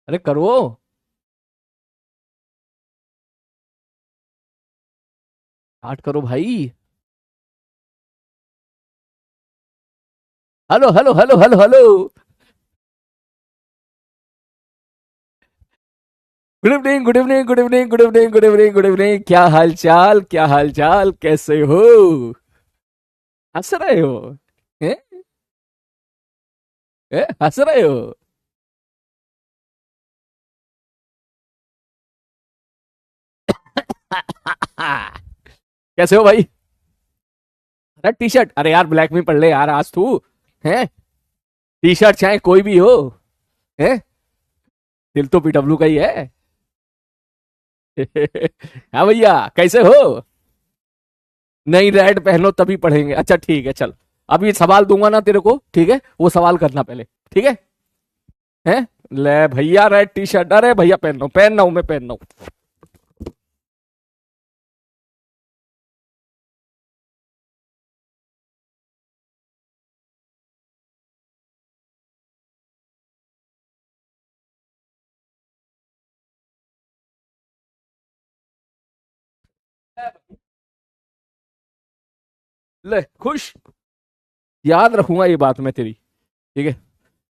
अरे करो। स्टार्ट करो भाई। Hello hello hello hello hello. Good evening good evening good evening good evening good evening good evening. क्या हाल चाल, क्या हाल चाल, कैसे हो? हंस रहे हो? हैं? हैं? हंस रहे हो? कैसे हो भाई? अरे टी शर्ट, अरे यार ब्लैक में पढ़ ले यार आज तू। हैं? टी शर्ट चाहे कोई भी हो। हैं? दिल तो पीडब्ल्यू का ही है। हाँ भैया, कैसे हो? नहीं, रेड पहनो तभी पढ़ेंगे। अच्छा ठीक है, चल। अभी सवाल दूंगा ना तेरे को, ठीक है? वो सवाल करना पहले। ठीक है? हैं? ले भैया, रेड टी शर्ट, अरे भैया पहन रहा हूं, मैं पहन रहा हूं। ले खुश। याद रखूंगा ये बात मैं तेरी। ठीक है?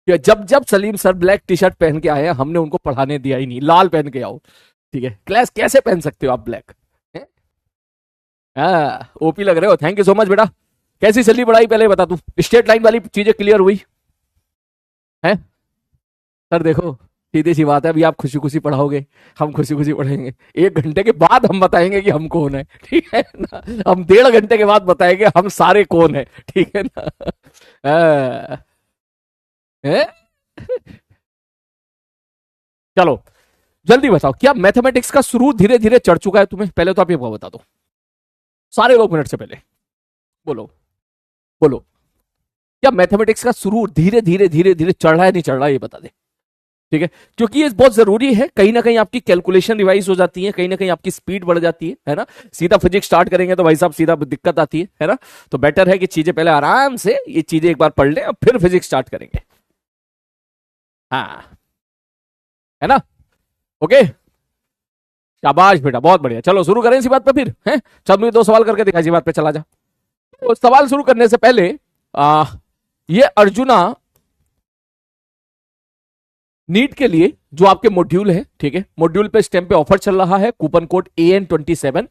कि जब जब Salim sir black T shirt पहन के आए हैं, हमने उनको पढ़ाने दिया ही नहीं, लाल पहन के आओ। ठीक है? क्लास कैसे पहन सकते हो आप ब्लैक? हाँ, ओपी लग रहे हो। थैंक यू सो मच बेटा। कैसी चली पढ़ाई पहले बता तू। स्टेट लाइन वाली चीजें क्लियर हुई? है? सर देखो, सीधी सी बात है, अभी आप खुशी खुशी पढ़ाओगे, हम खुशी खुशी पढ़ेंगे। 1 घंटे के बाद हम बताएंगे कि हम कौन है, ठीक है ना? हम 1.5 घंटे के बाद बताएंगे हम सारे कौन है, ठीक है ना? हाँ, है? चलो, जल्दी बताओ, क्या मैथमेटिक्स का शुरू धीरे धीरे चढ़ चुका है तुम्हें? पहले तो आप ये बता दो, सारे लोग मिनट से पहले। बोलो, बोलो। क्या मैथमेटिक्स का शुरू धीरे धीरे धीरे धीरे चढ़ रहा है, नहीं चढ़ रहा है, ये बता दे। ठीक है? क्योंकि ये बहुत जरूरी है, कहीं ना कहीं आपकी कैलकुलेशन रिवाइज हो जाती है, कहीं ना कहीं आपकी स्पीड बढ़ जाती है ना? सीधा फिजिक्स स्टार्ट करेंगे तो भाई साहब सीधा दिक्कत आती है ना? तो बेटर है कि चीजें पहले आराम से ये चीजें एक बार पढ़ लें और फिर फिजिक्स स्टार्ट करेंगे। हाँ, है ना? ओके। शाबाश बेटा, बहुत बढ़िया। चलो शुरू करें इसी बात पे फिर, हैं? चल मुझे 2 सवाल करके दिखा, इसी बात पे चला जा। तो सवाल शुरू करने से पहले आ, ये अर्जुना नीट के लिए जो आपके मॉड्यूल है, ठीक है, मॉड्यूल पे इस टाइम पे ऑफर चल रहा है, कूपन कोड AN27,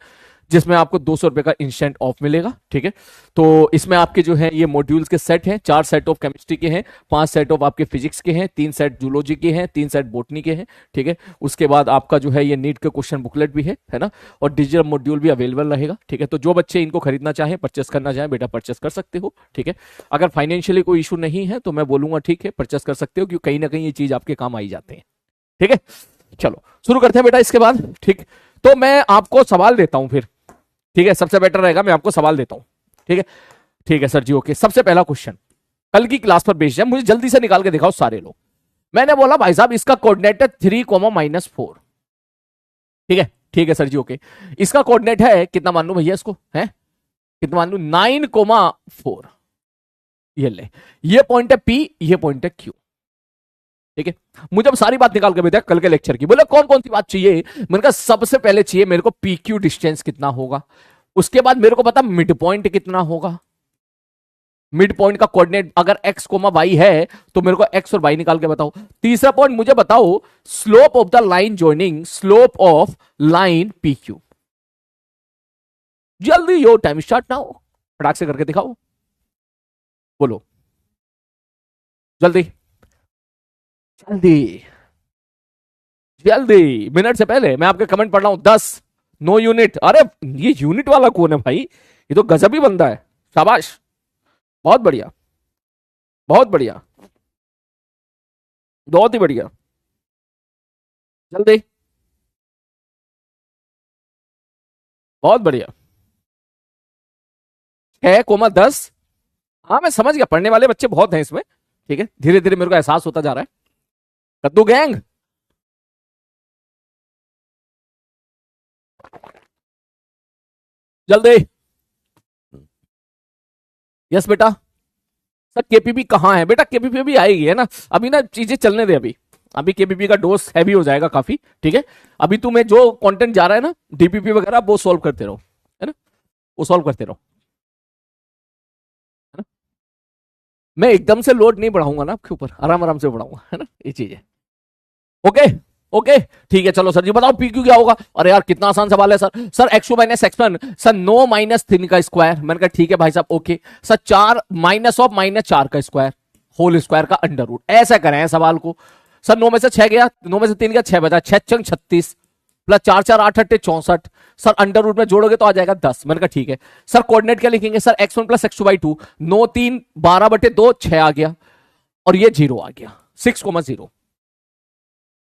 जिसमें आपको 200 रुपए का इंस्टेंट ऑफ मिलेगा। ठीक है? तो इसमें आपके जो है ये मॉड्यूल्स के सेट हैं, 4 सेट ऑफ केमिस्ट्री के हैं, 5 सेट ऑफ आपके फिजिक्स के हैं, 3 सेट जूलॉजी के हैं, 3 सेट बोटनी के हैं। ठीक है? उसके बाद आपका जो है ये नीट के क्वेश्चन बुकलेट भी है ना? और डिजिटल मॉड्यूल भी अवेलेबल रहेगा। ठीक है? तो जो बच्चे इनको खरीदना चाहें, परचेस करना चाहें, बेटा परचेस कर सकते हो। ठीक है? अगर फाइनेंशियली कोई इशू नहीं है तो मैं बोलूंगा ठीक है, परचेस कर सकते हो, क्योंकि कहीं ना कहीं ये चीज आपके काम आई जाते हैं। ठीक है? चलो शुरू करते हैं बेटा इसके बाद। ठीक? तो मैं आपको सवाल देता हूं फिर। ठीक है? सबसे बेटर रहेगा मैं आपको सवाल देता हूं। ठीक है? ठीक है सर जी, ओके। सबसे पहला क्वेश्चन कल की क्लास पर बेस्ड है, मुझे जल्दी से निकाल के दिखाओ सारे लोग। मैंने बोला भाई साहब इसका कोऑर्डिनेट है 3, -4। ठीक है? ठीक है सर जी, ओके। इसका कोऑर्डिनेट है कितना मान लू भैया इसको, है कितना मान लू? 9, 4। ये ले, ये पॉइंट है P, ये पॉइंट है Q। ठीक है? मुझे अब सारी बात निकाल के भेजा कल के लेक्चर की। बोले कौन कौन सी बात चाहिए? मैंने कहा सबसे पहले चाहिए मेरे को PQ डिस्टेंस कितना होगा। उसके बाद मेरे को पता मिड पॉइंट कितना होगा। मिड पॉइंट का कोऑर्डिनेट अगर एक्स कोमा वाई है तो मेरे को एक्स और वाई निकाल के बताओ। तीसरा पॉइंट मुझे बताओ slope of the line joining, slope of line PQ। जल्दी, यो टाइम स्टार्ट नाउ। फटाक से करके दिखाओ, बोलो जल्दी, जल्दी, जल्दी। मिनट से पहले मैं आपके कमेंट पढ़ रहा हूं। 10, नो यूनिट। अरे ये यूनिट वाला कौन है भाई? ये तो गजब ही बंदा है। शाबाश, बहुत बढ़िया, बहुत बढ़िया, बहुत ही बढ़िया। जल्दी, बहुत बढ़िया। 6, 10। हाँ मैं समझ गया, पढ़ने वाले बच्चे बहुत हैं इसमें। ठीक है? धीरे धीरे मेरे को एहसास होता जा रहा है। कद्दू गैंग, जल्दी। यस बेटा। सर केपीपी कहाँ है? बेटा केपीपी भी आएगी, है ना? अभी ना चीजें चलने दे अभी। अभी केबीपी का डोज हैवी हो जाएगा काफी, ठीक है। अभी तुम्हें जो कंटेंट जा रहा है ना डीपीपी वगैरह, वो सॉल्व करते रहो, है ना, वो सॉल्व करते रहो, है ना। मैं एकदम से लोड नहीं बढ़ाऊंगा ना आपके ऊपर, आराम आराम से बढ़ाऊंगा, है ना, ये चीज है। ओके ओके ठीक है। चलो सर जी बताओ पीक्यू क्या होगा। अरे यार कितना आसान सवाल है sir. Sir x two minus x one, sir 9 minus 3 का स्क्वायर। मैंने कहा ठीक है भाई साहब okay. Sir 4 minus of minus 4 का स्क्वायर होल स्क्वायर का अंडर रूट, ऐसा करें सवाल को। सर 9 में से 6 गया, 9 में से 3 गया, 6 बचा, 6 चंग 36 प्लस 4 4 8 8 64। सर अंडर रूट में जोड़ोगे तो आ जाएगा 10। मैंने कहा ठीक है। सर कोऑर्डिनेट क्या लिखेंगे। Sir x1 plus x2 by 2, 9 3 12/2 6 आ गया और ये 0 आ गया, 6,0।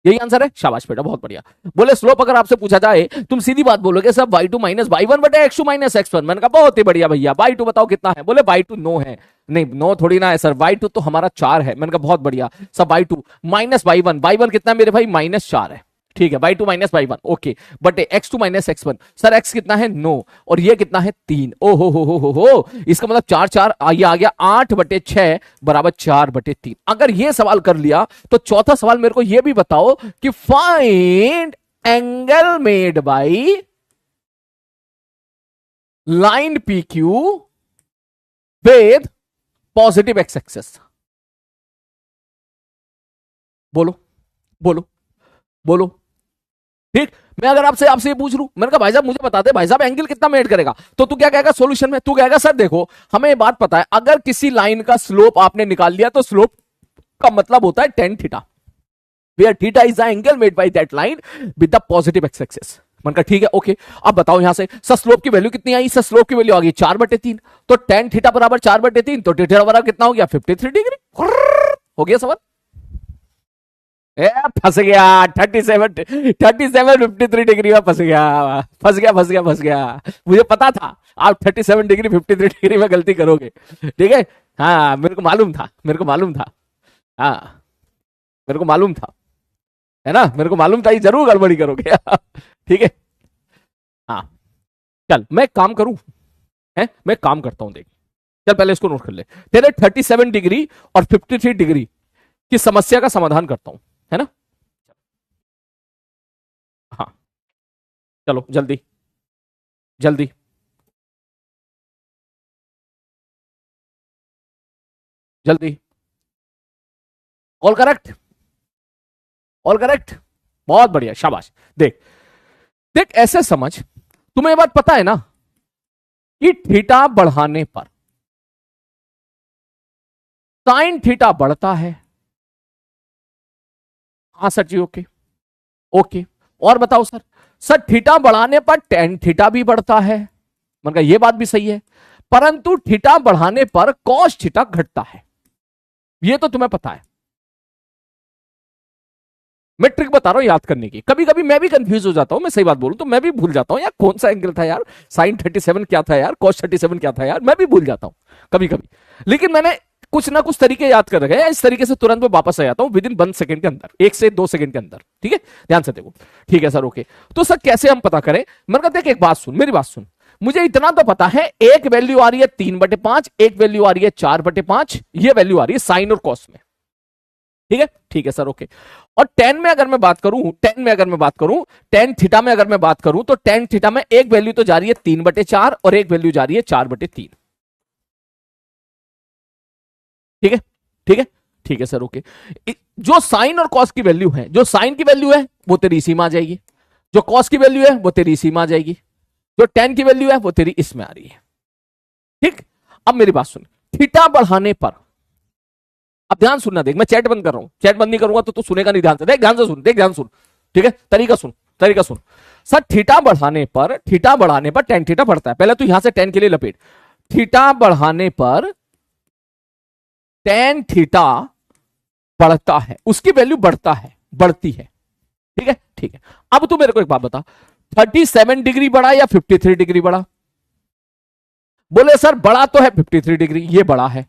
यही आंसर है, शाबाश बेटा बहुत बढ़िया। बोले स्लोप अगर आपसे पूछा जाए तुम सीधी बात बोलोगे सर y2 माइनस y1 बटे x2 माइनस x1। मैंने कहा बहुत ही बढ़िया भैया। y2 बताओ कितना है। बोले y2 9 है। नहीं 9 थोड़ी ना है सर, y2 तो हमारा 4 है। मैंने कहा बहुत बढ़िया। Sir y2 minus y1, y1 कितना है मेरे भाई माइनस 4 है, ठीक है। y2 माइनस y1 ओके बटे x2 minus x1। Sir x कितना है 9 और ये कितना है 3। ओ हो इसका मतलब 4 4 ये आ गया 8/6 बराबर 4/3। अगर ये सवाल कर लिया तो चौथा सवाल मेरे को ये भी बताओ कि find angle made by line PQ with positive x axis. बोलो बोलो बोलो। ठीक, मैं अगर आपसे ये पूछ लूं, मैंने कहा भाई साहब मुझे बता दे भाई साहब एंगल कितना मेड करेगा, तो तू क्या कहेगा सॉल्यूशन में। तू कहेगा सर देखो हमें ये बात पता है अगर किसी लाइन का स्लोप आपने निकाल लिया तो स्लोप का मतलब होता है tan theta, where theta is the angle made by that line with the positive x axis. मैंने कहा ठीक है ओके। अब बताओ यहां से सर स्लोप की वैल्यू कितनी आई। सर स्लोप की वैल्यू आ गई 4/3, तो tan थीटा बराबर 4/3, तो थीटा बराबर कितना हो गया 53 डिग्री। हो गया सवाल। फंस गया 53 डिग्री में फंस गया। मुझे पता था आप 37 डिग्री 53 डिग्री में गलती करोगे, ठीक है। हाँ मेरे को मालूम था हाँ मेरे को मालूम था, है ना, मेरे को मालूम था ये जरूर गड़बड़ी करोगे ठीक है। हाँ चल मैं काम करूं, है मैं काम करता हूं। देख चल पहले इसको नोट कर ले। तेरे 37 डिग्री और 53 डिग्री की समस्या का समाधान करता हूं, है ना। हाँ चलो जल्दी जल्दी जल्दी। ऑल करेक्ट ऑल करेक्ट, बहुत बढ़िया शाबाश। देख देख ऐसे समझ, तुम्हें ये बात पता है ना कि थीटा बढ़ाने पर साइन थीटा बढ़ता है। हाँ सर जी ओके ओके। और बताओ सर। सर थीटा बढ़ाने पर टेन थीटा भी बढ़ता है। मैंने कहा ये बात भी सही है, परंतु थीटा बढ़ाने पर कॉस थीटा घटता है, ये तो तुम्हें पता है। मैं ट्रिक बता रहा हूं याद करने की। कभी कभी मैं भी कंफ्यूज हो जाता हूं, मैं सही बात बोलूं तो मैं भी भूल जाता हूं यार कौन सा एंगल था यार, साइन 37 क्या था यार, कॉस 37 क्या था यार, मैं भी भूल जाता हूं कभी कभी। लेकिन मैंने कुछ ना कुछ तरीके याद कर रखे हैं, इस तरीके से तुरंत मैं वापस आ जाता हूं विद इन 1 सेकंड के अंदर, 1 से 2 सेकंड के अंदर, ठीक है। ध्यान से देखो, ठीक है सर ओके। तो सर कैसे हम पता करें। मैंने कहा देख एक बात सुन, मेरी बात सुन। मुझे इतना तो पता है एक वैल्यू आ रही है 3/5, एक वैल्यू आ रही है 4/5, ये वैल्यू आ रही है साइन और कॉस में, ठीक है सर ओके। और टेन में अगर मैं बात करूं, टेन थीटा में अगर मैं बात करूं तो टेन थीटा में एक वैल्यू तो जा रही है 3/4 और एक वैल्यू जा रही है 4/3, ठीक है सर ओके। जो साइन और कॉस की वैल्यू है, जो साइन की वैल्यू है वो तेरी इसी में आ जाएगी, जो कॉस की वैल्यू है वो तेरी इसी में आ जाएगी, जो टेन की वैल्यू है वो तेरी इसमें आ रही है, ठीक। अब मेरी बात सुन, थीटा बढ़ाने पर, अब ध्यान सुनना, देख मैं चैट बंद कर रहा हूं, चैट बंद नहीं करूंगा तो तू सुनेगा नहीं ध्यान से। देख ध्यान से सुन, देख ध्यान सुन, ठीक है। तरीका सुन। सर थीटा बढ़ाने पर टेन थीटा बढ़ता है। पहले तू यहां से टेन के लिए लपेट। थीटा बढ़ाने पर टेन थीटा बढ़ता है, उसकी वैल्यू बढ़ती है, ठीक है। अब तू मेरे को एक बात बता, 37 डिग्री बढ़ा या 53 डिग्री बढ़ा। बोले सर बड़ा तो है 53 डिग्री, ये बड़ा है,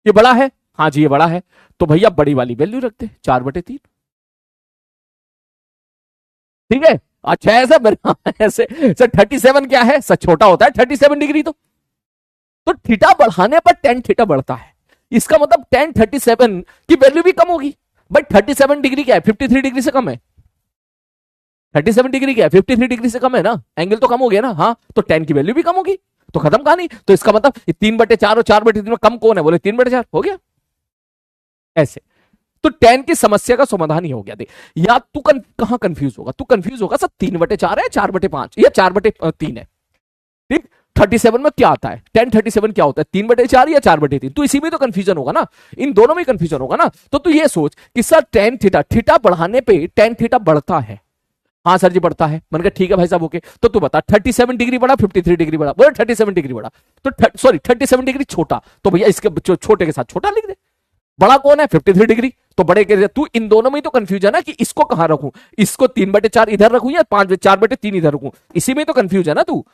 ये बड़ा है, हाँ जी ये बड़ा है, तो भैया बड़ी वाली वैल्यू रखते 4/3, ठीक है। अच्छा ऐसे सर 37 क्या है सर, छोटा होता है 37 डिग्री, तो थीटा बढ़ाने पर टेन थीटा बढ़ता है, इसका मतलब tan 37 की वैल्यू भी कम होगी। बट 37 डिग्री क्या है, 53 डिग्री से कम है। 37 डिग्री क्या है, 53 डिग्री से कम है ना, एंगल तो कम हो गया ना। हाँ, तो tan की वैल्यू भी कम होगी, तो खत्म कहानी। तो इसका मतलब 3/4 और 4/3 में कम कौन है, बोले 3/4 हो गया ऐसे। तो tan की समस्या का समाधान ही हो गया। देख, या तू कहां कंफ्यूज होगा, तू कंफ्यूज होगा सर 3/4 है, 4/5 या 4/3 है। ठीक, 37 में क्या आता है, tan 37 क्या होता है, 3/4 या 4/3। तो इसी में तो कंफ्यूजन होगा ना, इन दोनों में कंफ्यूजन होगा ना। तो तू ये सोच कि सर tan थीटा, थीटा बढ़ाने पे tan थीटा बढ़ता है। हाँ सर जी बढ़ता है। मैंने कहा ठीक है भाई साहब ओके। तो तू बता 37 डिग्री बढ़ा, 53 डिग्री बढ़ा, बोले 37 डिग्री बढ़ा, तो सॉरी 37 डिग्री छोटा, तो भैया इसके छोटे के साथ छोटा लिख दे। बड़ा कौन है, 53 डिग्री, तो बड़े के। तू इन दोनों में तो कंफ्यूज है ना कि इसको कहां रखूं, इसको 3/4 इधर रखूं या 4/3 इधर रखूं, इसी में तो कंफ्यूज है ना तू।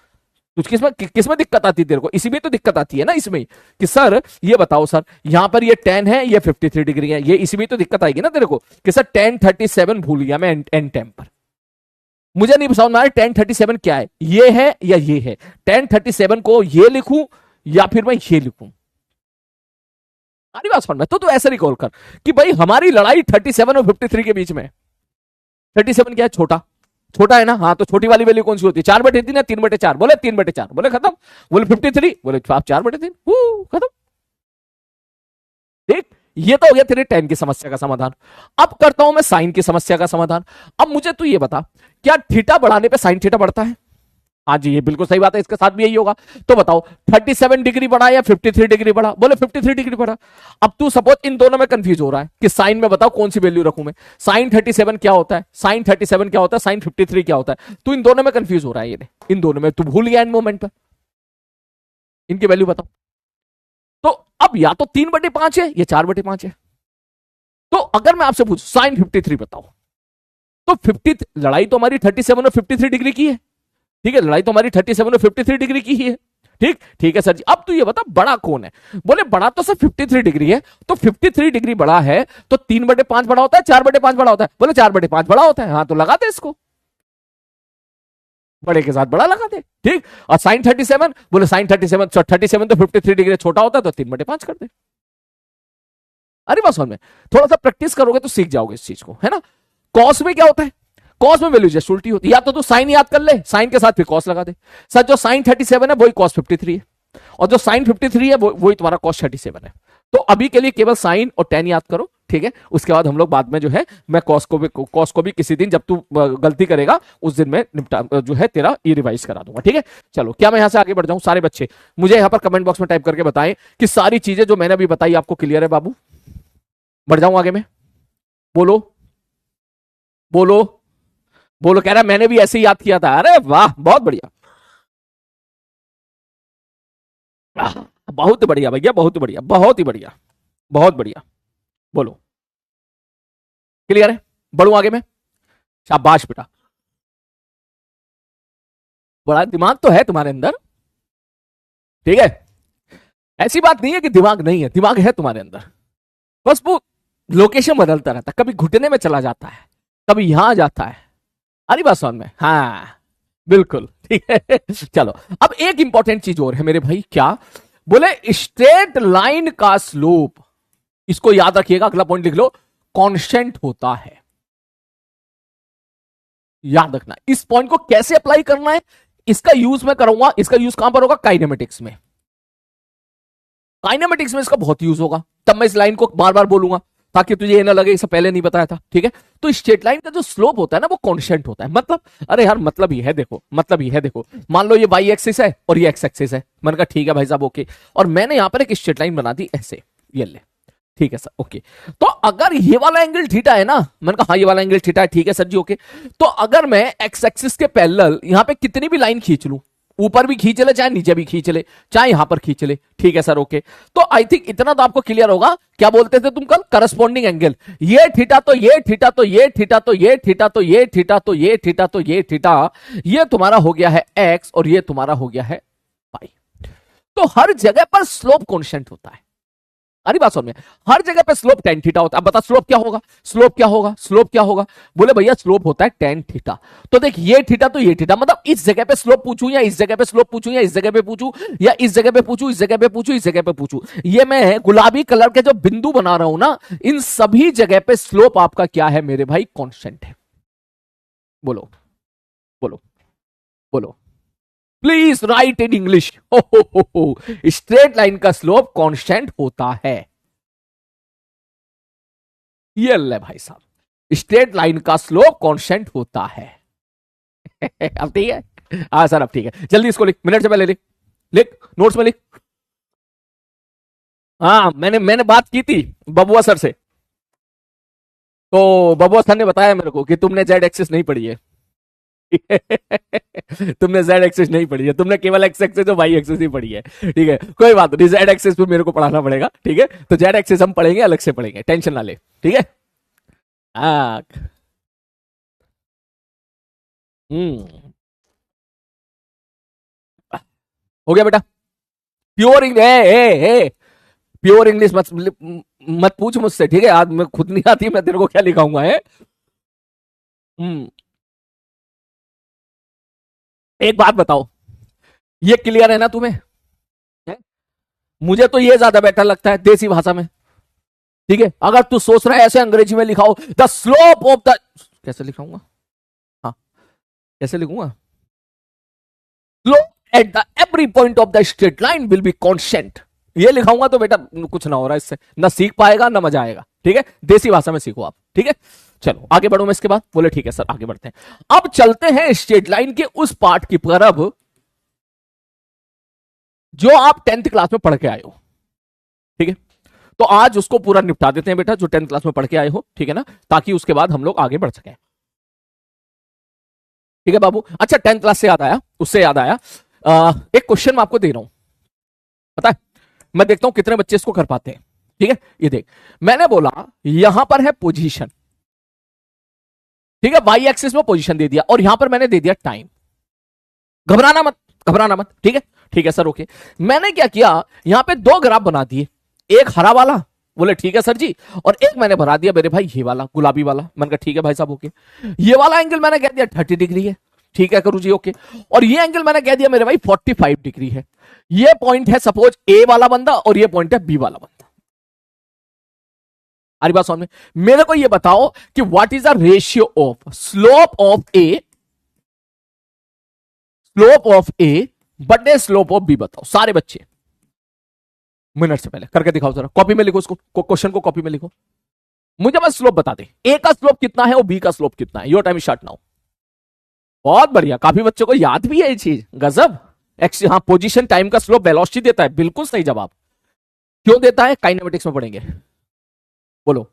तुझ किसमें दिक्कत आती है तेरे को, इसी में तो दिक्कत आती है ना इसमें, कि सर ये बताओ सर यहां पर ये tan है, ये 53 डिग्री है, ये इसी में तो दिक्कत आएगी ना तेरे को, कि सर tan 37 भूल गया मैं एन टाइम पर, मुझे नहीं समझ में आ रहा tan 37 क्या है, ये है या ये है। tan 37 को ये लिखूं या फिर मैं ये लिखूं, सारी बात समझ में। तो ऐसा रिकॉल कर कि भाई हमारी लड़ाई 37 और 53 के बीच में। 37 क्या है, छोटा, छोटा है ना। हाँ, तो छोटी वाली वैल्यू कौन सी होती है, 4/3 या 3/4, बोले 3/4, बोले खत्म। बोले 53, बोले आप 4/3, खत्म। ठीक, ये तो हो गया तेरे tan की समस्या का समाधान। अब करता हूं मैं साइन की समस्या का समाधान। अब मुझे तू ये बता, क्या थीटा बढ़ाने पे साइन थीटा बढ़ता है। हाँ जी, ये बिल्कुल सही बात है, इसके साथ भी यही होगा। तो बताओ 37 डिग्री बढ़ा या 53 डिग्री बढ़ा, बोले 53 डिग्री बढ़ा। अब तू सपोज इन दोनों में कंफ्यूज हो रहा है कि साइन में बताओ कौन सी वैल्यू रखूं मैं, साइन 37 क्या होता है, साइन 37 क्या होता है, साइन 53 क्या होता है। तू इन दोनों में कंफ्यूज हो रहा है, ये इन दोनों में तू भूल गया इन मोमेंट पर, इनकी वैल्यू बताओ। तो अब या तो 3/5 है या 4/5 है। तो अगर मैं आपसे पूछूं साइन 53 बताओ, तो 50 लड़ाई तो हमारी 37 और 53 डिग्री की है। ठीक है, लड़ाई तो हमारी 37 और 53 डिग्री की ही है। ठीक, ठीक है सर जी। अब तू ये बता बड़ा कौन है, बोले बड़ा तो सर 53 डिग्री है। तो 53 डिग्री बड़ा है तो 3/5 बड़ा होता है, 4/5 बड़ा होता है, बोले 4/5 बड़ा होता है। हाँ, तो लगा दे इसको, बड़े के साथ बड़ा लगा दे। ठीक, और साइन 37, बोले साइन 37 तो 53 डिग्री छोटा होता है, तो 3/5 कर दे। अरे बस में थोड़ा सा प्रैक्टिस करोगे तो सीख जाओगे इस चीज को, है ना। कॉस में क्या होता है, कॉस में वैल्यू जस्ट उल्टी होती है। या तो तू साइन याद कर ले, साइन के साथ फिर कॉस लगा दे। सर जो साइन 37 है वही कॉस 53 है, और जो साइन 53 है वही तुम्हारा कॉस 37 है। तो अभी के लिए केवल साइन और tan याद करो, ठीक है। उसके बाद हम लोग बाद में जो है मैं कॉस को भी किसी दिन जब तू गलती करेगा उस दिन में निपटा जो है तेरा ये रिवाइज करा दूंगा, ठीक है। चलो, क्या मैं यहां से आगे बढ़ जाऊं। सारे बच्चे मुझे यहां पर कमेंट बॉक्स में टाइप करके बताएं कि सारी चीजें जो मैंने अभी बताई आपको क्लियर है बाबू। बढ़ जाऊं आगे में, बोलो बोलो बोलो। कह रहा मैंने भी ऐसे ही याद किया था। अरे वाह, बहुत बढ़िया, बहुत बढ़िया भैया, बहुत बढ़िया, बहुत ही बढ़िया, बहुत बढ़िया। बोलो क्लियर है, बढ़ू आगे में। शाबाश बेटा, बड़ा दिमाग तो है तुम्हारे अंदर, ठीक है। ऐसी बात नहीं है कि दिमाग नहीं है, दिमाग है तुम्हारे अंदर, बस वो लोकेशन बदलता रहता है, कभी घुटने में चला जाता है, कभी यहां जाता है। अरे बात समझ में, हाँ बिल्कुल ठीक है। चलो, अब एक इंपॉर्टेंट चीज और है मेरे भाई, क्या बोले, स्ट्रेट लाइन का स्लोप, इसको याद रखिएगा, अगला पॉइंट लिख लो, कांस्टेंट होता है। याद रखना इस पॉइंट को कैसे अप्लाई करना है, इसका यूज मैं करूंगा। इसका यूज कहां पर होगा, काइनेमेटिक्स में। काइनेमेटिक्स में इसका बहुत यूज होगा, तब मैं इस लाइन को बार बार बोलूंगा ताकि तुझे ये ना लगे इसे पहले नहीं बताया था, ठीक है। तो स्ट्रेट लाइन का जो स्लोप होता है ना वो कांस्टेंट होता है। मतलब, अरे यार मतलब ये है, देखो मतलब ये है, देखो मान लो ये वाई एक्सिस है और ये एक्स एक्सिस है। मैंने कहा ठीक है भाई साहब ओके, और मैंने यहां पर एक स्ट्रेट लाइन बना दी ऐसे, ये ले, ठीक है सर ओके। तो अगर ये वाला एंगल थीटा है ना, मैंने कहा हाँ ये वाला एंगल थीटा है, ठीक है सर जी ओके। तो अगर मैं एक्स एक्सिस के पैरेलल यहां पे कितनी भी लाइन खींच लूं, ऊपर भी खींच ले चाहे नीचे भी खींच ले चाहे यहां पर खींच ले, ठीक है सर ओके। तो आई थिंक इतना तो आपको क्लियर होगा, क्या बोलते थे तुम कल, करस्पॉन्डिंग एंगल। ये थीटा तो ये थीटा तो ये थीटा तो ये थीटा तो ये थीटा तो ये थीटा तो ये थीटा, ये तुम्हारा हो गया है एक्स और ये तुम्हारा हो गया है वाई। तो हर जगह पर स्लोप कांस्टेंट होता है। अरे बात समझ में, हर जगह पे स्लोप टेन थीटा होता है। अब बता स्लोप क्या होगा, स्लोप क्या होगा, स्लोप क्या होगा? बोले भैया स्लोप होता है टेन थीटा। तो देख ये थीटा तो ये थीटा, मतलब इस जगह पे स्लोप पूछूं या इस जगह पे स्लोप पूछूं या इस जगह पे पूछूं या इस जगह पे पूछूं, इस जगह पे पूछूं, इस जगह पे पूछूं, ये मैं गुलाबी कलर के जो बिंदु बना रहा हूं ना, इन सभी जगह पे स्लोप आपका क्या है मेरे भाई? कांस्टेंट है। बोलो बोलो बोलो, प्लीज राइट इन इंग्लिश। हो स्ट्रेट लाइन का स्लोप कांस्टेंट होता है। ये ले भाई साहब, स्ट्रेट लाइन का स्लोप कांस्टेंट होता है। अब ठीक है, हाँ सर अब ठीक है, जल्दी इसको लिख, मिनट से पहले लिख, लिख नोट्स में लिख। हाँ मैंने बात की थी बबुआ सर से, तो बबुआ सर ने बताया मेरे को कि तुमने जेड एक्सिस नहीं पढ़ी है। तुमने जेड एक्सिस नहीं पढ़ी है, तुमने केवल एक्स एक्सिस और वाई एक्सिस ही पढ़ी है। ठीक है कोई बात नहीं, जेड एक्सिस पे मेरे को पढ़ाना पड़ेगा। ठीक है तो जेड एक्सिस हम पढ़ेंगे, अलग से पढ़ेंगे, टेंशन ना ले। ठीक है हाँ। हम्म, हो गया बेटा। प्योर इंग्लिश, प्योर इंग्लिश मत मत पूछ मुझसे, ठीक है? आज मैं खुद नहीं आती, मैं तेरे को क्या लिखाऊंगा है। हम्म, एक बात बताओ, ये क्लियर है ना तुम्हें? है? मुझे तो ये ज्यादा बेटर लगता है देसी भाषा में। ठीक है अगर तू सोच रहा है ऐसे अंग्रेजी में लिखाओ, द स्लोप ऑफ द, कैसे लिखाऊंगा? हाँ कैसे लिखूंगा? Slope at the every point of the straight line will be constant. ये लिखाऊंगा तो बेटा कुछ ना हो रहा है इससे, ना सीख पाएगा ना मजा आएगा। ठीक है देसी भाषा में सीखो आप। ठीक है चलो आगे बढ़ो मैं इसके बाद। बोले ठीक है सर आगे बढ़ते हैं। अब चलते हैं स्ट्रेट लाइन के उस पार्ट की तरफ जो आप 10th क्लास में पढ़ के आए हो। ठीक है तो आज उसको पूरा निपटा देते हैं बेटा, जो 10th क्लास में पढ़ के आए हो। ठीक है ना, ताकि उसके बाद हम लोग आगे बढ़ सकें। ठीक है बाबू, अच्छा 10th क्लास से याद आया, उससे याद आया, एक क्वेश्चन मैं आपको दे रहा हूं, पता है? मैं देखता हूं कितने बच्चे इसको कर पाते हैं। ठीक है ये देख, मैंने बोला यहां पर है पोजीशन, ठीक है, वाई एक्सिस में पोजीशन दे दिया और यहां पर मैंने दे दिया टाइम। घबराना मत, घबराना मत। ठीक है ठीक है सर ओके। मैंने क्या किया, यहां पे दो ग्राफ बना दिए, एक हरा वाला, बोले ठीक है सर जी, और एक मैंने बना दिया मेरे भाई ये वाला गुलाबी वाला। मैंने कहा ठीक है भाई साहब ओके। ये वाला एंगल मैंने कह दिया 30 डिग्री है, ठीक है करूँ जी ओके। और ये एंगल मैंने कह दिया मेरे भाई 45 डिग्री है। ये पॉइंट है सपोज ए वाला बंदा और ये पॉइंट है बी वाला बंदा। हमारी बात समझ में? मेरे को ये बताओ कि what is the ratio of slope of A बटे स्लोप ऑफ बी, बताओ सारे बच्चे मिनट से पहले करके दिखाओ जरा, कॉपी में लिखो इसको, क्वेश्चन को कॉपी में लिखो, मुझे बस स्लोप बता दे, ए का स्लोप कितना है और बी का स्लोप कितना है। Your time start now. बहुत बढ़िया, काफी बच्चों को याद भी है ये चीज, गजब। हाँ पोजीशन टाइम का स्लोप वेलोसिटी देता है, बिल्कुल सही जवाब। क्यों देता है? काइनेमेटिक्स में पढ़ेंगे। बोलो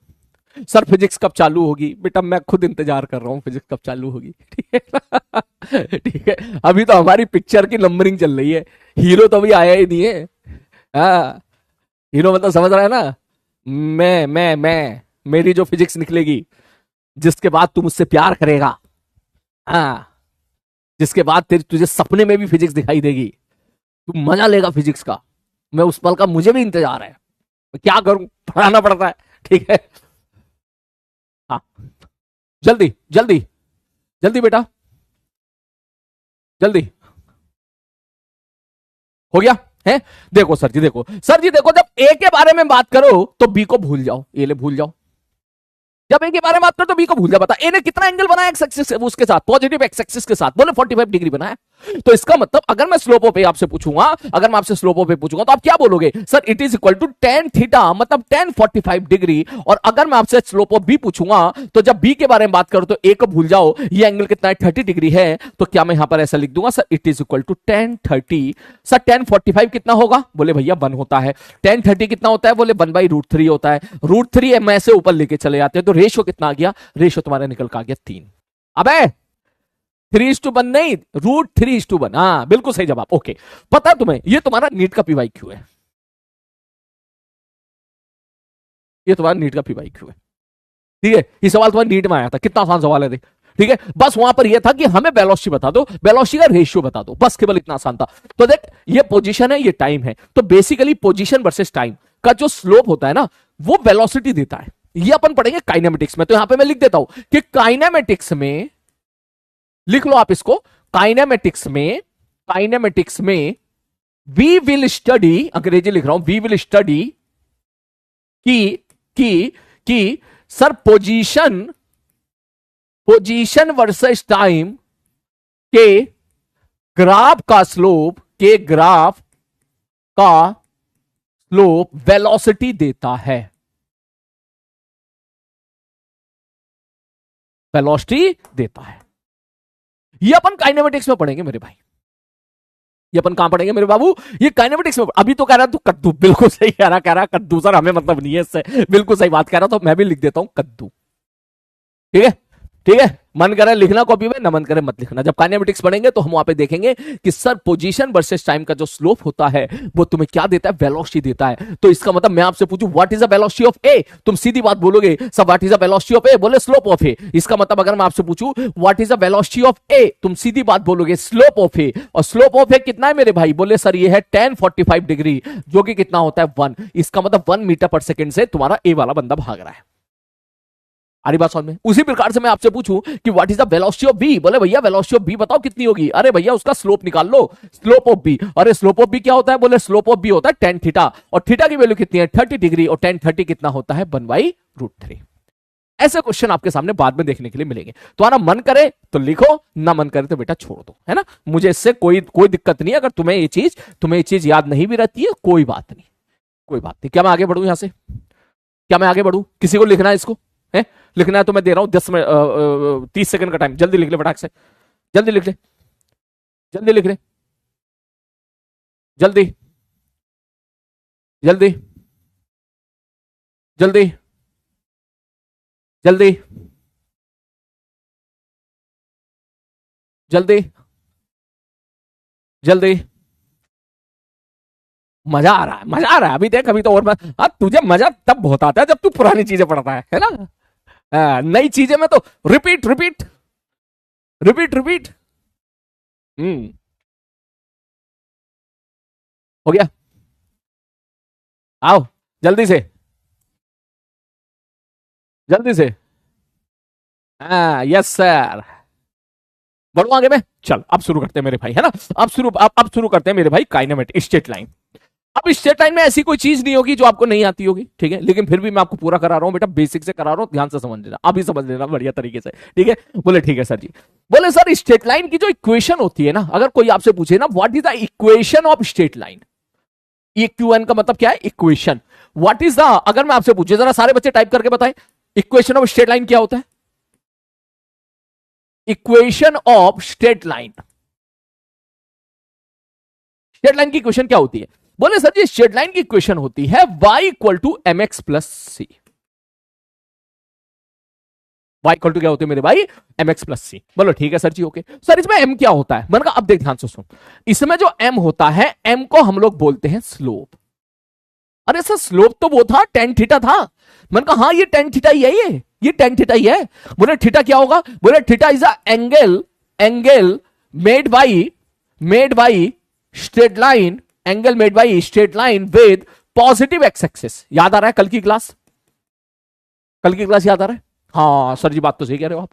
सर फिजिक्स कब चालू होगी? बेटा मैं खुद इंतजार कर रहा हूं फिजिक्स कब चालू होगी। ठीक है ठीक है अभी तो हमारी पिक्चर की नंबरिंग चल रही है, हीरो तो अभी आया ही नहीं है। हाँ हीरो मतलब समझ रहा है ना, मैं मेरी जो फिजिक्स निकलेगी, जिसके बाद तू मुझसे प्यार करेगा, हाँ जिसके बाद तुझे सपने में भी फिजिक्स दिखाई देगी, तू मजा लेगा फिजिक्स का। मैं उस पल का मुझे भी इंतजार है, मैं क्या करूं, पढ़ाना पड़ता है। ठीक है हाँ जल्दी जल्दी जल्दी बेटा जल्दी, हो गया है? देखो सर जी, देखो सर जी, देखो जब ए के बारे में बात करो तो बी को भूल जाओ, ए ले भूल जाओ। जब ए के बारे में बात करो तो बी को भूल जा। बता ए ने कितना एंगल बनाया एक्स एक्सिस उसके साथ, पॉजिटिव एक्स एक्सिस के साथ, बोले 45 डिग्री बनाया। तो इसका मतलब अगर मैं स्लोप ऑफ ए आपसे पूछूंगा, अगर मैं आपसे स्लोप ऑफ ए पूछूंगा तो आप क्या बोलोगे? Sir it is equal to tan theta, मतलब tan 45 डिग्री। और अगर मैं आपसे स्लोप ऑफ बी पूछूंगा तो जब बी के बारे में बात करूं तो ए को भूल जाओ, ये एंगल कितना है 30 डिग्री है, तो क्या मैं यहां पर ऐसा लिख दूंगा, sir it is equal to tan 30। Sir tan 45 कितना होगा? बोले भैया 1 होता है। tan 30 कितना होता है? बोले 1/√3 होता है। √3 है, मैं ऐसे ऊपर लेके चले जाते हैं, तो रेशियो कितना आ गया? रेशियो तुम्हारा निकल का आ गया 3। अबे 3:1 नहीं, √3:1। हाँ बिल्कुल सही जवाब, ओके। पता तुम्हें ये तुम्हारा नीट का PYQ है, ये तुम्हारा नीट का PYQ है। ठीक है ये सवाल तुम्हारे नीट में आया था, कितना आसान सवाल है देख। ठीक है बस वहां पर यह था कि हमें वेलोसिटी बता दो, वेलोसिटी का रेशियो बता दो, बस केवल इतना आसान था। तो देख ये पोजीशन है, ये टाइम है, तो बेसिकली पोजीशन वर्सेस टाइम, का जो स्लोप होता है ना वो वेलोसिटी देता है। ये अपन पढ़ेंगे काइनेमेटिक्स में। तो यहां पे मैं लिख देता हूं कि काइनेमेटिक्स में, लिख लो आप इसको, काइनेमेटिक्स में वी विल स्टडी, अंग्रेजी लिख रहा हूं, वी विल स्टडी कि सर पोजीशन वर्सेस टाइम के ग्राफ का स्लोप वेलोसिटी देता है, वेलोसिटी देता है। ये अपन काइनेमेटिक्स में पढ़ेंगे मेरे भाई, ये अपन कहां पढ़ेंगे मेरे बाबू, ये काइनेमेटिक्स में। अभी तो कह रहा तू कद्दू, बिल्कुल सही कह रहा कद्दू सर, हमें मतलब नहीं है इससे, बिल्कुल सही बात कह रहा, तो मैं भी लिख देता हूं कद्दू। ठीक है, ठीक है, मन करे लिखना कॉपी में, ना मन करे मत लिखना। जब काइनेमेटिक्स पढ़ेंगे तो हम वहां पे देखेंगे कि सर पोजीशन वर्सेस टाइम का जो स्लोप होता है वो तुम्हें क्या देता है, वेलोसिटी देता है। तो इसका मतलब मैं आपसे पूछूं what is the velocity of A, तुम सीधी बात बोलोगे sir what is the velocity of A, बोले स्लोप ऑफ ए। इसका मतलब अगर मैं आपसे पूछूं what is the velocity of A, तुम सीधी बात बोलोगे स्लोप ऑफ ए। और स्लोप ऑफ ए कितना है मेरे भाई, बोले सर ये है 1045 डिग्री, जो कि कितना होता है 1। इसका मतलब 1 मीटर पर सेकेंड से तुम्हारा ए वाला बंदा भाग रहा है। आ रही बात समझ में। उसी प्रकार से मैं आपसे पूछूं कि what is the velocity of B, बोले भैया वेलोसिटी ऑफ बी बताओ कितनी होगी, अरे भैया उसका स्लोप निकाल लो, स्लोप ऑफ बी। अरे स्लोप ऑफ बी क्या होता है, बोले स्लोप ऑफ बी होता है tan थीटा, और थीटा की वैल्यू कितनी है 30 डिग्री, और tan 30 कितना होता है 1/√3। ऐसे क्वेश्चन आपके सामने बाद में देखने के लिए मिलेंगे। तुम्हारा मन करे तो लिखो, ना मन करे तो बेटा छोड़ दो, है ना। मुझे इससे कोई दिक्कत नहीं है। अगर तुम्हें ये चीज याद नहीं भी रहती है, कोई बात नहीं, कोई बात नहीं। क्या मैं आगे बढ़ू यहां से, क्या मैं आगे बढ़ू, किसी को लिखना है इसको है, लिखना है तो मैं दे रहा हूं 30 सेकंड का टाइम, जल्दी लिख ले फटाक से, जल्दी लिख ले, जल्दी लिख ले, जल्दी जल्दी जल्दी जल्दी जल्दी जल्दी। मजा आ रहा है, मजा आ रहा है, अभी देख, अभी तो और तुझे मजा तब बहुत आता है जब तू पुरानी चीजें पढ़ता है ना। नई चीजें में तो रिपीट रिपीट रिपीट रिपीट। हो गया, आओ जल्दी से, जल्दी से। हाँ यस सर, बढ़ो आगे में, चल अब शुरू करते हैं मेरे भाई, है ना। अब शुरू करते हैं मेरे भाई काइनेमेटिक, स्ट्रेट लाइन। अब स्ट्रेट लाइन में ऐसी कोई चीज नहीं होगी जो आपको नहीं आती होगी, ठीक है, लेकिन फिर भी मैं आपको पूरा करा रहा हूं बेटा, बेसिक से करा रहा हूं, ध्यान से समझ लेना, अभी समझ लेना बढ़िया तरीके से, ठीक है। बोले ठीक है सर जी। बोले सर स्ट्रेट लाइन की जो इक्वेशन होती है ना, अगर कोई आपसे पूछे ना what is the equation of straight line, equation का मतलब क्या है, इक्वेशन। व्हाट इज द, अगर मैं आपसे पूछे, जरा सारे बच्चे टाइप करके बताएं, इक्वेशन ऑफ स्ट्रेट लाइन क्या होता है, equation of straight line, straight line की इक्वेशन क्या होती है। बोले सर जी स्ट्रेट लाइन की इक्वेशन होती है y equal to m x plus c. y equal to क्या होती है मेरे भाई, एम एक्स प्लस सी। बोलो ठीक है सर जी, ओके सर। इसमें m क्या होता है, मैंने कहा अब देख ध्यान से सुन, इसमें जो m होता है, m को हम लोग बोलते हैं स्लोप। अरे सर स्लोप तो वो था tan थीटा था, मैंने कहा हाँ ये tan थीटा ही है, ये tan थीटा ही है। बोले थीटा क्या होगा, बोले theta is a angle made by straight line, angle made by straight line with positive x axis. याद आ रहा है कल की क्लास, कल की क्लास याद आ रहा है, हाँ सर जी बात तो सही कह रहे हो आप।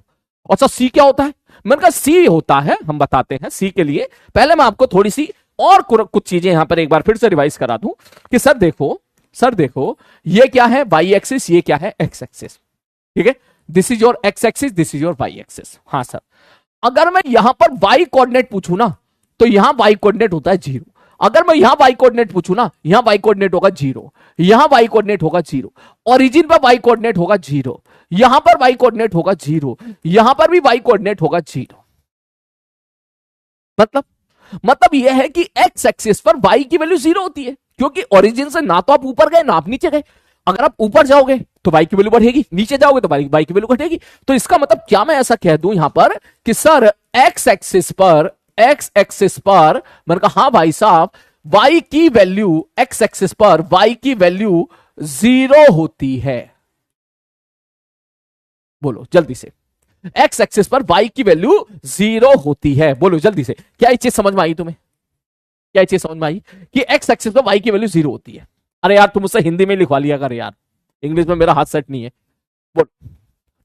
और सर सी क्या होता है, मैंने कहा सी होता है, हम बताते हैं सी के लिए। पहले मैं आपको थोड़ी सी और कुछ चीजें यहां पर एक बार फिर से रिवाइज करा दूं कि सर देखो ये क्या है वाई एक्सिस, ये क्या है एक्स एक्सिस, ठीक है। This is your x axis, this is your y axis. हाँ सर, अगर मैं यहां पर वाई कोऑर्डिनेट पूछूं ना, तो यहां वाई कोऑर्डिनेट होता है 0। अगर मैं यहां वाई कोऑर्डिनेट पूछूं ना, यहां वाई कोऑर्डिनेट होगा 0, यहां वाई कोऑर्डिनेट होगा 0, ओरिजिन पर वाई कोऑर्डिनेट होगा 0, यहां पर वाई कोऑर्डिनेट होगा 0, यहां पर भी वाई कोऑर्डिनेट होगा 0। मतलब यह है कि एक्स एक्सिस पर वाई की वैल्यू 0 होती है, क्योंकि ओरिजिन से ना तो आप ऊपर गए ना आप नीचे गए। अगर आप ऊपर जाओगे तो वाई की वैल्यू बढ़ेगी, नीचे जाओगे तो वाई की वैल्यू घटेगी। तो इसका मतलब क्या मैं ऐसा कह दूं यहां पर कि सर एक्स एक्सिस पर मैंने कहा हाँ भाई साहब, y की वैल्यू x एक्सिस पर y की वैल्यू 0 होती है। बोलो जल्दी से, x एक्सिस पर y की वैल्यू 0 होती है, बोलो जल्दी से। क्या ये चीज समझ में आई तुम्हें, क्या ये चीज समझ में आई कि x एक्सिस पर y की वैल्यू 0 होती है। अरे यार तुम मुझसे हिंदी में लिखवा लिया कर यार, इंग्लिश में मेरा हाथ सेट नहीं है। बोल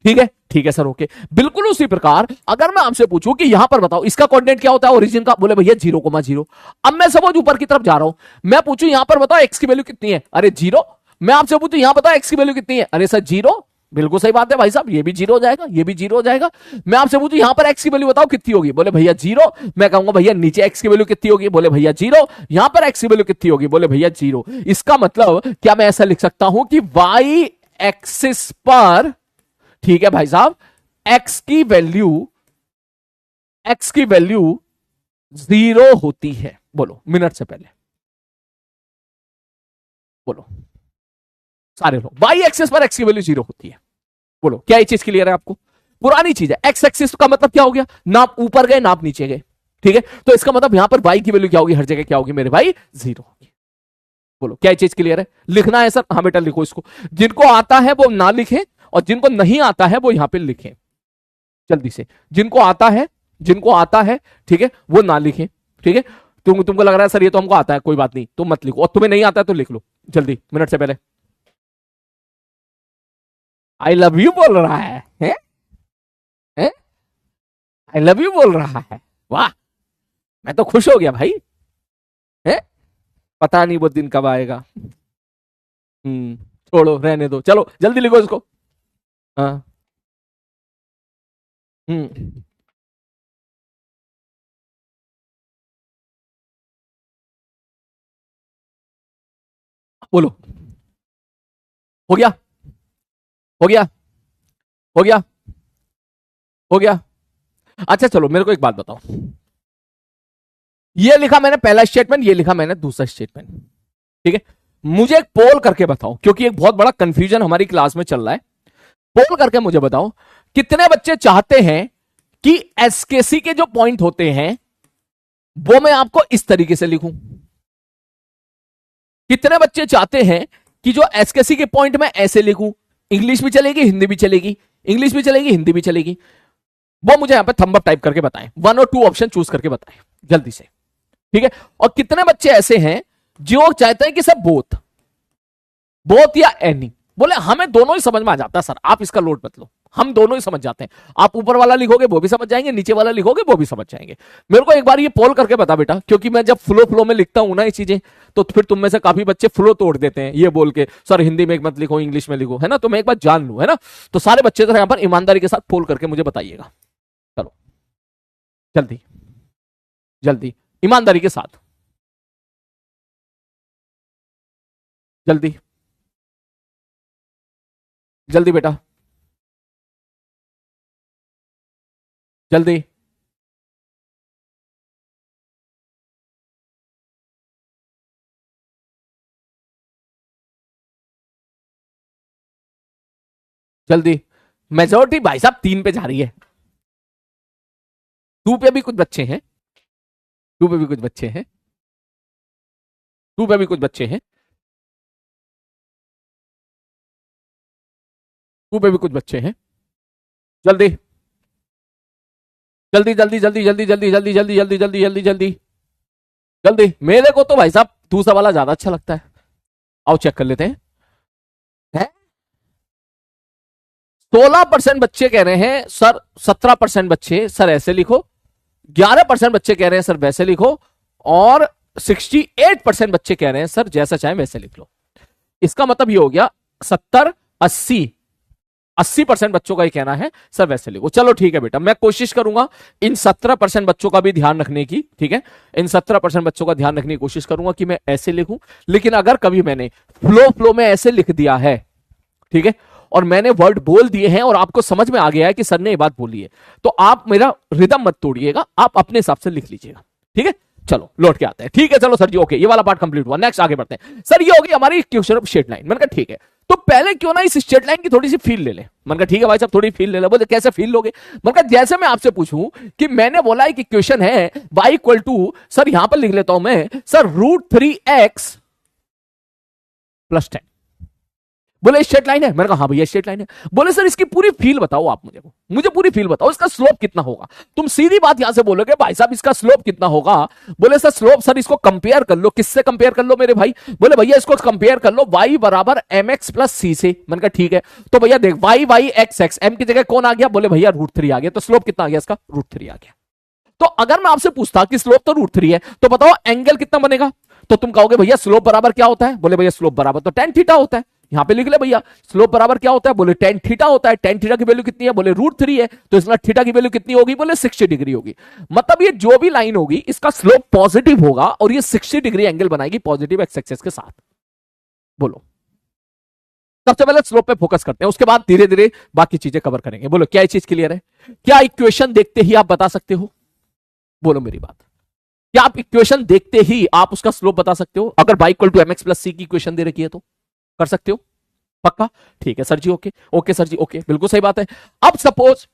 ठीक है सर, ओके। बिल्कुल उसी प्रकार अगर मैं आपसे पूछूं कि यहां पर बताओ इसका कोऑर्डिनेट क्या होता है ओरिजिन का, बोले भैया 0,0। अब मैं सपोज ऊपर की तरफ जा रहा हूं, मैं पूछूं यहां पर बताओ एक्स की वैल्यू कितनी है, अरे 0। मैं आपसे पूछूं यहां बताओ एक्स की वैल्यू कितनी है, अरे सर 0। बिल्कुल सही बात है भाई साहब, ये भी 0 हो जाएगा, ये भी 0 हो जाएगा। मैं आपसे पूछूं यहां पर एक्स की वैल्यू बताओ कितनी होगी, बोले भैया 0। मैं कहूंगा भैया नीचे एक्स की वैल्यू कितनी होगी, बोले भैया 0। यहां पर एक्स की वैल्यू कितनी होगी, बोले भैया 0। इसका मतलब क्या मैं ऐसा लिख सकता हूं कि वाई एक्सिस पर, ठीक है भाई साहब, एक्स की वैल्यू 0 होती है। बोलो मिनट से पहले, बोलो सारे लोग, वाई एक्सिस पर एक्स की वैल्यू 0 होती है। बोलो क्या ये चीज क्लियर है आपको? पुरानी चीज है, एक्स एक्सिस का मतलब क्या हो गया, नाप ऊपर गए नाप नीचे गए, ठीक है। तो इसका मतलब यहां पर वाई की वैल्यू क्या होगी, हर जगह क्या होगी मेरे भाई, 0 होगी। बोलो क्या ये चीज क्लियर है? लिखना है सर, हाँ बेटा लिखो इसको। जिनको आता है वो ना लिखें, और जिनको नहीं आता है वो यहां पे लिखें जल्दी से। जिनको आता है ठीक है, वो ना लिखें, ठीक है। तुमको लग रहा है सर ये तो हमको आता है, कोई बात नहीं, तुम मत लिखो, और तुम्हें नहीं आता है तो लिख लो जल्दी मिनट से पहले। आई लव यू बोल रहा है, आई लव यू बोल रहा है, वाह, मैं तो खुश हो गया भाई, है? पता नहीं वो दिन कब आएगा। छोड़ो रहने दो, चलो जल्दी लिखो इसको। हाँ। हम्म। बोलो, हो गया, हो गया, हो गया, हो गया। अच्छा चलो मेरे को एक बात बताओ, ये लिखा मैंने पहला स्टेटमेंट, ये लिखा मैंने दूसरा स्टेटमेंट, ठीक है। मुझे एक पोल करके बताओ, क्योंकि एक बहुत बड़ा कंफ्यूजन हमारी क्लास में चल रहा है। पोल करके मुझे बताओ कितने बच्चे चाहते हैं कि एसकेसी के जो पॉइंट होते हैं वो मैं आपको इस तरीके से लिखूं? कितने बच्चे चाहते हैं कि जो एसकेसी के पॉइंट में ऐसे लिखूं? इंग्लिश भी चलेगी, हिंदी भी चलेगी, इंग्लिश भी चलेगी, हिंदी भी चलेगी। वो मुझे यहां पे थंब अप टाइप करके बताएं, 1 और 2 ऑप्शन चूज करके बताएं जल्दी से, ठीक है। और कितने बच्चे ऐसे हैं जो चाहते हैं कि सब बोथ, बोथ या एनी? बोले हमें दोनों ही समझ में आ जाता है सर, आप इसका लोड मत लो, हम दोनों ही समझ जाते हैं। आप ऊपर वाला लिखोगे वो भी समझ जाएंगे, नीचे वाला लिखोगे वो भी समझ जाएंगे। मेरे को एक बार ये पोल करके बता बेटा, क्योंकि मैं जब फ्लो में लिखता हूं ना ये चीजें, तो फिर तुम में से काफी बच्चे फ्लो तोड़ देते हैं ये बोल के सर हिंदी में मत लिखो, इंग्लिश में लिखो, है ना। तो मैं एक बार जान लू, है ना। तो सारे बच्चे तो यहां पर ईमानदारी के साथ पोल करके मुझे बताइएगा, चलो जल्दी जल्दी, ईमानदारी के साथ जल्दी जल्दी बेटा, जल्दी जल्दी। मेजोरिटी भाई साहब 3 पे जा रही है, 2 पे भी कुछ बच्चे हैं, 2 पे भी कुछ बच्चे हैं, 2 पे भी कुछ बच्चे हैं, 2 पे भी कुछ बच्चे हैं। जल्दी जल्दी जल्दी जल्दी जल्दी जल्दी जल्दी जल्दी जल्दी जल्दी जल्दी जल्दी जल्दी। मेरे को तो भाई साहब दूसरा वाला ज्यादा अच्छा लगता है, आओ चेक कर लेते हैं। 16% बच्चे कह रहे हैं सर, 17% बच्चे सर ऐसे लिखो, 11% बच्चे कह रहे हैं सर वैसे लिखो, और 68% बच्चे कह रहे हैं सर जैसा चाहे वैसे लिख लो। इसका मतलब ये हो गया 70 80% बच्चों का ही कहना है सर वैसे लिखो। चलो ठीक है बेटा, मैं कोशिश करूंगा इन 17% बच्चों का भी ध्यान रखने की, ठीक है। इन 17% बच्चों का ध्यान रखने की कोशिश करूंगा कि मैं ऐसे लिखूं। लेकिन अगर कभी मैंने फ्लो में ऐसे लिख दिया है, ठीक है, और मैंने वर्ड बोल दिए हैं और आपको समझ में आ गया है कि सर ने ये बात बोली है, तो आप मेरा रिदम मत तोड़िएगा, आप अपने हिसाब से लिख लीजिएगा, ठीक है। चलो लौट के आते हैं, ठीक है। चलो सर जी ओके, ये वाला पार्ट कंप्लीट हुआ, नेक्स्ट आगे बढ़ते हैं। सर ये होगी हमारी क्वेश्चन ऑफ स्ट्रेट लाइन। मैंने कहा ठीक है, तो पहले क्यों ना इस स्ट्रेट लाइन की थोड़ी सी फील ले ले। मैंने कहा ठीक है भाई साहब, थोड़ी फील ले ले। बोले कैसे फील लोगे? मैंने कहा जैसे मैं आपसे पूछूं कि मैंने बोला है कि क्वेश्चन है y इक्वल टू, सर यहां पर लिख लेता हूं मैं सर √3x + 10। बोले स्ट्रेट लाइन है। मैंने कहा हाँ भैया स्ट्रेट लाइन है। बोले सर इसकी पूरी फील बताओ आप मुझे पूरी फील बताओ, इसका स्लोप कितना होगा। तुम सीधी बात यहां से बोलोगे भाई साहब इसका स्लोप कितना होगा। बोले सर स्लोप सर इसको कंपेयर कर लो। किससे कंपेयर कर लो मेरे भाई। बोले भैया इसको कंपेयर कर लो y बराबर mx प्लस c से। मैंने कहा ठीक है। तो भैया देख y x x, m की जगह कौन आ गया। बोले भैया √3 आ गया। तो स्लोप कितना आ गया इसका, √3 आ गया। तो अगर मैं आपसे पूछता कि स्लोप तो √3 है, तो बताओ एंगल कितना बनेगा। तो तुम कहोगे भैया स्लोप बराबर क्या होता है। बोले भैया स्लोप बराबर तो tan थीटा होता है। यहां पे लिख ले भैया स्लोप बराबर क्या होता है। बोले tan थीटा होता है। tan थीटा की वैल्यू कितनी है। बोले √3 है। तो इसमें थीटा की वैल्यू कितनी होगी। बोले 60 डिग्री होगी। मतलब ये जो भी लाइन होगी इसका स्लोप पॉजिटिव होगा और ये 60 डिग्री एंगल बनाएगी पॉजिटिव एक्स एक्सिस के साथ। बोलो सबसे पहले स्लोप पे फोकस करते हैं, उसके बाद धीरे धीरे बाकी चीजें कवर करेंगे। बोलो क्या ये चीज क्लियर है। क्या इक्वेशन देखते ही आप बता सकते हो। बोलो मेरी बात, क्या आप इक्वेशन देखते ही आप उसका स्लोप बता सकते हो। अगर y equal to mx plus C की इक्वेशन दे रखी है तो कर सकते हो पक्का। ठीक है sir ji, okay okay sir ji, okay बिल्कुल सही बात है। अब सपोज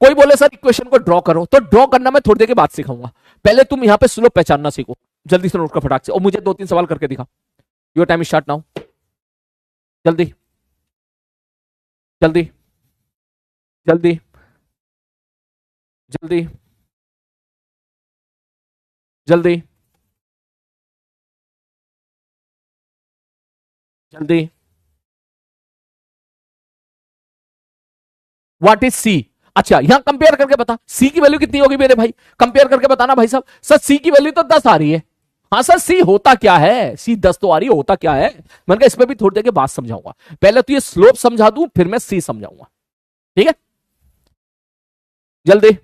कोई बोले सर इक्वेशन को ड्रॉ करो, तो ड्रॉ करना मैं थोड़ी देर के बाद सिखाऊंगा। पहले तुम यहां पे स्लोप पहचानना सीखो। जल्दी से नोट कर फटाक से, और मुझे 2-3 सवाल करके दिखा। Your time start now. जल्दी जल्दी जल्दी जल्दी जल्दी जल्दी। What is C. अच्छा यहां कंपेयर करके बता सी की वैल्यू कितनी होगी मेरे भाई। कंपेयर करके बताना भाई साहब। सर सी की वैल्यू तो 10 आ रही है। हाँ सर सी होता क्या है, सी 10 तो आ रही है, होता क्या है। मैंने कहा इसमें भी थोड़ी देर के बाद समझाऊंगा। पहले तो ये स्लोप समझा दूं फिर मैं सी समझाऊंगा। ठीक है जल्दी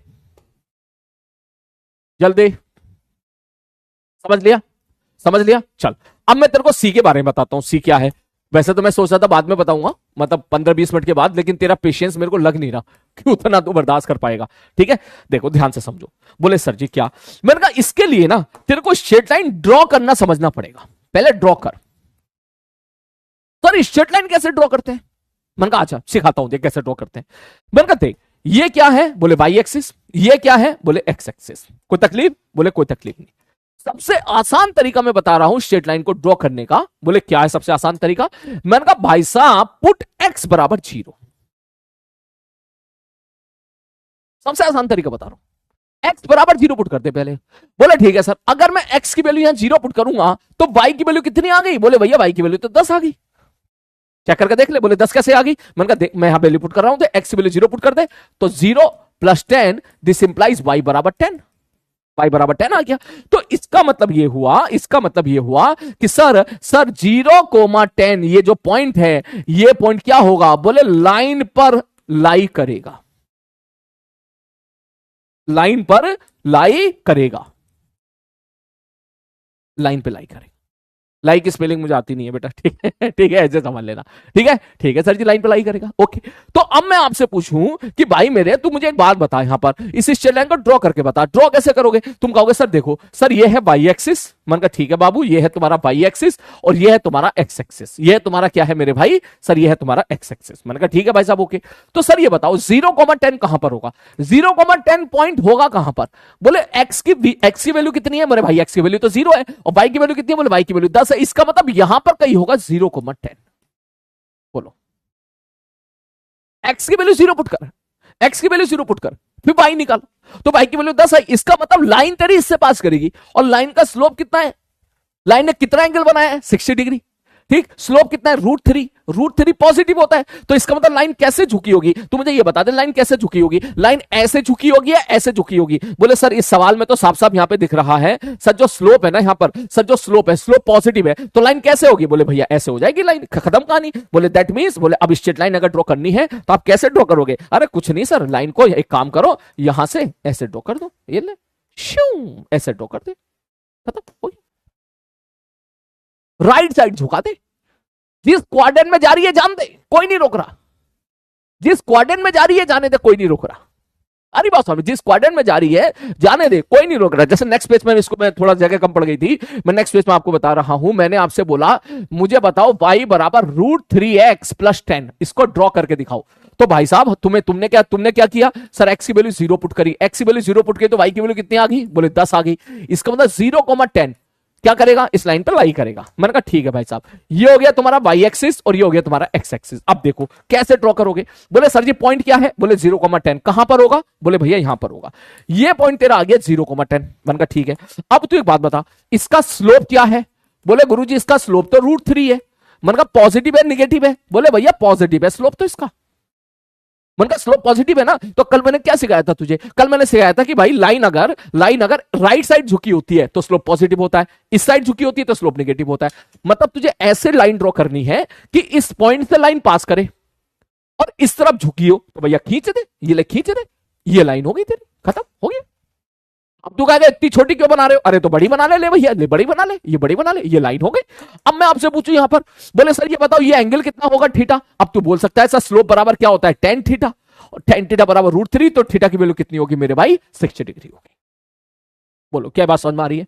जल्दी। समझ लिया समझ लिया। चल अब मैं तेरे को सी के बारे में बताता हूं, सी क्या है। वैसे तो मैं सोच रहा था बाद में बताऊंगा, मतलब 15-20 मिनट के बाद, लेकिन तेरा पेशेंस मेरे को लग नहीं रहा कि उतना तू बर्दाश्त कर पाएगा। ठीक है देखो ध्यान से समझो। बोले सर जी क्या। मैंने कहा इसके लिए ना तेरे को स्ट्रेट लाइन ड्रॉ करना समझना पड़ेगा। पहले ड्रॉ कर। सर स्ट्रेट लाइन कैसे ड्रॉ करते हैं। मैंने कहा अच्छा सिखाता हूं, देख कैसे ड्रॉ करते हैं। मैंने कहा देख ये क्या है। बोले वाई एक्सिस। ये क्या है। बोले एक्स एक्सिस। कोई तकलीफ। बोले कोई तकलीफ नहीं। सबसे आसान तरीका मैं बता रहा हूं स्ट्रेट लाइन को ड्रॉ करने का। बोले क्या है सबसे आसान तरीका। मैंने कहा भाई साहब पुट एक्स बराबर 0। सबसे आसान तरीका बता रहा हूं, एक्स बराबर 0 पुट करते पहले। बोले ठीक है सर, अगर मैं एक्स की वैल्यू यहां 0 पुट करूंगा तो वाई की वैल्यू कितनी आ गई। बोले भैया वाई की वैल्यू तो 10 आ गई। चेक करके देख ले। बोले 10 कैसे आ गई। मैंने कहा देख मैं यहां वैल्यू पुट कर रहा हूं तो एक्स की वैल्यू 0 पुट कर दे। तो 0 + 10 दिस इंप्लाइज वाई बराबर 10। y बराबर 10 आ गया। तो इसका मतलब ये हुआ कि सर 0,10 ये जो पॉइंट है ये पॉइंट क्या होगा। बोले लाइन पर लाई करेगा। लाइन पर लाई करेगा। लाइन पे लाई करेगा। लाई की स्पेलिंग मुझे आती नहीं है बेटा। ठीक है ठीक है ऐसे समझ लेना। ठीक है सर जी लाइन पे लाई करेगा। ओके तो अब मैं आपसे पूछूं कि भाई मेरे तू मुझे एक बात बता, यहां पर इस स्ट्रेट लाइन को ड्रॉ करके बता। ड्रॉ कैसे करोगे। तुम कहोगे सर देखो सर ये है वाई एक्सिस। मैंने कहा ठीक है बाबू ये है तुम्हारा वाई एक्सिस और ये है तुम्हारा एक्स एक्सिस। ये तुम्हारा क्या है मेरे भाई। सर ये है तुम्हारा एक्स एक्सिस। मैंने कहा ठीक है भाई साहब ओके। तो सर ये बताओ 0,10 कहां पर होगा। 0,10 पॉइंट होगा कहां पर। बोले एक्स की वैल्यू कितनी है। मेरे भाई एक्स की वैल्यू तो 0 है और वाई की वैल्यू कितनी है। बोले वाई की वैल्यू 10 है। इसका मतलब यहां पर कहीं होगा 0,10। बोलो एक्स की वैल्यू 0 पुट कर। एक्स की वैल्यू 0 पुट कर फिर वाई निकाल। तो वाई की वैल्यू 10 है। इसका मतलब लाइन तेरी इससे पास करेगी और लाइन का स्लोप कितना है। लाइन ने कितना एंगल बनाया है 60 डिग्री। ठीक स्लोप कितना है √3 पॉजिटिव होता है। तो इसका मतलब लाइन कैसे झुकी होगी। तू मुझे ये बता दे लाइन कैसे झुकी होगी। लाइन ऐसे झुकी होगी या ऐसे झुकी होगी। बोले सर इस सवाल में तो साफ साफ यहां पे दिख रहा है सर जो स्लोप है ना यहां पर सर जो स्लोप है स्लोप पॉजिटिव है तो लाइन कैसे होगी। बोले भैया ऐसे हो जाएगी लाइन, खत्म कहानी। बोले दैट मींस बोले अब स्ट्रेट लाइन अगर ड्रॉ करनी है तो आप कैसे ड्रॉ करोगे। अरे कुछ नहीं सर लाइन को एक काम करो यहां से ऐसे ड्रॉ कर दो। ये ले शू ऐसे ड्रॉ कर दे, खत्म हो गया। राइट साइड झुका दे। जिस क्वाड्रेंट में जा रही है जान दे, कोई नहीं रोक रहा। जिस क्वाड्रेंट में जा रही है जाने दे, कोई नहीं रोक रहा। अरे बात समझ, जिस क्वाड्रेंट में जा रही है जाने दे, कोई नहीं रोक रहा। जैसे नेक्स्ट पेज में इसको मैं थोड़ा जगह कम पड़ गई थी, मैं नेक्स्ट पेज में आपको बता रहा हूं। मैंने आपसे बोला मुझे बताओ y बराबर √3x + 10 इसको ड्रॉ करके दिखाओ। तो भाई साहब तुमने क्या किया। सर x की वैल्यू 0 पुट करी। x की वैल्यू 0 पुट करी तो y की वैल्यू कितनी आ गई। बोले 10 आ गई। इसका मतलब 0,10 क्या करेगा, इस लाइन पर लाई करेगा। मैंने कहा ठीक है भाई साहब, ये हो गया तुम्हारा वाई एक्सिस और ये हो गया तुम्हारा एक्स एक्सिस। अब देखो कैसे ड्रॉ करोगे। बोले सर जी पॉइंट क्या है, बोले 0,10। कहां पर होगा, बोले भैया यहां पर होगा। ये पॉइंट तेरा आ गया 0,10। मैंने कहा ठीक है। अब तू एक बात बता, इसका स्लोप क्या है, बोले गुरुजी इसका स्लोप तो √3 है। मैंने कहा पॉजिटिव है निगेटिव है, बोले भैया पॉजिटिव है स्लोप तो इसका। मैंने कहा स्लोप पॉजिटिव है ना, तो कल मैंने क्या सिखाया था तुझे, कल मैंने सिखाया था कि भाई लाइन अगर राइट साइड झुकी होती है तो स्लोप पॉजिटिव होता है, इस साइड झुकी होती है तो स्लोप नेगेटिव होता है। मतलब तुझे ऐसे लाइन ड्रॉ करनी है कि इस पॉइंट से लाइन पास करे और इस तरफ झुकी हो तो भैया खींच दे, ये ले खींच दे, ये लाइन हो गई तेरी, खत्म हो गया। अब तू कहेगा इतनी छोटी क्यों बना रहे हो, अरे तो बड़ी बना ले भैया, ले बड़ी बना ले, ये बड़ी बना ले, ये लाइन हो गई। अब मैं आपसे पूछूं यहां पर, बोले सर ये बताओ ये एंगल कितना होगा थीटा। अब तू बोल सकता है सर स्लोप बराबर क्या होता है tan थीटा, और tan थीटा बराबर √3, तो थीटा की वैल्यू कितनी होगी मेरे भाई 60 डिग्री होगी। बोलो क्या बात समझ में आ रही है,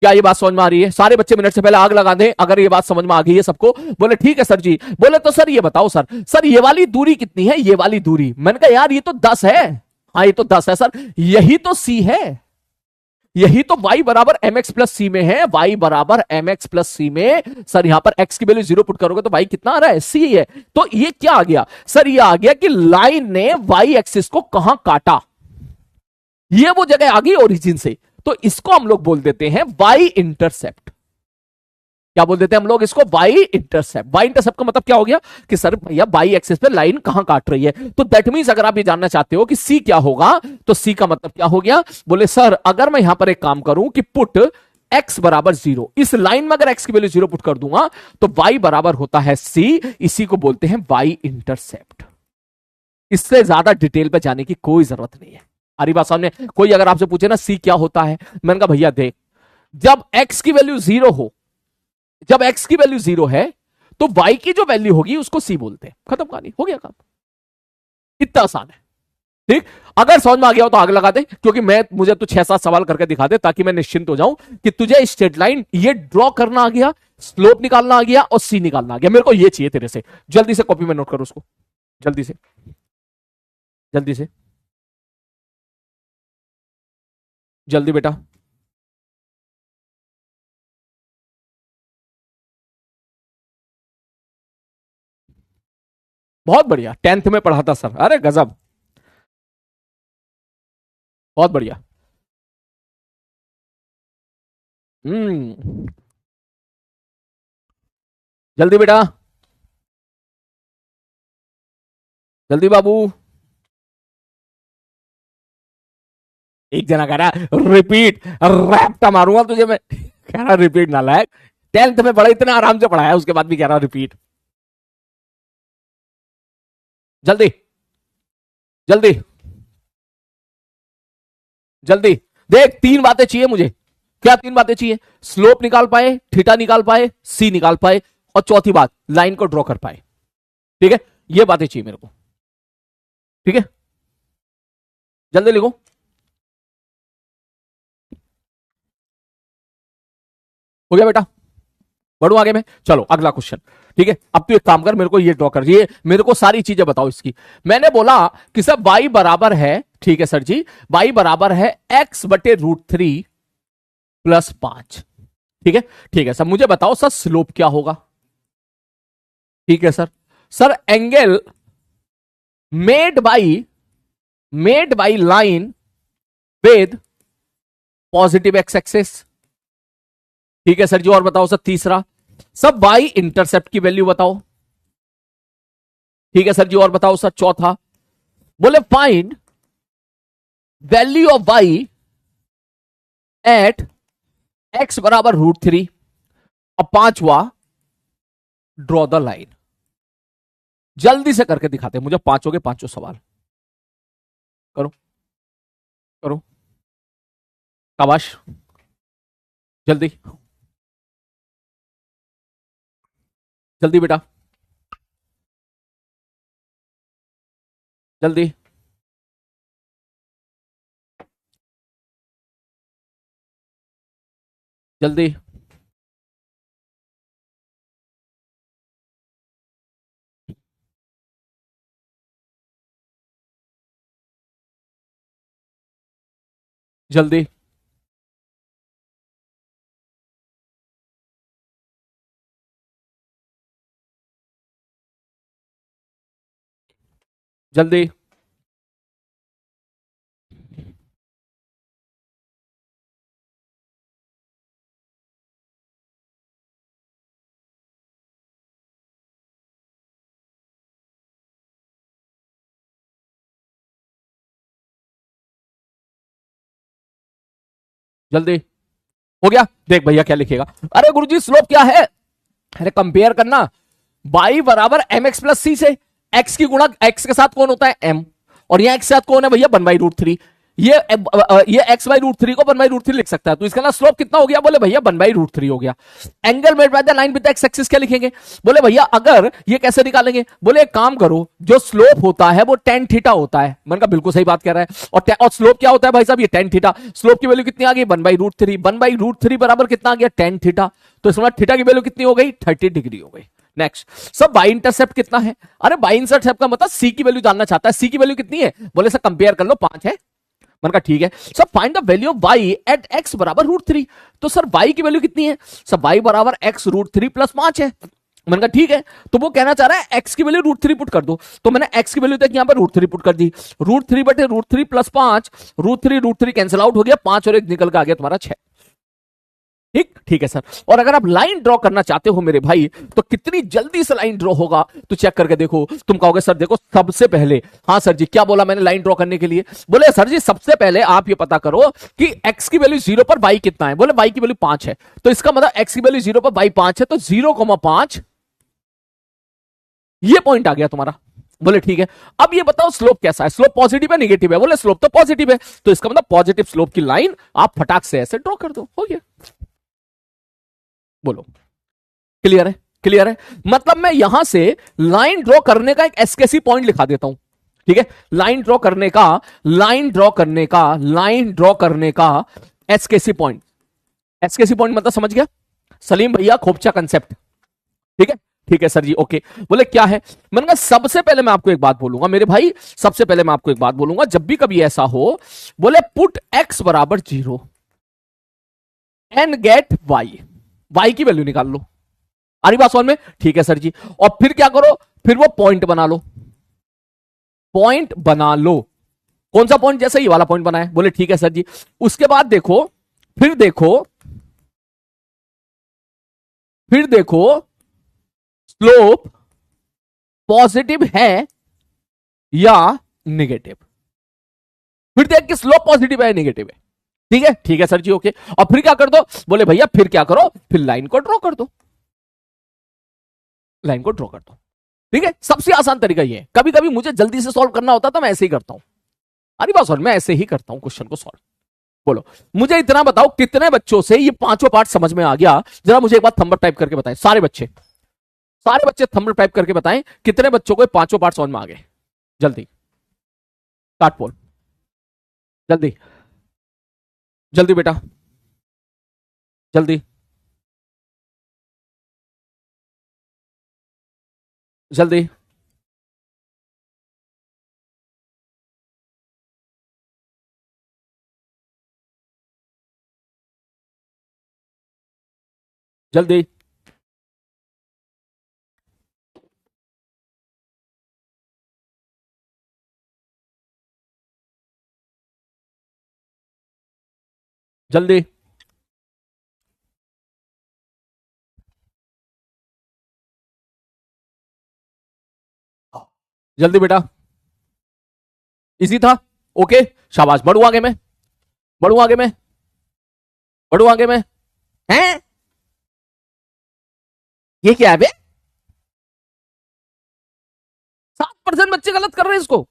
क्या ये बात समझ में आ रही है। सारे बच्चे मिनट से पहले आग लगा दें अगर ये बात समझ में आ गई है सबको। बोले ठीक है सर जी। बोले तो सर ये बताओ सर ये वाली दूरी कितनी है, ये वाली दूरी। मैंने कहा यार ये तो 10 है। हाँ ये तो 10 है सर, यही तो सी है, यही तो y बराबर mx प्लस सी में है, y बराबर mx प्लस सी में। सर यहां पर x की वैल्यू 0 पुट करोगे तो y कितना आ रहा है, c है। तो ये क्या आ गया सर, ये आ गया कि लाइन ने y एक्सिस को कहां काटा, ये वो जगह आ गई ओरिजिन से। तो इसको हम लोग बोल देते हैं y इंटरसेप्ट। क्या बोल देते हैं हम लोग इसको, वाई इंटरसेप्ट। वाई इंटरसेप्ट का मतलब क्या हो गया कि सर भैया वाई एक्सिस पे लाइन कहां काट रही है। तो दैट मींस अगर आप ये जानना चाहते हो कि सी क्या होगा, तो सी का मतलब क्या हो गया, बोले सर अगर मैं यहां पर एक काम करूं कि पुट x बराबर 0, इस लाइन में अगर x की वैल्यू 0 पुट कर दूंगा तो y बराबर होता है c, इसी को बोलते हैं वाई इंटरसेप्ट। इससे ज्यादा डिटेल पे जाने की कोई जरूरत नहीं है। हरी बात सामने, कोई अगर आपसे पूछे ना सी क्या होता है, मैंने कहा भैया देख, जब x की वैल्यू 0 हो, जब x की वैल्यू 0 है तो y की जो वैल्यू होगी उसको c बोलते हैं, खत्म कहानी, हो गया काम। इतना आसान है। ठीक, अगर समझ में आ गया हो तो आग लगा दे, क्योंकि मुझे तो 6-7 सवाल करके दिखा दे ताकि मैं निश्चिंत हो जाऊं कि तुझे स्ट्रेट लाइन ये ड्रॉ करना आ गया, स्लोप निकालना आ गया और सी निकालना आ गया। मेरे को ये चाहिए तेरे से, जल्दी से कॉपी में नोट करो उसको, जल्दी से, जल्दी से, जल्दी बेटा। बहुत बढ़िया, 10th में पढ़ा था सर, अरे गजब, बहुत बढ़िया। हम्म, जल्दी बेटा, जल्दी बाबू। एक जना कह रहा रिपीट, रैप्टा मारूंगा तुझे मैं, कह रहा रिपीट ना लायक, 10th में पढ़ा, इतने आराम से पढ़ाया उसके बाद भी कह रहा रिपीट। जल्दी, जल्दी, जल्दी। देख 3 बातें चाहिए मुझे, क्या 3 बातें चाहिए, स्लोप निकाल पाए, थीटा निकाल पाए, सी निकाल पाए, और चौथी बात लाइन को ड्रॉ कर पाए। ठीक है, ये बातें चाहिए मेरे को। ठीक है, जल्दी लिखो। हो गया बेटा, बढ़ू आगे में, चलो अगला क्वेश्चन। ठीक है, अब तू एक काम कर, मेरे को ये ड्रॉ कर, ये मेरे को सारी चीजें बताओ इसकी। मैंने बोला कि सर y बराबर है, ठीक है सर जी, y बराबर है x/√3 + 5। ठीक है, ठीक है सर, मुझे बताओ सर स्लोप क्या होगा। ठीक है sir, sir angle made by line with positive x axis. ठीक है सर जी, और बताओ सर तीसरा, सब बाई इंटरसेप्ट की वैल्यू बताओ। ठीक है सर जी, और बताओ सर चौथा, बोले find value of y at x बराबर √3, और पांचवा ड्रॉ द लाइन। जल्दी से करके दिखाते हैं मुझे पांचों के पांचों सवाल, करो, करो, काबाश, जल्दी, जल्दी बेटा, जल्दी, जल्दी, जल्दी, जल्दी जल्दी। हो गया, देख भैया क्या लिखेगा। अरे गुरुजी स्लोप क्या है? अरे कंपेयर करना y बराबर एम एक्स प्लस सी से। x की गुणा x के साथ कौन होता है? m। और यहां x के साथ कौन है भैया? 1/√3। ये x बाई रूट थ्री को 1/√3 लिख सकता है, तो इसका ना स्लोप कितना हो गया? बोले भैया 1/√3 हो गया। Angle made by the line with x axis क्या लिखेंगे? बोले भैया अगर ये कैसे निकालेंगे? बोले एक काम करो, जो स्लोप होता है वो tan थीटा होता है। मैंने कहा बिल्कुल सही बात कह रहा है। और स्लोप क्या होता है भाई साहब? ये tan थीटा। स्लोप की वैल्यू कितनी आ गई? 1/√3। 1/√3 बराबर कितना आ गया? tan theta. तो इसमें थीटा की वैल्यू कितनी हो गई? 30 डिग्री हो गई। नेक्स्ट, सब बाई इंटरसेप्ट कितना है? अरे बाई इंटरसेप्ट का मतलब सी की वैल्यू जानना चाहता है। सी की वैल्यू कितनी है? बोले सर कंपेयर कर लो, 5 है। मैंने कहा ठीक है sir, find the value of y at x बराबर √3। तो सर y की वैल्यू कितनी है? सर y बराबर x √3 प्लस 5 है। मैंने कहा ठीक है, तो वो कहना चाह रहा है x की वैल्यू √3 पुट कर दो। तो मैंने x की वैल्यू तक यहां पर √3 पुट कर दी। √3 बटे √3 प्लस 5, √3 कैंसिल आउट हो गया, 5 और 1 निकल के आ गया तुम्हारा 6। ठीक ठीक है सर। और अगर आप लाइन ड्रॉ करना चाहते हो मेरे भाई, तो कितनी जल्दी से लाइन ड्रॉ होगा तो चेक करके देखो। तुम कहोगे सर देखो सबसे पहले, हाँ सर जी क्या बोला मैंने लाइन ड्रॉ करने के लिए? बोले सर जी सबसे पहले आप ये पता करो कि x की वैल्यू 0 पर y कितना है। बोले y की वैल्यू 5 है, तो इसका मतलब x की वैल्यू 0 पर y 5 है, तो 0,5 ये पॉइंट आ गया तुम्हारा। बोले ठीक है, अब ये बताओ स्लोप कैसा है? स्लोप पॉजिटिव है निगेटिव है? बोले स्लोप तो पॉजिटिव है, तो इसका मतलब पॉजिटिव स्लोप की लाइन आप फटाक से ऐसे ड्रॉ कर दो, हो गया। बोलो क्लियर है? क्लियर है? मतलब मैं यहां से लाइन ड्रॉ करने का एक एसकेसी पॉइंट लिखा देता हूं। ठीक है, लाइन ड्रॉ करने का, लाइन ड्रॉ करने का एसकेसी पॉइंट। एसकेसी पॉइंट मतलब समझ गया सलीम भैया? खोपचा कंसेप्ट। ठीक है ठीक है सर जी, ओके। बोले क्या है? मैंने कहा सबसे पहले मैं आपको एक बात बोलूंगा मेरे भाई, सबसे पहले मैं आपको एक बात बोलूंगा, जब भी कभी ऐसा हो, बोले पुट x बराबर 0 एंड गेट y की वैल्यू निकाल लो। आ रही बात समझ में? ठीक है सर जी। और फिर क्या करो? फिर वो पॉइंट बना लो, पॉइंट बना लो। कौन सा पॉइंट? जैसे ये वाला पॉइंट बनाए। बोले ठीक है सर जी। उसके बाद देखो, फिर देखो, फिर देखो स्लोप पॉजिटिव है या नेगेटिव। फिर देख कि स्लोप पॉजिटिव है या नेगेटिव है। ठीक है सर जी, ओके। और फिर क्या कर दो? बोले भैया फिर क्या करो? फिर लाइन को ड्रॉ कर दो, लाइन को ड्रॉ कर दो। ठीक है, सबसे आसान तरीका ये है। कभी कभी मुझे जल्दी से सॉल्व करना होता तो मैं ऐसे ही करता हूं। अरे बात सॉल्व, मैं ऐसे ही करता हूं क्वेश्चन को सॉल्व। बोलो मुझे इतना बताओ, कितने बच्चों से ये पांचों पार्ट समझ में आ गया? जरा मुझे एक बार थंब अप टाइप करके बताएं सारे बच्चे, सारे बच्चे थंब अप टाइप करके बताएं कितने बच्चों को पांचों पार्ट समझ में आ गए। जल्दी काट पोल, जल्दी जल्दी बेटा, जल्दी जल्दी। जल्दी जल्दी जल्दी बेटा। इजी था, ओके शाबाश। बढ़ू आगे में, बढ़ू आगे में, बढ़ू आगे में। हैं ये क्या है बे? 7% बच्चे गलत कर रहे हैं इसको।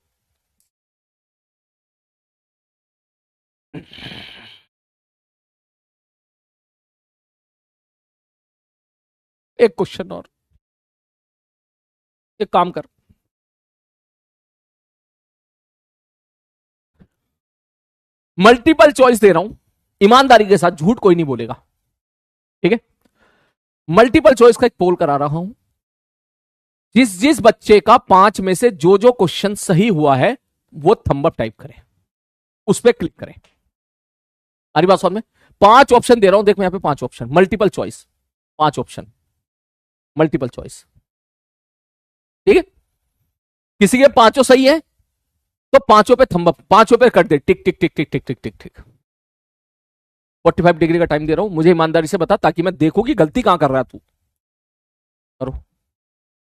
एक क्वेश्चन और, एक काम कर, मल्टीपल चॉइस दे रहा हूं, ईमानदारी के साथ, झूठ कोई नहीं बोलेगा। ठीक है, मल्टीपल चॉइस का एक पोल करा रहा हूं। जिस जिस बच्चे का 5 में से जो जो क्वेश्चन सही हुआ है वो थंब अप टाइप करें, उस पर क्लिक करें। अरे बात समझ में? 5 ऑप्शन दे रहा हूं, देख मैं यहां पे 5 option, multiple choice, 5 option multiple choice. ठीक है, किसी के पांचों सही है, तो पांचों पे थंब अप, पांचों पे कर दे टिक टिक टिक टिक टिक टिक टिक टिक। 45 डिग्री का टाइम दे रहा हूं, मुझे ईमानदारी से बता ताकि मैं देखूं कि गलती कहां कर रहा है तू। करो।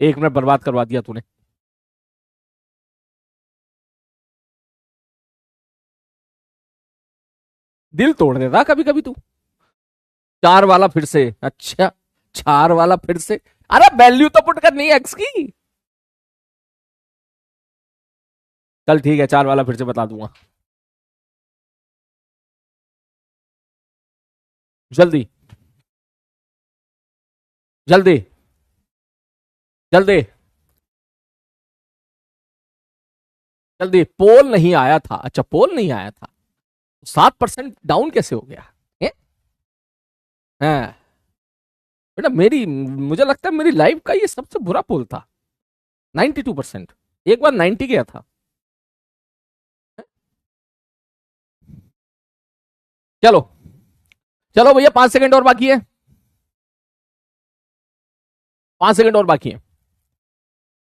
1 मिनट बर्बाद करवा दिया तूने। दिल तोड़ देता कभी कभी तू। 4 वाला फिर से, अच्छा 4 वाला फिर से। अरे वैल्यू तो पुट करनी है एक्स की। चल ठीक है, 4 वाला फिर से बता दूंगा। जल्दी जल्दी जल्दी जल्दी। पोल नहीं आया था, अच्छा पोल नहीं आया था। 7% डाउन कैसे हो गया? है? हाँ। बेटा मेरी, मुझे लगता है मेरी लाइफ का ये सबसे बुरा पोल था। 92%। एक बार 90 गया था। चलो चलो भैया, 5 सेकंड और बाकी है। 5 सेकंड और बाकी है।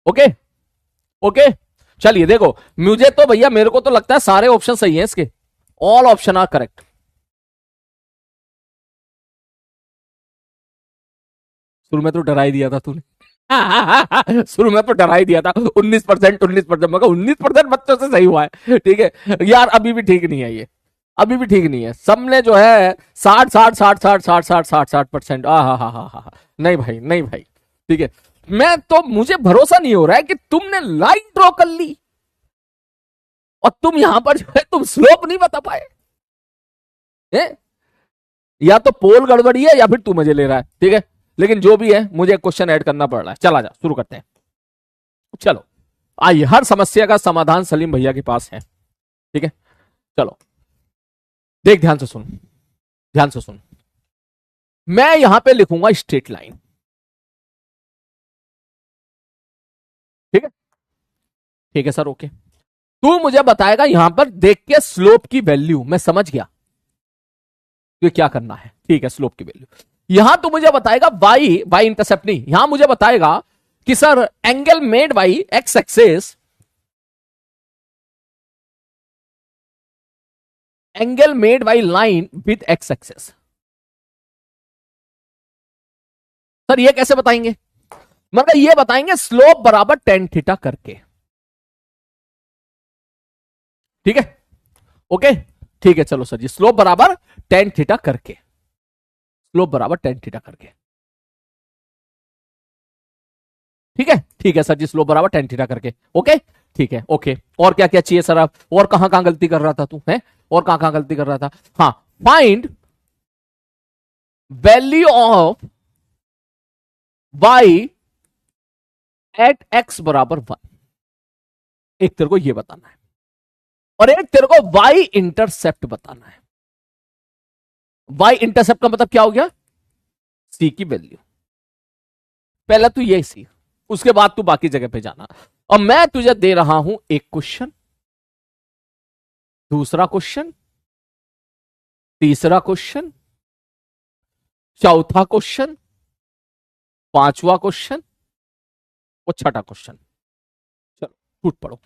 Okay okay. चलिए देखो, मुझे तो भैया, मेरे को तो लगता है सारे ऑप्शन सही हैं इसके। All options are correct. शुरू में तो डरा ही दिया था तूने। शुरू में तो डरा ही दिया था। 19%, 19%, मगर 19% बच्चों से सही हुआ है, ठीक है यार। अभी भी ठीक नहीं है ये, अभी भी ठीक नहीं है। सबने जो है 60, 60, 60, 60, 60, 60, 60%। हा। नहीं भाई, नहीं भाई, ठीक है। मैं तो, मुझे भरोसा नहीं हो रहा है कि तुमने लाइन ड्रॉ कर ली और तुम यहां पर जो है तुम स्लोप नहीं बता पाए। है? या तो पोल गड़बड़ी है या फिर तू मजे ले रहा है, ठीक है। लेकिन जो भी है, मुझे एक क्वेश्चन ऐड करना पड़ रहा है। चला जा, शुरू करते हैं। चलो आइए, हर समस्या का समाधान सलीम भैया के पास है, ठीक है। चलो देख, ध्यान से सुन, ध्यान से सुन। मैं यहां पे लिखूंगा स्ट्रेट लाइन, ठीक है। ठीक है सर, ओके। तू मुझे बताएगा यहां पर देख के स्लोप की वैल्यू। मैं समझ गया तो क्या करना है, ठीक है। स्लोप की वैल्यू यहां तू मुझे बताएगा, वाई वाई इंटरसेप्ट नहीं, यहां मुझे बताएगा कि sir angle made by x axis, angle made by line with x axis. Sir ये कैसे बताएंगे? मतलब ये बताएंगे स्लोप बराबर टेन थीटा करके, ठीक है। ओके, ठीक है। चलो सर जी, स्लोप बराबर टेन थीटा करके, स्लोप बराबर टेन थीटा करके, ठीक है। ठीक है सर जी, स्लोप बराबर टेन थीटा करके, ओके। ठीक है, ओके। और क्या क्या चाहिए सर आप? और कहां कहां गलती कर रहा था तू, है? और कहां कहां गलती कर रहा था? हाँ, find value of y at x बराबर 1। एक तेरे को ये बताना है और एक तेरे को y इंटरसेप्ट बताना है। y इंटरसेप्ट का मतलब क्या हो गया? c की वैल्यू। पहला तू ये सी, उसके बाद तू बाकी जगह पे जाना। और मैं तुझे दे रहा हूं एक क्वेश्चन, दूसरा क्वेश्चन, तीसरा क्वेश्चन, चौथा क्वेश्चन, पांचवा क्वेश्चन और छठा क्वेश्चन। चलो टूट पड़ो।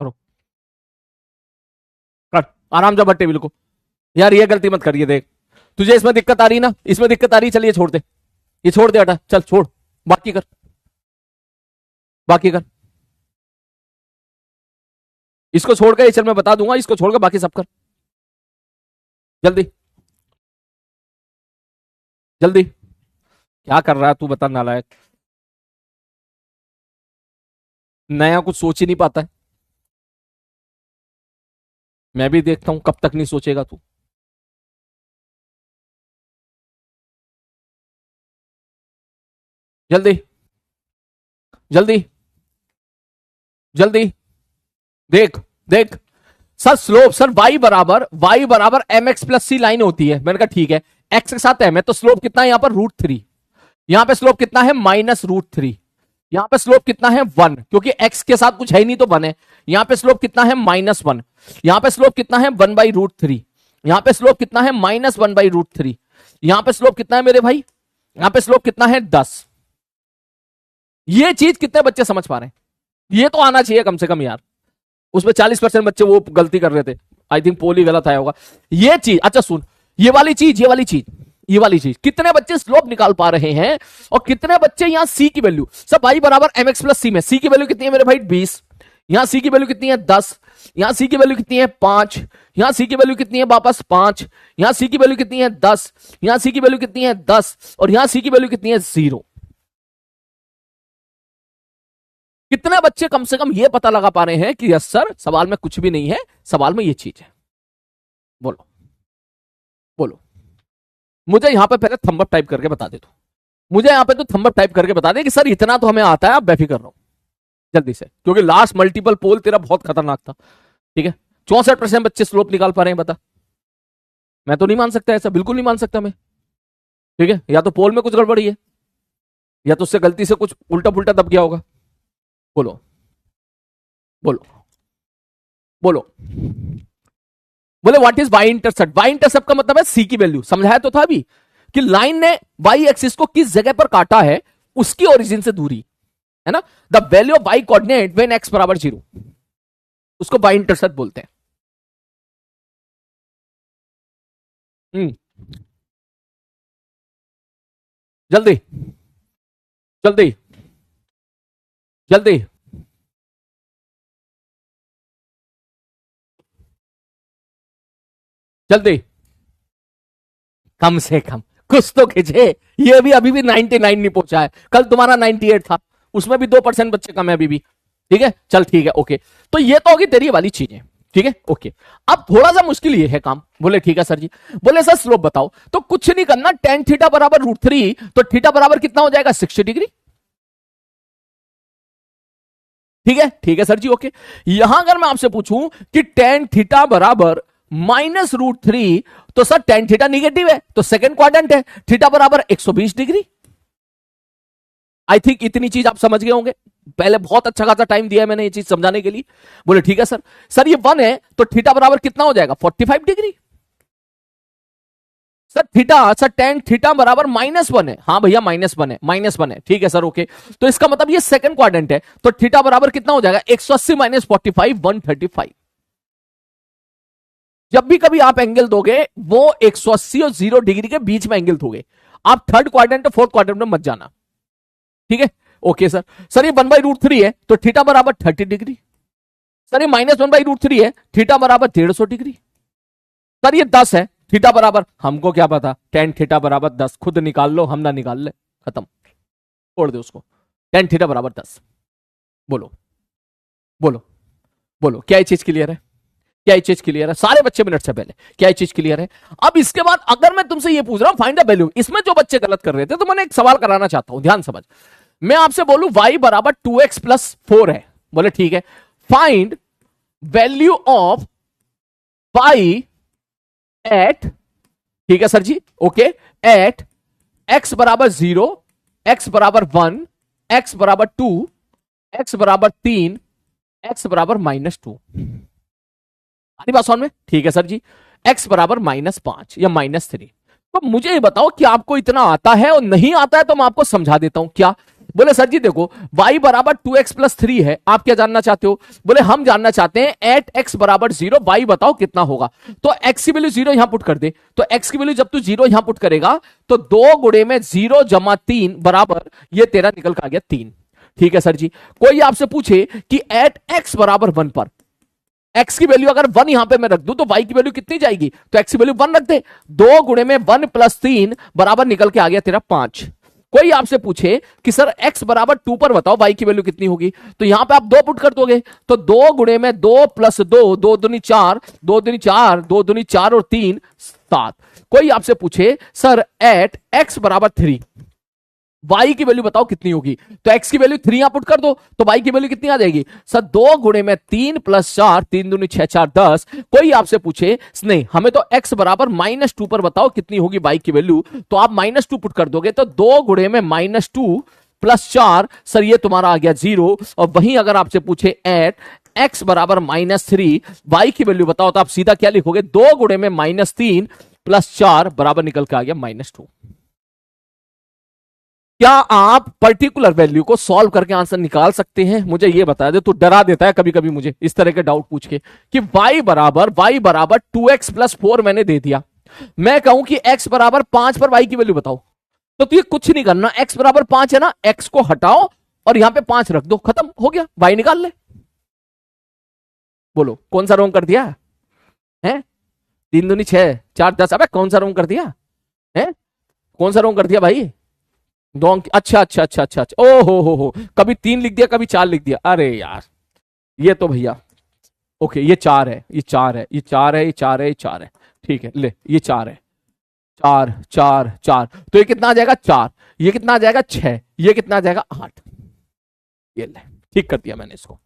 करो, कर आराम से, टेबल को। यार ये गलती मत करिए, देख तुझे इसमें दिक्कत आ रही ना, इसमें दिक्कत आ रही, चलिए छोड़ दे, ये छोड़ दे, हटा, चल छोड़। बाकी कर, बाकी कर। इसको छोड़ के, चल मैं बता दूंगा, इसको छोड़ के बाकी सब कर जल्दी। जल्दी, क्या कर रहा है तू, बता नालायक। नया कुछ सोच ही नहीं पाता है। मैं भी देखता हूं कब तक नहीं सोचेगा तू। जल्दी जल्दी जल्दी, देख देख। सर स्लोप, सर y बराबर एम एक्स प्लस सी लाइन होती है। मैंने कहा ठीक है, x के साथ m है तो स्लोप कितना है यहां पर √3। यहां पे स्लोप कितना है -√3। यहां पे स्लोप कितना है 1, क्योंकि x के साथ कुछ है ही नहीं तो 1 है। यहां पे स्लोप कितना है -1। यहां पे स्लोप कितना है 1/√3। यहां पे स्लोप कितना है -1/√3। यहां पे स्लोप कितना है मेरे भाई, यहां पे स्लोप कितना है 10। ये चीज कितने बच्चे समझ पा रहे हैं? ये तो आना चाहिए कम से कम यार। उसमें 40% बच्चे वो गलती कर रहे थे। आई थिंक पोल ही गलत आया होगा। ये चीज, अच्छा सुन, ये वाली चीज कितने बच्चे स्लोप निकाल पा रहे हैं और कितने बच्चे यहां सी की वैल्यू, सब y बराबर एम एक्स प्लस सी में सी की वैल्यू कितनी है मेरे भाई 20, यहां सी की वैल्यू कितनी है 10, यहां सी की वैल्यू कितनी है 5, यहां सी की वैल्यू कितनी है वापस 5, यहां सी की वैल्यू कितनी है 10, यहां सी की वैल्यू कितनी है 10 और यहां सी की वैल्यू कितनी है 0। कितने बच्चे कम से कम यह पता लगा पा रहे हैं कि यस सर सवाल में कुछ भी नहीं है, सवाल में यह चीज है? बोलो बोलो। मुझे यहां पे पहले थंब अप टाइप करके बता दे। तो मुझे यहां पे तो थंब अप टाइप करके बता दे कि सर इतना तो हमें आता है, आप बेफिक्र रहो जल्दी से, क्योंकि लास्ट मल्टीपल पोल तेरा बहुत खतरनाक था। ठीक है, 64% बच्चे स्लोप निकाल पा रहे हैं, बता। मैं तो नहीं मान सकता ऐसा, बिल्कुल नहीं मान सकता मैं। ठीक है, या तो पोल में कुछ गड़बड़ी है या तो उससे गलती से कुछ उल्टा पुल्टा दब गया होगा। बोलो बोलो बोलो। बोले what is y intercept? Y intercept का मतलब है सी की वैल्यू। समझाया तो था अभी कि लाइन ने वाई एक्सिस को किस जगह पर काटा है, उसकी ओरिजिन से दूरी है ना। The value of y coordinate when x बराबर 0, उसको वाई इंटरसेप्ट बोलते हैं। हम्म, जल्दी जल्दी जल्दी। जल्दी, कम से कम कुछ तो खींचे। ये भी अभी भी 99 नहीं पहुंचा है, कल तुम्हारा 98 था, उसमें भी 2% बच्चे कम है अभी भी। ठीक है, चल ठीक है, ओके। तो ये तो होगी तेरी वाली चीजें। ठीक है, ओके। अब थोड़ा सा मुश्किल ये है काम। बोले ठीक है सर जी। बोले सर स्लोप बताओ, तो कुछ नहीं करना, टेन थीटा बराबर √3, तो थीटा बराबर कितना हो जाएगा 60 डिग्री। ठीक है सर जी, ओके। यहां अगर मैं आपसे पूछूं कि टेन थीटा बराबर -√3, तो सर टेन थीटा निगेटिव है तो सेकंड क्वाड्रेंट है, थीटा बराबर 120 डिग्री। आई थिंक इतनी चीज आप समझ गए होंगे। पहले बहुत अच्छा खासा टाइम दिया है मैंने ये चीज समझाने के लिए। बोले ठीक है सर। सर ये 1 है तो थीटा बराबर कितना हो जाएगा 45 डिग्री। सर टेन थीटा बराबर -1 है। हाँ भैया -1 है। ठीक है सर, ओके। तो इसका मतलब ये सेकंड क्वाड्रेंट है तो थीटा बराबर कितना हो जाएगा 180 - 45 135। जब भी कभी आप एंगल दोगे वो 180 और 0 डिग्री के बीच में एंगल दोगे। आप थर्ड क्वाड्रेंट और फोर्थ क्वाड्रेंट में मत जाना। ठीक है, ओके सर। सर ये 1/√3 है तो थीटा बराबर 30 डिग्री। सर ये -1/√3 है, थीटा बराबर 150 डिग्री। सर ये 10 है, थीटा बराबर, हमको क्या पता, टेन थीटा बराबर 10, खुद निकाल लो, हम ना निकाल ले, खत्म, छोड़ दे उसको। टेन थीटा बराबर 10। बोलो बोलो बोलो, क्या ये चीज क्लियर है? क्या ये चीज क्लियर है सारे बच्चे? मिनट से पहले क्या ये चीज क्लियर है? अब इसके बाद अगर मैं तुमसे ये पूछ रहा हूं फाइंड द वैल्यू, इसमें जो बच्चे गलत कर रहे थे तो मैंने एक सवाल कराना चाहता हूं, ध्यान समझ। मैं आपसे बोलूं y बराबर 2x + 4 है। बोले ठीक है, find value of y at, ठीक है sir ji, okay, at x बराबर 0, x बराबर 1, x बराबर 2, x बराबर 3, x बराबर -2। आनी बात समझ में? ठीक है सर जी। x बराबर -5 या -3। तो मुझे ये बताओ कि आपको इतना आता है, और नहीं आता है तो मैं आपको समझा देता हूं क्या। बोले सर जी देखो, y बराबर 2x + 3 है, आप क्या जानना चाहते हो? बोले हम जानना चाहते हैं एट x बराबर 0 y बताओ कितना होगा। तो x की वैल्यू 0 यहां पुट कर दे। तो x की वैल्यू जब तू 0 यहां पुट करेगा तो 2 गुणे में 0 + 3 बराबर, ये तेरा निकल का आ गया 3। ठीक है सर जी। कोई आपसे पूछे कि एट x बराबर 1 पर, एक्स की वैल्यू अगर 1 यहां पे मैं रख दूं तो वाई की वैल्यू कितनी जाएगी, तो एक्स की वैल्यू 1 रख दे। 2 गुणे में 1 प्लस 3 बराबर निकल के आ गया तेरा 5। कोई आपसे पूछे कि सर x बराबर 2 पर बताओ y की वैल्यू कितनी होगी, तो यहां पे आप 2 पुट कर दोगे, तो 2 गुणे में 2 प्लस 2, 2 दूनी 4, 2 दूनी 4, 2 दूनी 4 और 3 7। कोई आपसे पूछे सर एट x बराबर 3 y की वैल्यू बताओ कितनी होगी, तो x की वैल्यू 3 यहां पुट कर दो, तो y की वैल्यू कितनी आ जाएगी सर 2 गुणे में 3 प्लस 4, 3 दूनी 6, 4 10। कोई आपसे पूछे नहीं हमें तो x बराबर -2 पर बताओ कितनी होगी y की वैल्यू, तो आप -2 पुट कर दोगे, तो 2 गुणे में -2 प्लस 4 सर ये तुम्हारा आ गया 0। और वहीं अगर आपसे पूछे एट x बराबर -3 y की वैल्यू बताओ, तो आप सीधा क्या लिखोगे, 2 गुणे में -3 प्लस 4 बराबर निकल के आ गया -2। क्या आप पर्टिकुलर वैल्यू को सॉल्व करके आंसर निकाल सकते हैं, मुझे ये बता दे। तू डरा देता है कभी कभी मुझे इस तरह के डाउट पूछ के कि y बराबर 2x प्लस 4 मैंने दे दिया, मैं कहूं कि x बराबर 5 पर y की वैल्यू बताओ, तो तू कुछ नहीं करना, x बराबर 5 है ना, x को हटाओ और यहां पे 5 रख दो, खत्म हो गया, y निकाल ले। बोलो कौन सा रॉन्ग कर दिया है? 3 दूनी 6, 4 10, अबे कौन सा रॉन्ग कर दिया है? कौन सा रॉन्ग कर दिया भाई? दो अंक, अच्छा अच्छा अच्छा अच्छा अच्छा, ओ हो, कभी 3 लिख दिया कभी 4 लिख दिया, अरे यार ये तो भैया ओके, ये 4 है, ये 4 है, ये 4 है, ये 4 है, ये 4 है, ठीक है ले, ये 4 है, 4 4 4, तो ये कितना आ जाएगा 4, ये कितना आ जाएगा 6, ये कितना आ जाएगा 8। ये ले ठीक कर दिया मैंने इसको,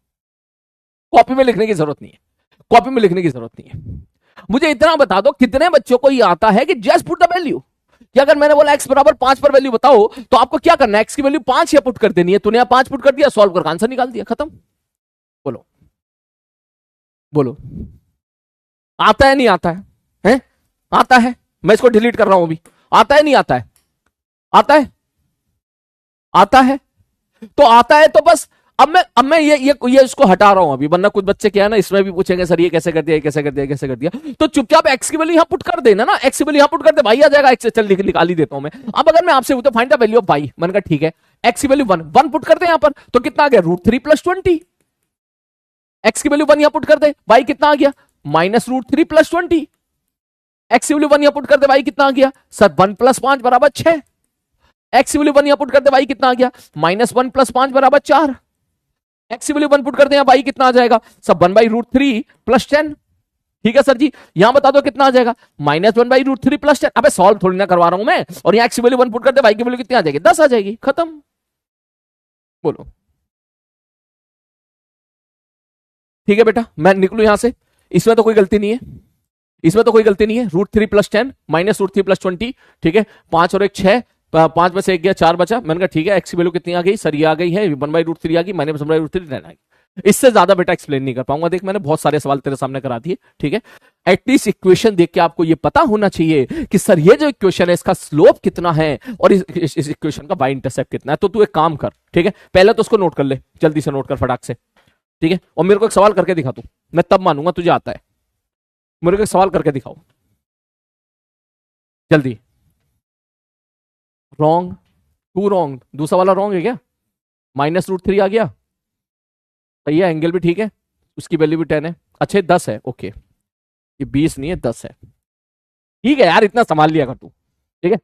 कॉपी में लिखने की जरूरत नहीं है, कॉपी में लिखने की जरूरत नहीं है। मुझे इतना बता दो कितने बच्चों को ये आता है कि जस्ट पुट द वैल्यू, कि अगर मैंने बोला x बराबर 5 पर वैल्यू बताओ, तो आपको क्या करना है, x की वैल्यू 5 या पुट कर देनी है, तूने 5 पुट कर दिया, सॉल्व करके आंसर निकाल दिया, खत्म। बोलो बोलो आता है नहीं आता है? आता है, मैं इसको डिलीट कर रहा हूं अभी, आता है नहीं आता है? आता है, आता है, तो आता है तो बस अब मैं ये इसको हटा रहा हूं अभी, वरना कुछ बच्चे क्या है ना, इसमें भी पूछेंगे सर ये कैसे कर दिया, कैसे कर दिया, कैसे कर दिया, तो चुपचाप एक्स की वैल्यू यहां पुट कर देना ना, एक्स की वैल्यू यहां पुट कर दे, भाई आ जाएगा एक्स, चल निकाल ही देता हूं मैं। अब अगर मैं आपसे पूछता फाइंड द वैल्यू ऑफ भाई, मैंने कहा ठीक है, एक्स की वैल्यू 1 पुट कर दे यहां पर, तो कितना आ गया √3 + 20। एक्स की वैल्यू 1 यहां पुट कर दे, भाई कितना आ गया -√3 + 20। एक्स की वैल्यू 1 यहां पुट कर दे, भाई कितना आ गया सर 1 + 5 बराबर 6। एक्स की वैल्यू 1 यहां पुट कर दे, भाई कितना आ गया -1 + 5 बराबर 4। एक्स की वैल्यू 1 पुट कर दे, भाई कितना आ जाएगा सब 1/√3 + 10। ठीक है सर जी, यहां बता दो कितना आ जाएगा -1/√3 + 10। अबे सॉल्व थोड़ी ना करवा रहा हूं मैं, और यहां एक्स की वैल्यू 1 पुट कर दे, भाई की वैल्यू कितनी आ जाएगी 10 आ जाएगी, खत्म। बोलो ठीक है बेटा, मैं निकलू यहां से, इसमें तो कोई गलती नहीं है, इसमें तो कोई गलती नहीं है, √3 + 10 -√3 + 20, ठीक है, 5 और 1 6, 5 में से 1 गया 4 बचा, मैंने कहा ठीक है, एक्स की वैल्यू कितनी आ गई सर, ये आ गई है 1/√3 आ गई, -1/√3 10 आ गई। इससे ज्यादा बेटा एक्सप्लेन नहीं कर पाऊंगा, देख मैंने बहुत सारे सवाल तेरे सामने करा दिए, ठीक है। एटलीस्ट इक्वेशन देख के आपको ये पता होना चाहिए कि सर ये जो इक्वेशन है इसका स्लोप कितना है और इस इक्वेशन का बाय इंटरसेप्ट कितना है। तो तू एक काम कर, ठीक है, पहले तो उसको नोट कर ले, जल्दी से नोट कर फटाक से, ठीक है, और मेरे को एक सवाल करके दिखा तू, मैं तब मानूंगा तुझे आता है, मेरे को एक सवाल करके दिखाओ जल्दी। रॉन्ग, टू रॉन्ग, दूसरा वाला रॉन्ग है क्या, -√3 आ गया भैया, एंगल भी ठीक है, उसकी वैल्यू भी 10 है, अच्छे 10 है, ओके, ये 20 नहीं है 10 है, ठीक है यार, इतना संभाल लिया कर तू, ठीक है,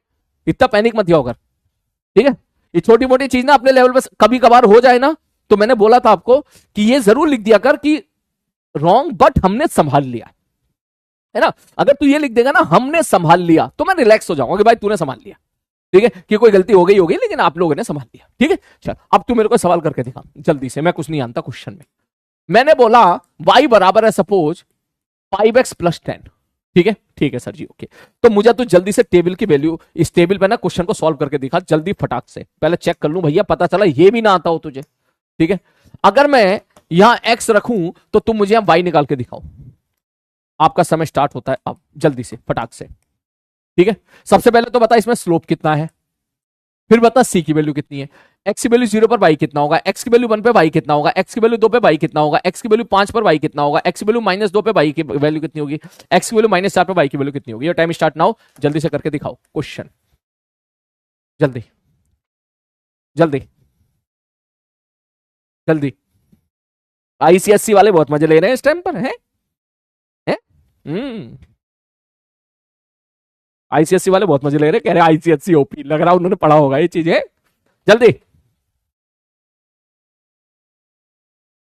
इतना पैनिक मत होकर, ठीक है। ये छोटी मोटी चीज ना अपने लेवल पे कभी कभार हो जाए ना, तो मैंने बोला था आपको कि ये जरूर लिख दिया कर कि रॉन्ग बट हमने संभाल लिया, है ना। अगर तू ये लिख देगा ना हमने संभाल लिया, तो मैं रिलैक्स हो जाऊंगा कि भाई तूने संभाल लिया, ठीक है, कि कोई गलती हो गई होगी लेकिन आप लोगों ने संभाल लिया, ठीक है। चल अब तू मेरे को सवाल करके दिखा जल्दी से, मैं कुछ नहीं जानता क्वेश्चन में। मैंने बोला y बराबर है सपोज 5x + 10, ठीक है सर जी, ओके। तो मुझे तो जल्दी से टेबल की वैल्यू, इस टेबल पे ना क्वेश्चन को सॉल्व करके दिखा जल्दी फटाक से, पहले चेक कर लूं भैया, पता चला ये भी ना आता हो तुझे, ठीक है। अगर मैं यहां x रखूं तो तुम मुझे यहां y निकाल के दिखाओ, आपका समय स्टार्ट होता है अब, जल्दी से फटाक से, ठीक है। सबसे पहले तो बता इसमें स्लोप कितना है, फिर बता सी की वैल्यू कितनी है, एक्स की वैल्यू 0 पर वाई कितना होगा, एक्स की वैल्यू 1 पे वाई कितना होगा, एक्स की वैल्यू 2 पे वाई कितना होगा, एक्स की वैल्यू 5 पर वाई कितना होगा, एक्स की वैल्यू -2 पे वाई की वैल्यू कितनी होगी, एक्स की वैल्यू -4 पे वाई की वैल्यू कितनी होगी। ये टाइम स्टार्ट नाउ, जल्दी से करके दिखाओ क्वेश्चन, जल्दी जल्दी जल्दी। आईसीएससी वाले बहुत मजे ले रहे हैं इस टाइम पर, हैं आईसीएससी वाले बहुत मजे ले रहे, कह रहे आईसीएससी ओपी, लग रहा उन्होंने पढ़ा होगा ये चीजें। जल्दी।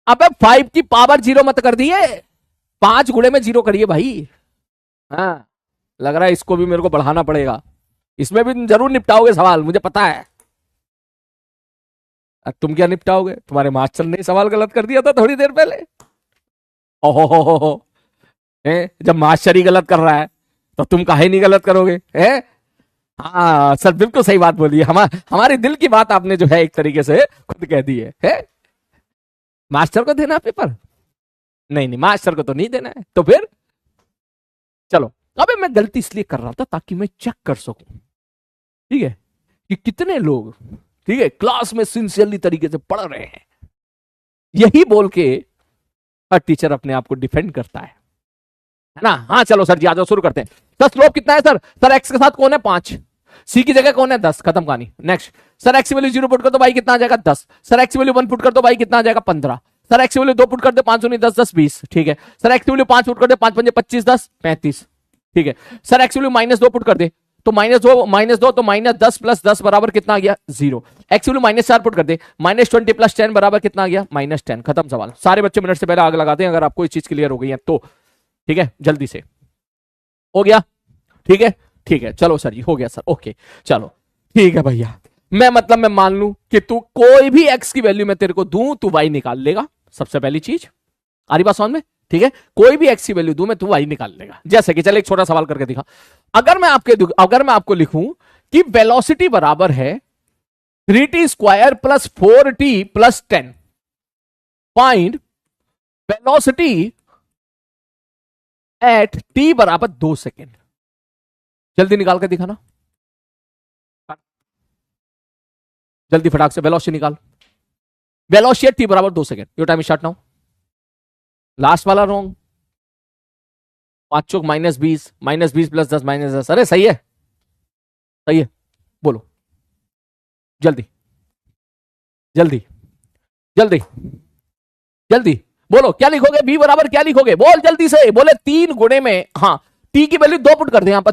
अबे 5 की पावर 0 मत कर दिए, 5 गुणे में 0 करिए भाई। हाँ, लग रहा है इसको भी मेरे को बढ़ाना पड़ेगा, इसमें भी जरूर निपटाओगे सवाल, मुझे पता है। तुम क्या निपटाओगे, तुम्हारे मास्टर ने सवाल गलत कर दिया था थोड़ी देर पहले। ओहो, जब मास्टर ही गलत कर रहा है तो तुम काहे नहीं गलत करोगे, है? हाँ सर, बिल्कुल सही बात बोली, हमारे दिल की बात आपने जो है एक तरीके से खुद कह दी है? मास्टर को देना पेपर? नहीं नहीं, मास्टर को तो नहीं देना है, तो फिर चलो। अबे मैं गलती इसलिए कर रहा था ताकि मैं चेक कर सकूं, ठीक है, कि कितने लोग, ठीक है, क्लास में सिंसियरली तरीके से पढ़ रहे हैं। यही बोल के हर टीचर अपने आप को डिफेंड करता है ना। हाँ चलो सर जी, आ जाओ, शुरू करते हैं। सर स्लोप कितना है सर? सर एक्स के साथ कौन है? 5। सी की जगह कौन है? 10। खत्म कहानी। Next. Sir x value 0 put कर दो भाई, कितना आ जाएगा? 10। सर एक्स वैल्यू 1 पुट कर दो भाई, कितना आ जाएगा? 15। सर एक्स वैल्यू 2 पुट कर दो, 5 नहीं 10 10 20, ठीक है। सर एक्स वैल्यू 5 पुट कर दे, 5 5 25 10 35, ठीक है। सर एक्स वैल्यू -2 पुट कर दे, तो -2 तो -10 + 10 बराबर कितना आ गया? 0। एक्स वैल्यू -4 पुट कर दे, -20 + 10 बराबर कितना आ गया? -10। खत्म सवाल। सारे बच्चे मिनट से पहले आग लगाते हैं अगर आपको इस चीज क्लियर हो गई है तो, ठीक है, जल्दी से हो गया, ठीक है, ठीक है, चलो सर जी, हो गया सर, ओके, चलो ठीक है भैया। मैं मान लू कि तू कोई भी एक्स की वैल्यू मैं तेरे को दूं, तू वाई निकाल लेगा, सबसे पहली चीज। आ रही बात समझ में? ठीक है, कोई भी एक्स की वैल्यू दूं मैं, तू वाई निकाल लेगा। जैसे कि चल एक छोटा सवाल करके दिखा। अगर मैं आपको लिखूं कि वेलोसिटी बराबर है 3t² + 4t + 10, find velocity at t बराबर 2 सेकेंड। जल्दी निकाल के दिखाना, जल्दी फटाक से वेलोसिटी निकाल। वेलोसिटी एट t बराबर 2 second. Your time start now. Last वाला रॉन्ग, 5 चौक -20, -20 + 10 -10। अरे सही है, सही है, बोलो जल्दी जल्दी जल्दी जल्दी बोलो, क्या लिखोगे? बी बराबर क्या लिखोगे? बोल जल्दी से, बोले 3 गुणे में, हाँ, टी की वैल्यू 2 पुट कर दे, यहां पर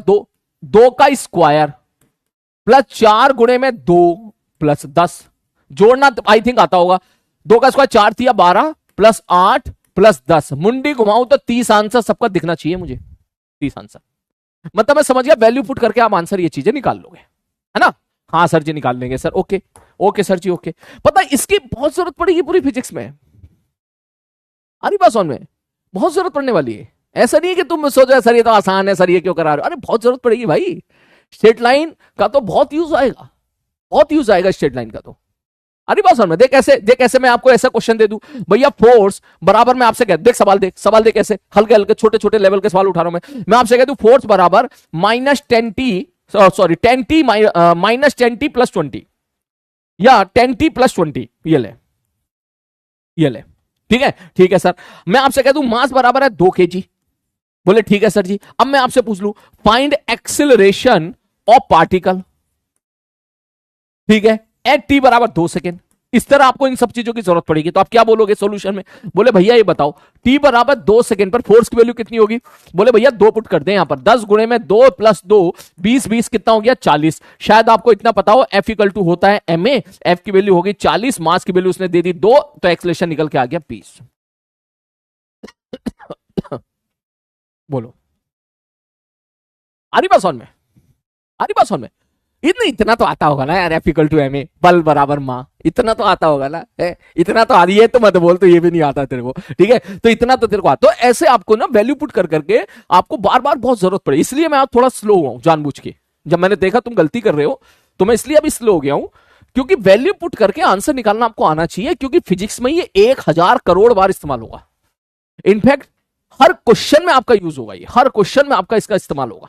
2 का स्क्वायर प्लस 4 गुणे में 2 + 10, जोड़ना आई थिंक आता होगा। 2 का स्क्वायर 4 थी, 12 + 8 + 10, मुंडी घुमाऊं तो 30 आंसर सबका दिखना चाहिए मुझे, 30 आंसर। मतलब मैं समझ गया, वैल्यू पुट करके आप आंसर ये चीजें निकाल लोगे, है ना? हाँ सर जी निकाल लेंगे sir, okay okay sir ji, okay. पता है इसकी बहुत जरूरत पड़ेगी पूरी फिजिक्स में, अरे बात समझ में, बहुत जरूरत पड़ने वाली है। ऐसा नहीं है कि तुम सोचो सर ये तो आसान है, सर ये क्यों करा रहे हो। अरे बहुत जरूरत पड़ेगी भाई, स्ट्रेट लाइन का तो बहुत यूज आएगा, बहुत यूज आएगा स्ट्रेट लाइन का तो। अरे बात समझ में, देख ऐसे मैं आपको ऐसा क्वेश्चन दे दूं भैया, फोर्स बराबर, मैं आपसे कह, देख सवाल देख ऐसे हल्के हल्के छोटे छोटे लेवल के सवाल उठा रहा हूं मैं आपसे कह दूं फोर्स बराबर -10t, सॉरी 10t -10t + 20, या 10t + 20, ये ले, ठीक है सर। मैं आपसे कह दूं मास बराबर है 2 kg, बोले ठीक है सर जी। अब मैं आपसे पूछ लूं फाइंड एक्सिलरेशन ऑफ पार्टिकल, ठीक है, एट t बराबर 2 सेकेंड। इस तरह आपको इन सब चीजों की जरूरत पड़ेगी, तो आप क्या बोलोगे सॉल्यूशन में? बोले भैया ये बताओ t बराबर 2 सेकेंड पर फोर्स की वैल्यू कितनी होगी? बोले भैया 2 पुट कर दे यहां पर, 10 गुणे में 2 + 2 20 20 कितना हो गया? 40। शायद आपको इतना पता हो, F = होता है ma, F की वैल्यू होगी 40, मास की वैल्यू उसने दे दी 2, तो एक्सेलरेशन निकल के आ गया 20। बोलो, आ रही बात समझ में? आ रही बात समझ में? इतना तो आता होगा ना यार, F = ma, बल बराबर मां, इतना तो आता होगा ना, है? इतना तो आ रही है तो मत बोल तो ये भी नहीं आता तेरे को, ठीक है, तो इतना तो तेरे को आता। तो ऐसे आपको ना वैल्यू पुट कर करके आपको बार बार बहुत जरूरत पड़े, इसलिए मैं थोड़ा स्लो हुआ हूं जानबूझ के। जब मैंने देखा तुम गलती कर रहे हो तो मैं इसलिए अभी स्लो हो गया हूं, क्योंकि वैल्यू पुट करके आंसर निकालना आपको आना चाहिए, क्योंकि फिजिक्स में ये 1000 करोड़ बार इस्तेमाल होगा। इनफैक्ट हर क्वेश्चन में आपका यूज होगा, ये हर क्वेश्चन में आपका इसका इस्तेमाल होगा।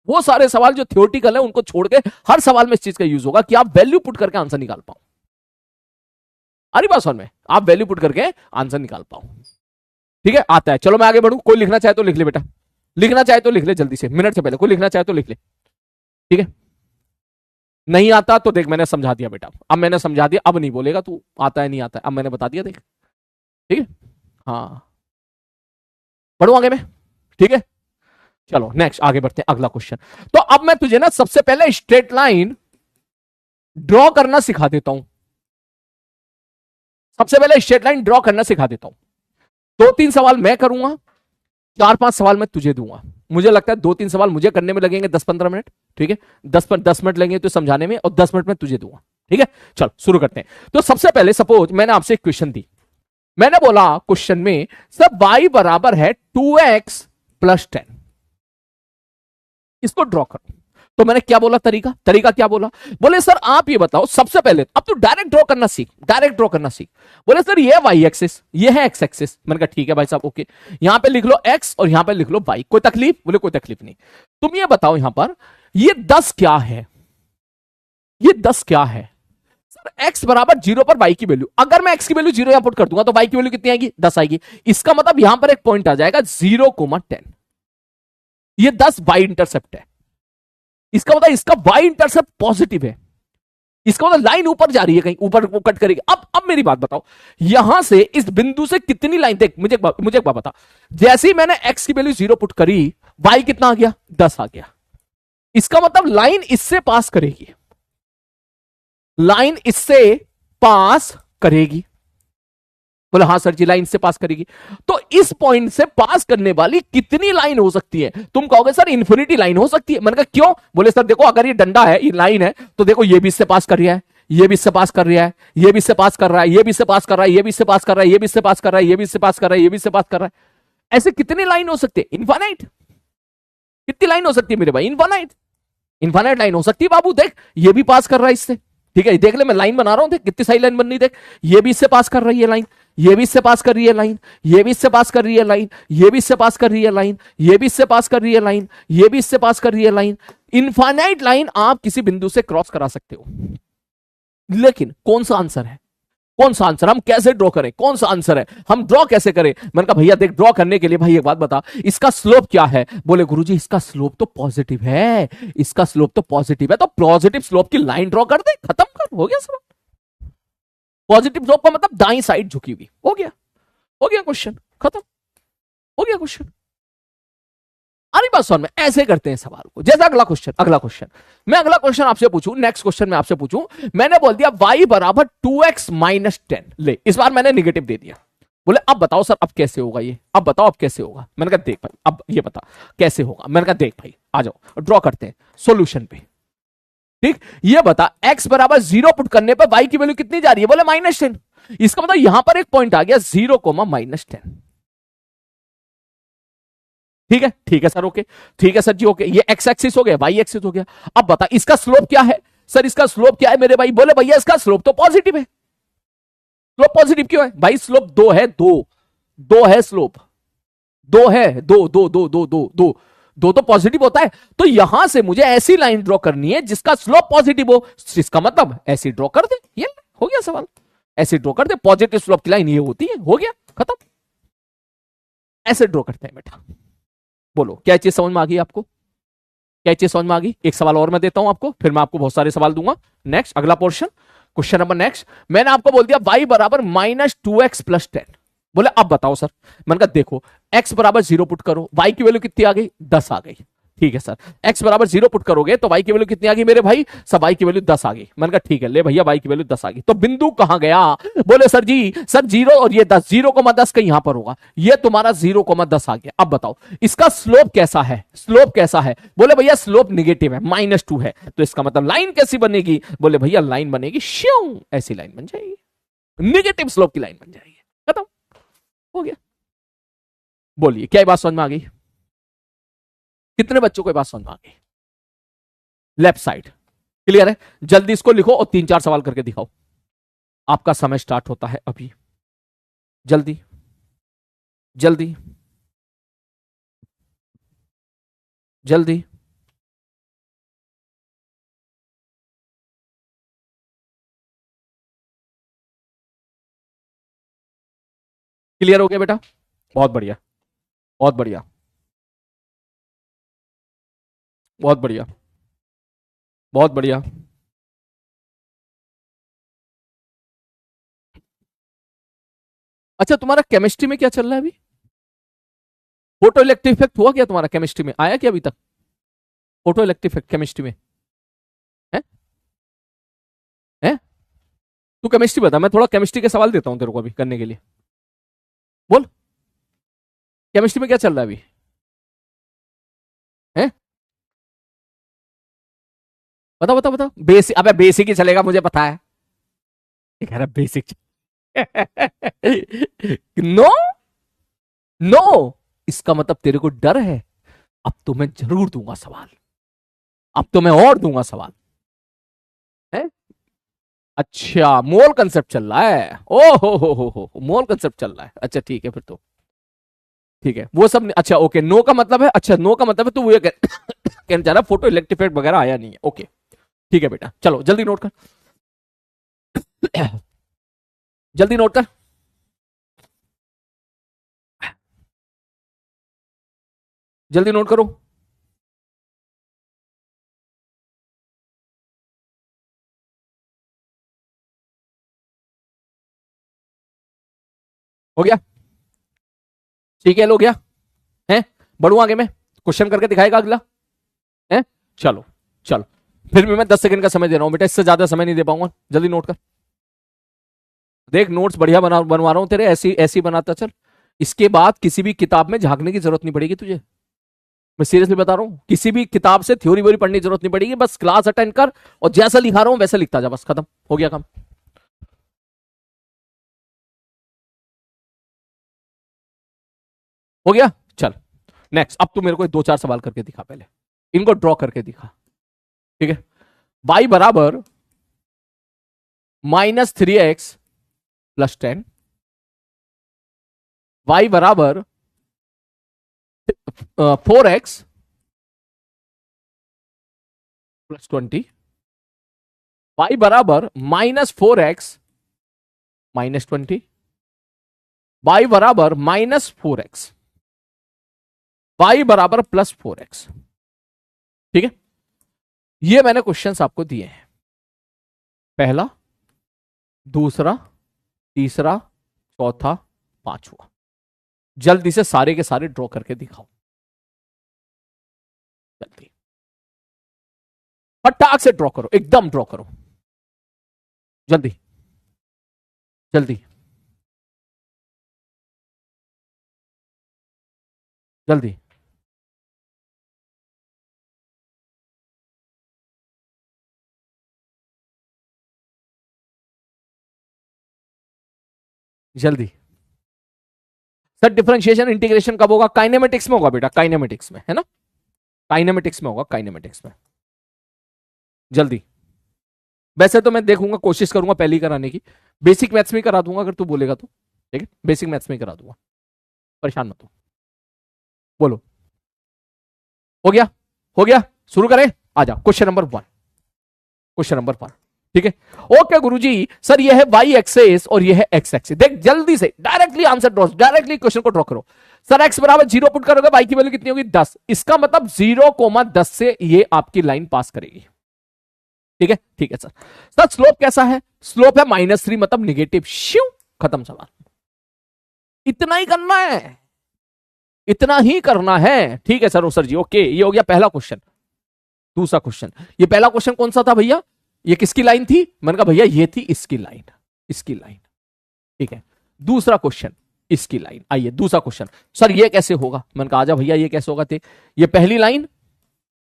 वो सारे सवाल जो थ्योरेटिकल है उनको छोड़ के हर सवाल में इस चीज का यूज होगा कि आप वैल्यू पुट करके आंसर निकाल पाओ। अरे बात समझ में, आप वैल्यू पुट करके आंसर निकाल पाओ, ठीक है, आता है। चलो मैं आगे बढ़ूं, कोई लिखना चाहे तो लिख ले बेटा, लिखना चाहे तो लिख ले जल्दी से, मिनट से पहले कोई लिखना चाहे तो लिख ले, ठीक है। नहीं आता तो देख मैंने समझा दिया बेटा, अब मैंने समझा दिया, अब नहीं बोलेगा तू आता है नहीं आता है, अब मैंने बता दिया, देख, ठीक है। हाँ बढ़ू आगे में, ठीक है, चलो नेक्स्ट आगे बढ़ते हैं, अगला क्वेश्चन। तो अब मैं तुझे ना सबसे पहले स्ट्रेट लाइन ड्रॉ करना सिखा देता हूं। सबसे पहले स्ट्रेट लाइन ड्रॉ करना सिखा देता हूं। 2-3 सवाल मैं करूंगा, 4-5 सवाल मैं तुझे दूंगा। मुझे लगता है 2-3 सवाल मुझे करने में लगेंगे 10-15 मिनट, ठीक है। 10 मिनट लगेंगे तो समझाने में, और 10 मिनट में तुझे दूंगा, ठीक है। चल शुरू करते हैं। तो सबसे पहले सपोज मैंने आपसे एक क्वेश्चन दी, मैंने बोला क्वेश्चन में सर y बराबर है 2x प्लस 10, इसको ड्रॉ करो। तो मैंने क्या बोला, तरीका तरीका क्या बोला, बोले सर आप ये बताओ सबसे पहले, अब तो डायरेक्ट ड्रॉ करना सीख, डायरेक्ट ड्रॉ करना सीख। बोले सर ये वाई एक्सिस, ये है एक्स एक्सिस। मैंने कहा ठीक है भाई साहब, ओके। यहां पे लिख लो एक्स और यहां पे लिख लो वाई, कोई तकलीफ? बोले कोई तकलीफ नहीं। तुम ये बताओ यहां पर ये 10 क्या है, ये 10 क्या है? सर एक्स बराबर 0 पर वाई की वैल्यू, अगर मैं एक्स की वैल्यू 0 यहां पुट कर दूंगा तो वाई की वैल्यू कितनी आएगी, 10 आएगी। इसका मतलब यहां पर एक पॉइंट आ जाएगा 0,10, ये 10 वाई इंटरसेप्ट है। इसका मतलब इसका वाई इंटरसेप्ट पॉजिटिव है, इसका मतलब लाइन ऊपर जा रही है, कहीं ऊपर वो कट करेगी। अब मेरी बात बताओ, यहां से इस बिंदु से कितनी लाइन, देख मुझे एक बात बता, जैसे ही मैंने एक्स की वैल्यू 0 पुट करी, वाई कितना आ गया, 10 आ गया। इसका मतलब लाइन इससे पास करेगी, लाइन इससे पास करेगी। बोले हाँ सर जी लाइन से पास करेगी। तो इस पॉइंट से पास करने वाली कितनी लाइन हो सकती है? तुम कहोगे सर इन्फिनिटी लाइन हो सकती है। मैंने कहा क्यों? बोले सर देखो अगर ये डंडा है, ये लाइन है, तो देखो ये भी इससे पास कर रहा है, ये भी इससे पास कर रहा है, ये भी इससे पास कर रहा है, ये भी इससे पास कर रहा है, ये भी इससे पास कर रहा है, ये भी इससे पास कर रहा है, ये भी इससे पास कर रहा है, ये भी इससे पास कर रहा है। ऐसे कितनी लाइन हो सकती है? इनफाइनाइट। कितनी लाइन हो सकती है मेरे भाई? इनफाइनाइट। इनफाइनाइट लाइन हो सकती है बाबू। देख ये भी पास कर रहा है इससे, ठीक है, देख ले मैं लाइन बना रहा हूं, देख कितनी सारी लाइन बन रही, देख ये भी इससे पास कर रही है लाइन, ये भी इससे पास कर रही है लाइन, ये भी इससे पास कर रही है लाइन, ये भी इससे पास कर रही है लाइन, ये भी इससे पास कर रही है लाइन, ये भी इससे पास कर रही है लाइन। इनफाइनाइट लाइन आप किसी बिंदु से क्रॉस करा सकते हो, लेकिन कौन सा आंसर है, कौन सा आंसर, हम कैसे ड्रॉ करें, कौन सा आंसर है, हम ड्रॉ कैसे करें? मैंने कहा भैया देख ड्रॉ करने के लिए भाई एक बात बता, इसका स्लोप क्या है? बोले गुरुजी इसका स्लोप तो पॉजिटिव है, इसका स्लोप तो पॉजिटिव है, तो पॉजिटिव स्लोप की लाइन ड्रॉ कर दे, खत्म कर, हो गया सवाल। पॉजिटिव स्लोप का मतलब दाईं साइड झुकी हुई, हो गया, हो गया क्वेश्चन खत्म, हो गया क्वेश्चन। अरे बात समझ में, ऐसे करते हैं सवाल को। जैसे अगला क्वेश्चन, मैं अगला क्वेश्चन आपसे पूछूं, नेक्स्ट क्वेश्चन मैं आपसे पूछूं, मैंने बोल दिया y बराबर 2x माइनस 10, ले इस बार मैंने निगेटिव दे दिया। बोले अब बताओ सर अब कैसे होगा ये, अब बताओ अब कैसे होगा। मैंने कहा देख भाई अब ये बता कैसे होगा। मैंने कहा देख भाई आ जाओ ड्रॉ करते हैं सोल्यूशन पे, ठीक। ये बता x बराबर 0 पुट करने पर y की वैल्यू कितनी जा रही है? बोले -10। इसका मतलब यहां पर एक पॉइंट आ गया 0,-10, ठीक है सर, ओके, ठीक है सर जी, ओके। ये एक्स एक्सिस हो गया, वाई एक्सिस हो गया। अब बता इसका स्लोप क्या है? सर इसका स्लोप क्या है मेरे भाई? बोले भैया इसका स्लोप तो पॉजिटिव है। स्लोप पॉजिटिव क्यों है भाई? स्लोप 2 है, 2 है स्लोप, 2 है, 2 तो पॉजिटिव होता है। तो यहां से मुझे ऐसी लाइन ड्रॉ करनी है जिसका स्लोप पॉजिटिव हो। इसका मतलब ऐसी ड्रॉ कर दे, ये हो गया सवाल। ऐसे ड्रॉ कर दे, पॉजिटिव स्लोप की लाइन ये होती है, हो गया खत्म। ऐसे ड्रॉ करते हैं बेटा। बोलो क्या चीज समझ में आ गई आपको? क्या चीज समझ में आ गई? एक सवाल और मैं देता हूं आपको, फिर मैं आपको बहुत सारे सवाल दूंगा। नेक्स्ट अगला पोर्शन, क्वेश्चन नंबर नेक्स्ट। मैंने आपको बोल दिया y बराबर -2x प्लस 10। बोले अब बताओ सर। मैंने कहा देखो x बराबर 0 पुट करो, y की वैल्यू कितनी आ गई? 10 आ गई, ठीक है सर। x बराबर 0 पुट करोगे तो y की वैल्यू कितनी आ गई मेरे भाई? सब y की वैल्यू 10 आ गई। मैंने कहा ठीक है ले भैया y की वैल्यू 10 आ गई, तो बिंदु कहां गया? बोले सर जी सर 0 और ये 10, 0,10 कहीं यहां पर होगा, ये तुम्हारा 0,10 आ गया। अब बताओ इसका स्लोप कैसा है? स्लोप कैसा है? बोले भैया स्लोप निगेटिव है, -2 है। तो इसका मतलब लाइन कैसी बनेगी? बोले भैया लाइन बनेगी श्यों, ऐसी लाइन बन जाएगी, निगेटिव स्लोप की लाइन बन जाएगी, खत्म, हो गया। बोलिए क्या बात समझ में आ गई? कितने बच्चों को बात समझ में आ गई? लेफ्ट साइड क्लियर है? जल्दी इसको लिखो और 3-4 सवाल करके दिखाओ। आपका समय स्टार्ट होता है अभी, जल्दी जल्दी जल्दी। क्लियर हो गया बेटा? बहुत बढ़िया, बहुत बढ़िया, बहुत बढ़िया, बहुत बढ़िया। अच्छा तुम्हारा केमिस्ट्री में क्या चल रहा है अभी? फोटो इलेक्ट्रिक इफेक्ट हुआ क्या तुम्हारा केमिस्ट्री में, आया क्या अभी तक फोटो इलेक्ट्रिक इफेक्ट केमिस्ट्री में? है? है? तू केमिस्ट्री बता, मैं थोड़ा केमिस्ट्री के सवाल देता हूं तेरे को अभी करने के लिए। बोल, केमिस्ट्री में क्या चल रहा है अभी? है? बता बता बता। बेसिक, अबे बेसिक ही चलेगा, मुझे पता है। कह रहा बेसिक। नो नो, इसका मतलब तेरे को डर है। अब तो मैं जरूर दूंगा सवाल, अब तो मैं और दूंगा सवाल। है? अच्छा, मोल कंसेप्ट चल रहा है। ओ हो, मोल कंसेप्ट चल रहा है। अच्छा ठीक है, फिर तो ठीक है वो सब। अच्छा ओके, नो का मतलब है, अच्छा नो का मतलब है तो वो ये कहना चाह रहा फोटो इलेक्ट्रिक वगैरह आया नहीं है। ओके ठीक है बेटा, चलो जल्दी नोट कर। जल्दी नोट कर। जल्दी नोट करो। हो गया? ठीक है, हो गया है? बढ़ू आगे में, क्वेश्चन करके दिखाएगा अगला। है? चलो चलो, फिर भी मैं 10 सेकंड का समय दे रहा हूं बेटा, इससे ज्यादा समय नहीं दे पाऊंगा। जल्दी नोट कर। देख नोट्स बढ़िया बनवा रहा हूं तेरे, ऐसी ऐसी बनाता चल। इसके बाद किसी भी किताब में झांकने की जरूरत नहीं पड़ेगी तुझे, मैं सीरियसली बता रहा हूं। किसी भी किताब से थ्योरी व्योरी पढ़ने की जरूरत नहीं पड़ेगी, बस क्लास अटेंड कर और जैसा लिखा रहा हूं वैसा लिखता जा, बस खत्म हो गया काम। हो गया? चल नेक्स्ट, अब तू मेरे को 2-4 सवाल करके दिखा, पहले इनको ड्रॉ करके दिखा। ठीक है? y बराबर -3x + 10, y बराबर 4x + 20, y बराबर -4x -20, y बराबर -4x, y बराबर +4x। ठीक है? ये मैंने क्वेश्चंस आपको दिए हैं, पहला, दूसरा, तीसरा, चौथा, पांचवा। जल्दी से सारे के सारे ड्रॉ करके दिखाओ, जल्दी फटाक से ड्रॉ करो, एकदम ड्रॉ करो, जल्दी जल्दी जल्दी। जल्दी। सर डिफरेंशिएशन इंटीग्रेशन कब होगा? काइनेमेटिक्स में होगा बेटा, काइनेमेटिक्स में, है ना? काइनेमेटिक्स में होगा, काइनेमेटिक्स में। जल्दी। वैसे तो मैं देखूंगा, कोशिश करूंगा पहले ही कराने की। बेसिक मैथ्स में करा दूंगा अगर तू बोलेगा तो, ठीक है? बेसिक मैथ्स में करा दूंगा, परेशान मत हो। बोलो, हो गया? हो गया, शुरू करें। आ जाओ, क्वेश्चन नंबर 1, क्वेश्चन नंबर 1। ठीक है? ओके गुरुजी, सर ये है वाई एक्सेस और ये है एक्स एक्सेस। देख जल्दी से directly answer draw, directly question को ड्रॉ करो। सर एक्स बराबर 0 पुट करोगे, वाई की वैल्यू कितनी होगी? 10। इसका मतलब 0, 10 से ये आपकी लाइन पास करेगी। ठीक है? ठीक है सर। सर स्लोप कैसा है? स्लोप है -3, मतलब निगेटिव। श्यू, खत्म सवाल। इतना ही करना है, इतना ही करना है। ठीक है सर, सर जी ओके, ये हो गया पहला क्वेश्चन। दूसरा क्वेश्चन, ये पहला क्वेश्चन कौन सा था भैया? ये किसकी लाइन थी? मैंने कहा भैया ये थी इसकी लाइन, इसकी लाइन। ठीक है? दूसरा क्वेश्चन, इसकी लाइन। आइए दूसरा क्वेश्चन। सर ये कैसे होगा? मैंने कहा आजा भैया, ये कैसे होगा? थे ये पहली लाइन,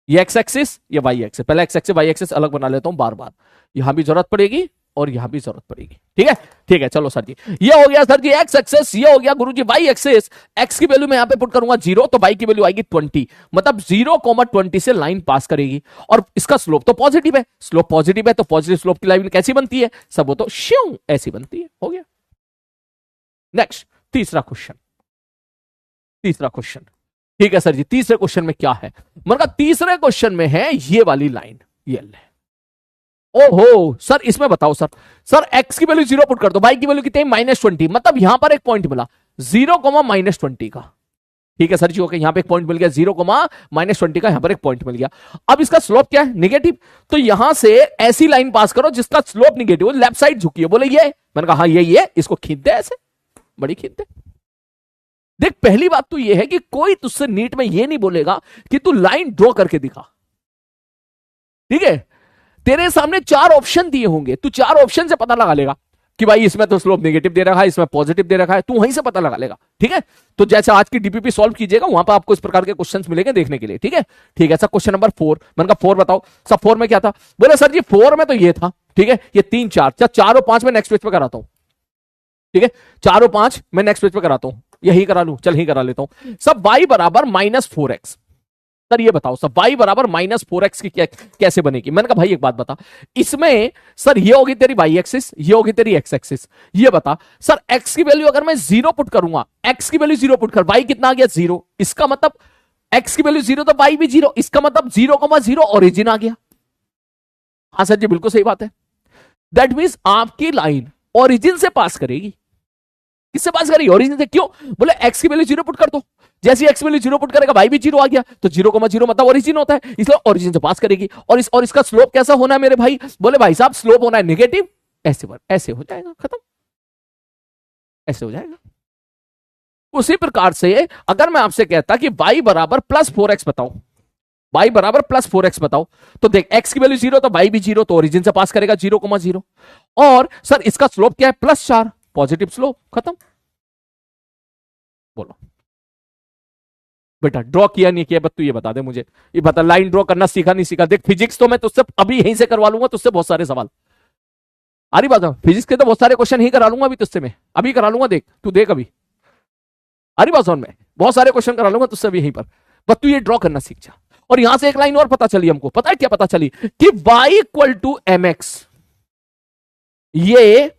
ये एक्स एक्सिस, ये वाई एक्सिस। पहले एक्स एक्सिस वाई एक्सिस अलग बना लेता हूं, बार बार यहां भी जरूरत पड़ेगी और यहां भी जरूरत पड़ेगी। ठीक है? ठीक है, चलो सर जी, ये हो गया सर जी एक्स एक्सिस, ये हो गया गुरुजी वाई एक्सिस। एक्स की वैल्यू मैं यहां पे पुट करूंगा 0, तो वाई की वैल्यू आएगी 20, मतलब 0, 20 से लाइन पास करेगी। और इसका स्लोप तो पॉजिटिव है, स्लोप पॉजिटिव है तो पॉजिटिव स्लोप की लाइन कैसी बनती है? सब वो तो श्यू ऐसी बनती है। हो गया? नेक्स्ट, तीसरा क्वेश्चन, तीसरा क्वेश्चन। ठीक है सर जी, तीसरे क्वेश्चन में क्या है? मतलब तीसरे क्वेश्चन में है ये वाली लाइन, ये ले। ओहो सर, इसमें बताओ सर। सर एक्स की वैल्यू 0 पुट कर दो, वाई की वैल्यू कितनी? -20, मतलब यहां पर एक पॉइंट मिला 0, -20 का। ठीक है सर जी ओके, यहां पे एक पॉइंट मिल गया 0, -20 का, यहां पर एक पॉइंट मिल गया। अब इसका स्लोप क्या है? निगेटिव। तो यहां से ऐसी लाइन पास करो जिसका स्लोप निगेटिव हो, लेफ्ट साइड झुकी है। बोले ये, मैंने कहा हाँ ये, इसको खींच दे ऐसे, बड़ी खींच दे। देख पहली बात तो यह है कि कोई तुझसे नीट में यह नहीं बोलेगा कि तू लाइन ड्रॉ करके दिखा, ठीक है। तेरे सामने चार ऑप्शन दिए होंगे, तू चार ऑप्शन से पता लगा लेगा कि भाई इसमें तो स्लोप नेगेटिव दे रखा है, इसमें पॉजिटिव दे रखा है, तू वहीं से पता लगा लेगा, ठीक है। तो जैसे आज की डीपीपी सॉल्व कीजिएगा वहां पर आपको इस प्रकार के क्वेश्चंस मिलेंगे देखने के लिए, ठीक है। ठीक है सर, क्वेश्चन नंबर 4, मैंने कहा 4 बताओ सब। 4 में क्या था? बोले सर जी 4 में तो ये था, ठीक है, ये 3 4 4 और 5 में नेक्स्ट पेज पे कराता हूं, ठीक है। 4 और 5 मैं नेक्स्ट पेज पे कराता हूं, यही करा लूं, चल ही करा लेता हूं। सब y बराबर -4x। सर ये बताओ सब y बराबर -4x की कैसे बनेगी? मैंने कहा भाई एक बात बता, इसमें सर ये होगी तेरी y एक्सिस, ये होगी तेरी x एक्सिस। ये बता सर x की वैल्यू अगर मैं 0 पुट करूंगा, x की वैल्यू 0 पुट कर, y कितना आ गया 0, इसका मतलब x की वैल्यू 0 तो y भी 0, इसका मतलब 0,0 ओरिजिन आ गया। हाँ सर जी बिल्कुल सही बात है। दैट मीन्स आपकी लाइन ओरिजिन से पास करेगी। किससे पास करेगी? ओरिजिन से। क्यों? बोले x की वैल्यू 0 पुट कर दो, जैसे x की वैल्यू 0 पुट करेगा y भी 0 आ गया, तो 0,0 मतलब ओरिजिन होता है, इसलिए ओरिजिन से पास करेगी। और इसका स्लोप कैसा होना है मेरे भाई? बोले भाई साहब स्लोप होना है नेगेटिव, ऐसे हो जाएगा, खत्म, ऐसे हो जाएगा। उसी प्रकार से अगर मैं आपसे कहता कि y बराबर +4x बताओ, y बराबर +4x बताओ, तो देख x की वैल्यू 0 तो y भी 0, तो ओरिजिन से पास करेगा 0,0। और सर इसका स्लोप क्या है? +4, पॉजिटिव स्लोप, खत्म। बोलो बेटा ड्रॉ किया नहीं किया, बस तू ये बता दे मुझे, ये बता लाइन ड्रॉ करना सीखा नहीं सीखा? देख फिजिक्स तो मैं तुझसे अभी यहीं से करवा लूंगा, तुझसे बहुत सारे सवाल आ रही बात है, फिजिक्स के तो बहुत सारे क्वेश्चन ही करा लूंगा अभी तुझसे, मैं अभी करा लूंगा, देख तू देख अभी आ रही बात समझ में, बहुत सारे क्वेश्चन करा लूंगा तुझसे अभी यहीं पर, बस तू ये ड्रॉ करना सीख जा। और यहां से एक लाइन और पता चली हमको, पता है क्या पता चली? कि y = mx, ये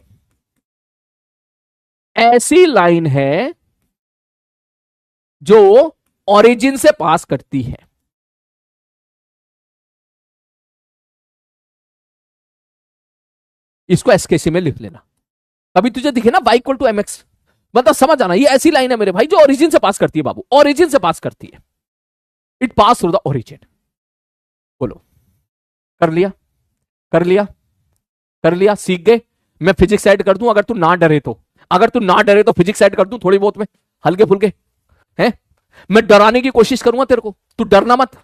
ऐसी लाइन है जो ओरिजिन से पास करती है। इसको एसकेसी में लिख लेना, अभी तुझे दिखे ना y = mx, मतलब समझ आना, ये ऐसी लाइन है मेरे भाई जो ओरिजिन से पास करती है बाबू, ओरिजिन से पास करती है। It pass through the origin. बोलो कर लिया, कर लिया, कर लिया, सीख गए। मैं फिजिक्स ऐड कर दूं अगर तू ना डरे तो, अगर तू ना डरे तो फिजिक्स ऐड कर दूं थोड़ी बहुत में, हल्के फुल्के हैं। मैं डराने की कोशिश करूंगा तेरे को, तू डरना मत,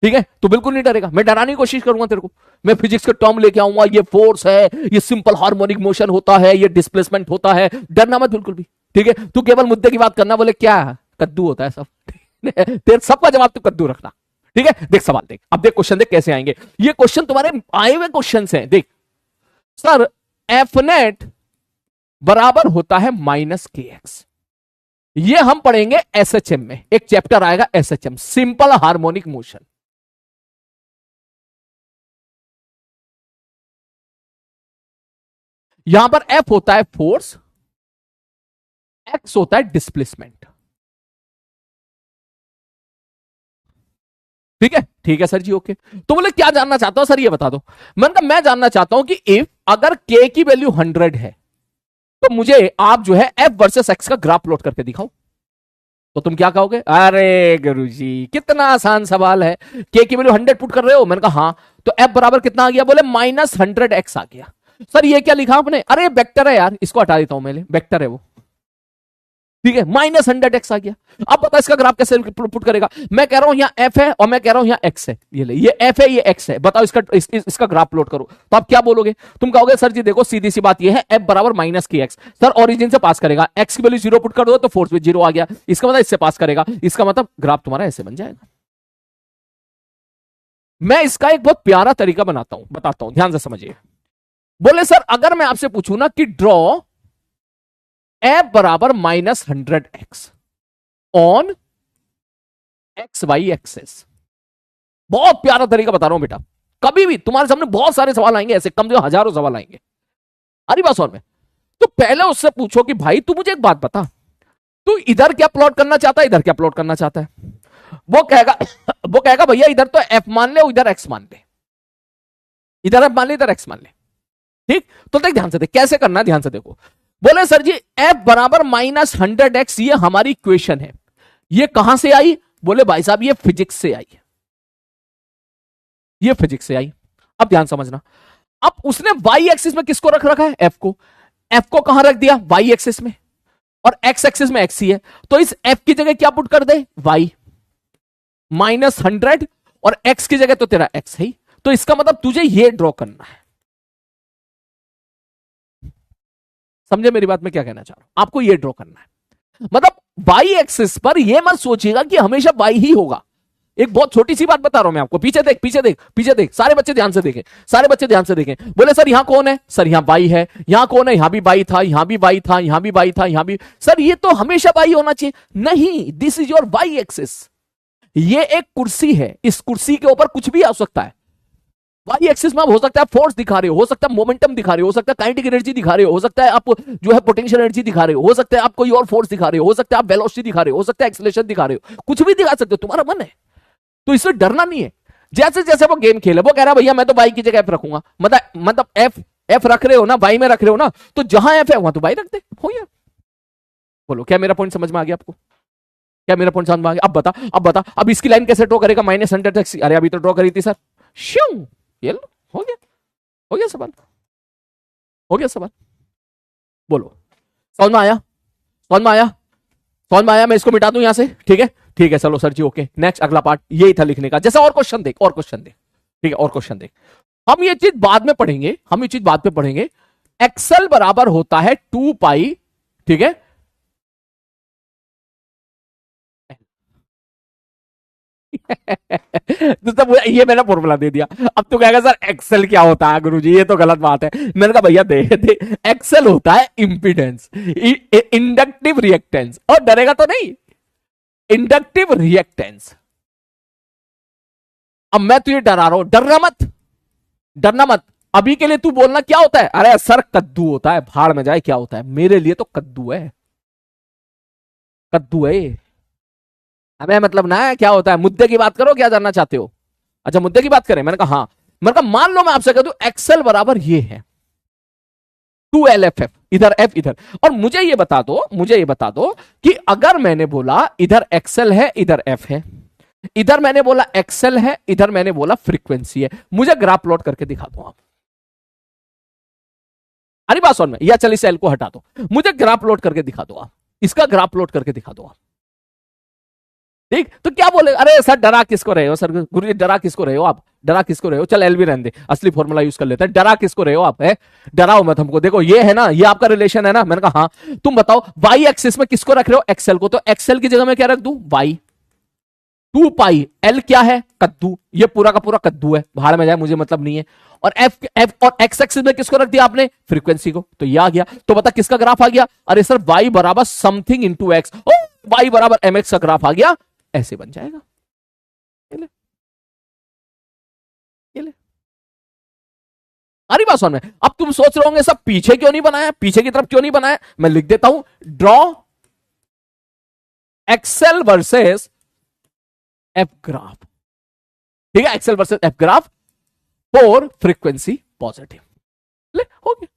ठीक है? तू बिल्कुल नहीं डरेगा, मैं डराने की कोशिश करूंगा तेरे को। मैं फिजिक्स के टर्म लेके आऊंगा, ये फोर्स है, ये सिंपल हार्मोनिक मोशन होता है, ये डिस्प्लेसमेंट होता है, डरना मत बिल्कुल भी, ठीक है? तू केवल मुद्दे की बात करना, बोले क्या कद्दू होता है सब तेरे सबका जवाब तू कद्दू रखना, ठीक है? देख सवाल देख, अब देख क्वेश्चन देख कैसे आएंगे। ये क्वेश्चन तुम्हारे आए हुए क्वेश्चन हैं, देख सर एफ नेट बराबर होता है -kx, ये हम पढ़ेंगे एसएचएम में, एक चैप्टर आएगा एसएचएम, सिंपल हार्मोनिक मोशन। यहां पर एफ होता है फोर्स, एक्स होता है डिस्प्लेसमेंट, ठीक है? ठीक है सर जी, ओके। तो बोले क्या जानना चाहता हो सर, ये बता दो। मैं जानना चाहता हूं कि इफ अगर के की वैल्यू 100 है तो मुझे आप जो है एफ वर्सेस एक्स का ग्राफ प्लॉट करके दिखाओ। तो तुम क्या कहोगे? अरे गुरुजी कितना आसान सवाल है, के की वैल्यू 100 पुट कर रहे हो? मैंने कहा हाँ, तो एफ बराबर कितना आ गया? बोले -100x आ गया। सर ये क्या लिखा आपने? अरे वेक्टर है यार, इसको हटा देता हूं, मैं वेक्टर है वो, ठीक है? -100x आ गया। अब बता इसका ग्राफ कैसे पुट करेगा? मैं कह रहा हूं यहां f है और मैं कह रहा हूं यहां x है, ये ले, ये f है ये x है, बताओ इसका ग्राफ प्लॉट करो। तो आप क्या बोलोगे? तुम कहोगे सर जी देखो सीधी सी बात ये है, f बराबर -kx, सर ओरिजिन से पास करेगा, x की वैल्यू 0 पुट कर दो तो फोर्स भी 0 आ गया, इसका मतलब इससे पास करेगा, इसका मतलब ग्राफ तुम्हारा ऐसे बन जाएगा। मैं इसका एक बहुत प्यारा तरीका बताता हूं, ध्यान से समझिए। बोले सर अगर मैं आपसे पूछूं ना कि ड्रॉ f बराबर -100x ऑन XY एक्सेस, बहुत प्यारा तरीका बता रहा हूं बेटा। कभी भी तुम्हारे सामने बहुत सारे सवाल आएंगे, ऐसे कम से कम हजारों सवाल आएंगे, अरे बात समझ में। तो पहले उससे पूछो कि भाई तू मुझे एक बात बता, तू इधर क्या प्लॉट करना चाहता है, इधर क्या प्लॉट करना चाहता है? वो कहेगा भैया इधर तो f मान ले, इधर x मान ले, इधर f मान ले, इधर x मान ले, ठीक? तो देख ध्यान से देख कैसे करना है, ध्यान से देखो। बोले सर जी f बराबर -100x, ये हमारी इक्वेशन है, ये कहां से आई? बोले भाई साहब ये फिजिक्स से आई, ये फिजिक्स से आई। अब ध्यान समझना, अब उसने y एक्सिस में किसको रख रखा है? f को। f को कहां रख दिया? y एक्सिस में। और एक्स एक्सिस में एक्स ही है, तो इस एफ की जगह क्या पुट कर दे, वाई -100, और एक्स की जगह तो तेरा एक्स है ही। तो इसका मतलब तुझे ये ड्रॉ करना है। समझे मेरी बात, में क्या कहना चाह रहा हूं, आपको ये ड्रॉ करना है। मतलब वाई एक्सिस पर ये मत सोचिएगा कि हमेशा वाई ही होगा। एक बहुत छोटी सी बात बता रहा हूं मैं आपको, पीछे देख पीछे देख पीछे देख, सारे बच्चे ध्यान से देखें, सारे बच्चे ध्यान से देखें। बोले सर यहां कौन है, सर यहां बाई है, यहां कौन है, यहां भी बाई था, यहां भी बाई था, यहां भी बाई था, यहां भी, सर ये तो हमेशा बाई होना चाहिए। नहीं, this is your y axis. ये एक कुर्सी है, इस कुर्सी के ऊपर कुछ भी आ सकता है। वाई एक्सिस में आप हो सकता है फोर्स दिखा रहे हो सकता है मोमेंटम दिखा रहे हो सकता है काइनेटिक एनर्जी दिखा रहे हो सकता है आप जो है पोटेंशियल एनर्जी दिखा रहे हो सकता है आप कोई और फोर्स दिखा रहे हो सकता है आप वेलोसिटी दिखा रहे हो सकता है एक्सेलरेशन दिखा रहे हो, कुछ भी दिखा सकते हो, तुम्हारा मन है। तो इससे डरना नहीं है। जैसे जैसे वो गेम खेले, वो कह रहा है भैया मैं तो बाई की जगह एफ रखूंगा, मतलब एफ एफ रख रहे हो ना, बाई में रख रहे हो ना, तो जहां एफ है वहां तो बाई रख दे, हो गया। बोलो क्या मेरा पॉइंट समझ में आ गया आपको, क्या मेरा पॉइंट समझ में आ गया? अब बता अब इसकी लाइन कैसे ड्रॉ करेगा, -100 तक। अरे अभी तो ड्रॉ करी थी सर, श्यों, ये लो, हो गया सवाल, हो गया सवाल। बोलो समझ में आया, समझ में आया, समझ में आया? मैं इसको मिटा दूं यहां से, ठीक है ठीक है, चलो सर जी ओके, नेक्स्ट अगला पार्ट यही था लिखने का। जैसा और क्वेश्चन देख, और क्वेश्चन देख, ठीक है, और क्वेश्चन देख। हम ये चीज बाद में पढ़ेंगे, हम ये चीज बाद में पढ़ेंगे। एक्सेल बराबर होता है 2 पाई, ठीक है, तो तब ये मैंने फॉर्मूला दे दिया। अब तो कहेगा सर एक्सेल क्या होता है गुरुजी, ये तो गलत बात है। मैंने कहा भैया दे एक्सेल होता है इंपीडेंस, इंडक्टिव रिएक्टेंस, और डरेगा तो नहीं, इंडक्टिव रिएक्टेंस। अब मैं तुझे डरा रहा हूं, डरना मत, डरना मत। अभी के लिए तू बोलना क्या होता है, अरे सर कद्दू होता है, भाड़ में जाए क्या होता है, मेरे लिए तो कद्दू है, कद्दू है। हमें मतलब ना है क्या होता है, मुद्दे की बात करो, क्या जानना चाहते हो? अच्छा मुद्दे की बात करें, मैंने कहा हाँ। मैंने कहा मान लो मैं आपसे कह दूं एक्सेल बराबर ये है 2LFF, इधर एफ इधर, और मुझे ये बता दो, मुझे ये बता दो कि अगर मैंने बोला इधर एक्सेल है इधर एफ है, इधर मैंने बोला एक्सेल है इधर मैंने बोला फ्रीक्वेंसी है, मुझे ग्राफ प्लॉट करके दिखा दो आप। अरे बात सुन में, या चल इस एल को हटा दो, मुझे ग्राफ प्लॉट करके दिखा दो आप, इसका ग्राफ प्लॉट करके दिखा दो आप। ठीक, तो क्या बोले, अरे सर डरा किसको रहे हो सर, गुरुजी डरा किसको रहे हो आप, डरा किसको रहे हो? चल एल भी रहने दे, असली फॉर्मूला यूज कर लेते हैं। डरा किसको रहे हो आप, है डराओ मत हमको। देखो ये है ना, ये आपका रिलेशन है ना। मैंने कहा हाँ, तुम बताओ वाई एक्सिस में किसको रख रहे हो, एक्सेल को, तो एक्सेल की जगह में क्या रख दूं, वाई। 2 पाई एल क्या है, कद्दू, ये पूरा का पूरा कद्दू है, भाड़ में जाए मुझे मतलब नहीं है। और एफ एफ और एक्स एक्सिस में किसको रख दिया आपने, फ्रीक्वेंसी को, तो ये आ गया। तो बता किसका ग्राफ आ गया, अरे सर वाई बराबर समथिंग इंटू एक्स, वाई बराबर एम एक्स का ग्राफ आ गया, ऐसे बन जाएगा। ये ले, ये ले। अरे बात सुन में, अब तुम सोच रहे होंगे सब पीछे क्यों नहीं बनाया, पीछे की तरफ क्यों नहीं बनाया, मैं लिख देता हूं, draw excel versus F graph, ठीक है, excel versus F graph for frequency positive. ले हो गया।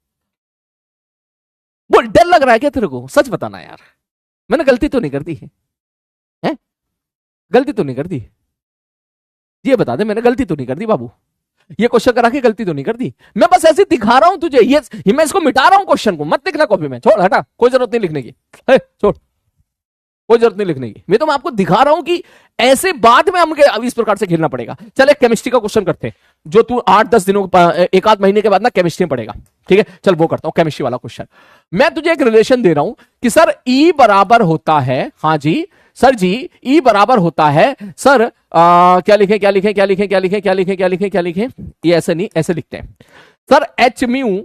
बोल डर लग रहा है क्या तेरे को, सच बताना यार, मैंने गलती तो नहीं कर दी है, हैं? गलती तो नहीं कर दी, ये बता दे, मैंने गलती तो नहीं कर दी बाबू, ये क्वेश्चन करा के गलती तो नहीं कर दी, मैं बस ऐसे दिखा रहा हूं तुझे, ये मैं इसको मिटा रहा हूं क्वेश्चन को, मत लिखना कॉपी में, छोड़ हटा, कोई जरूरत नहीं लिखने की, छोड़, कोई जरूरत नहीं लिखने की, मैं तो मैं आपको दिखा रहा हूं कि ऐसे बाद में हमको अब इस प्रकार से खेलना पड़ेगा। चल एक केमिस्ट्री का क्वेश्चन करते हैं, जो तू 8-10 दिनों एक आध महीने के बाद ना केमिस्ट्री में पड़ेगा, ठीक है, चल वो करता हूं केमिस्ट्री वाला क्वेश्चन। मैं तुझे एक रिलेशन दे रहा हूं कि सर ई बराबर होता है, हाँ जी सर जी, ई बराबर होता है सर, क्या लिखें क्या लिखें क्या लिखें क्या लिखें क्या लिखें क्या लिखें क्या लिखें, ये ऐसे नहीं ऐसे लिखते हैं सर, एच म्यू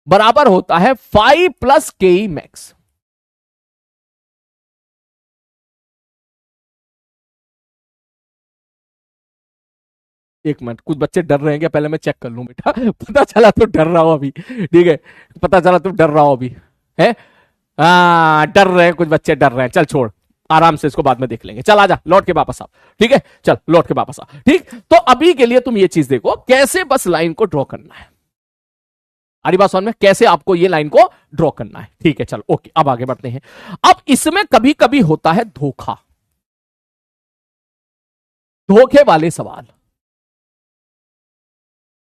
बराबर होता है 5 + KE मैक्स। एक मिनट, कुछ बच्चे डर रहे हैं क्या, पहले मैं चेक कर लूं बेटा, पता चला तो डर रहा हो अभी, ठीक है, पता चला तो डर रहा हो अभी, है डर रहे हैं कुछ बच्चे, डर रहे हैं, चल छोड़, आराम से इसको बाद में देख लेंगे, चल आजा लौट के वापस आ, ठीक है, चल लौट के वापस आ, ठीक। तो अभी के लिए तुम ये चीज देखो कैसे बस लाइन को ड्रॉ करना है, आरी बात समझ में, कैसे आपको ये लाइन को ड्रॉ करना है, ठीक है, चलो ओके, अब आगे बढ़ते हैं। अब इसमें कभी कभी होता है धोखा, धोखे वाले सवाल,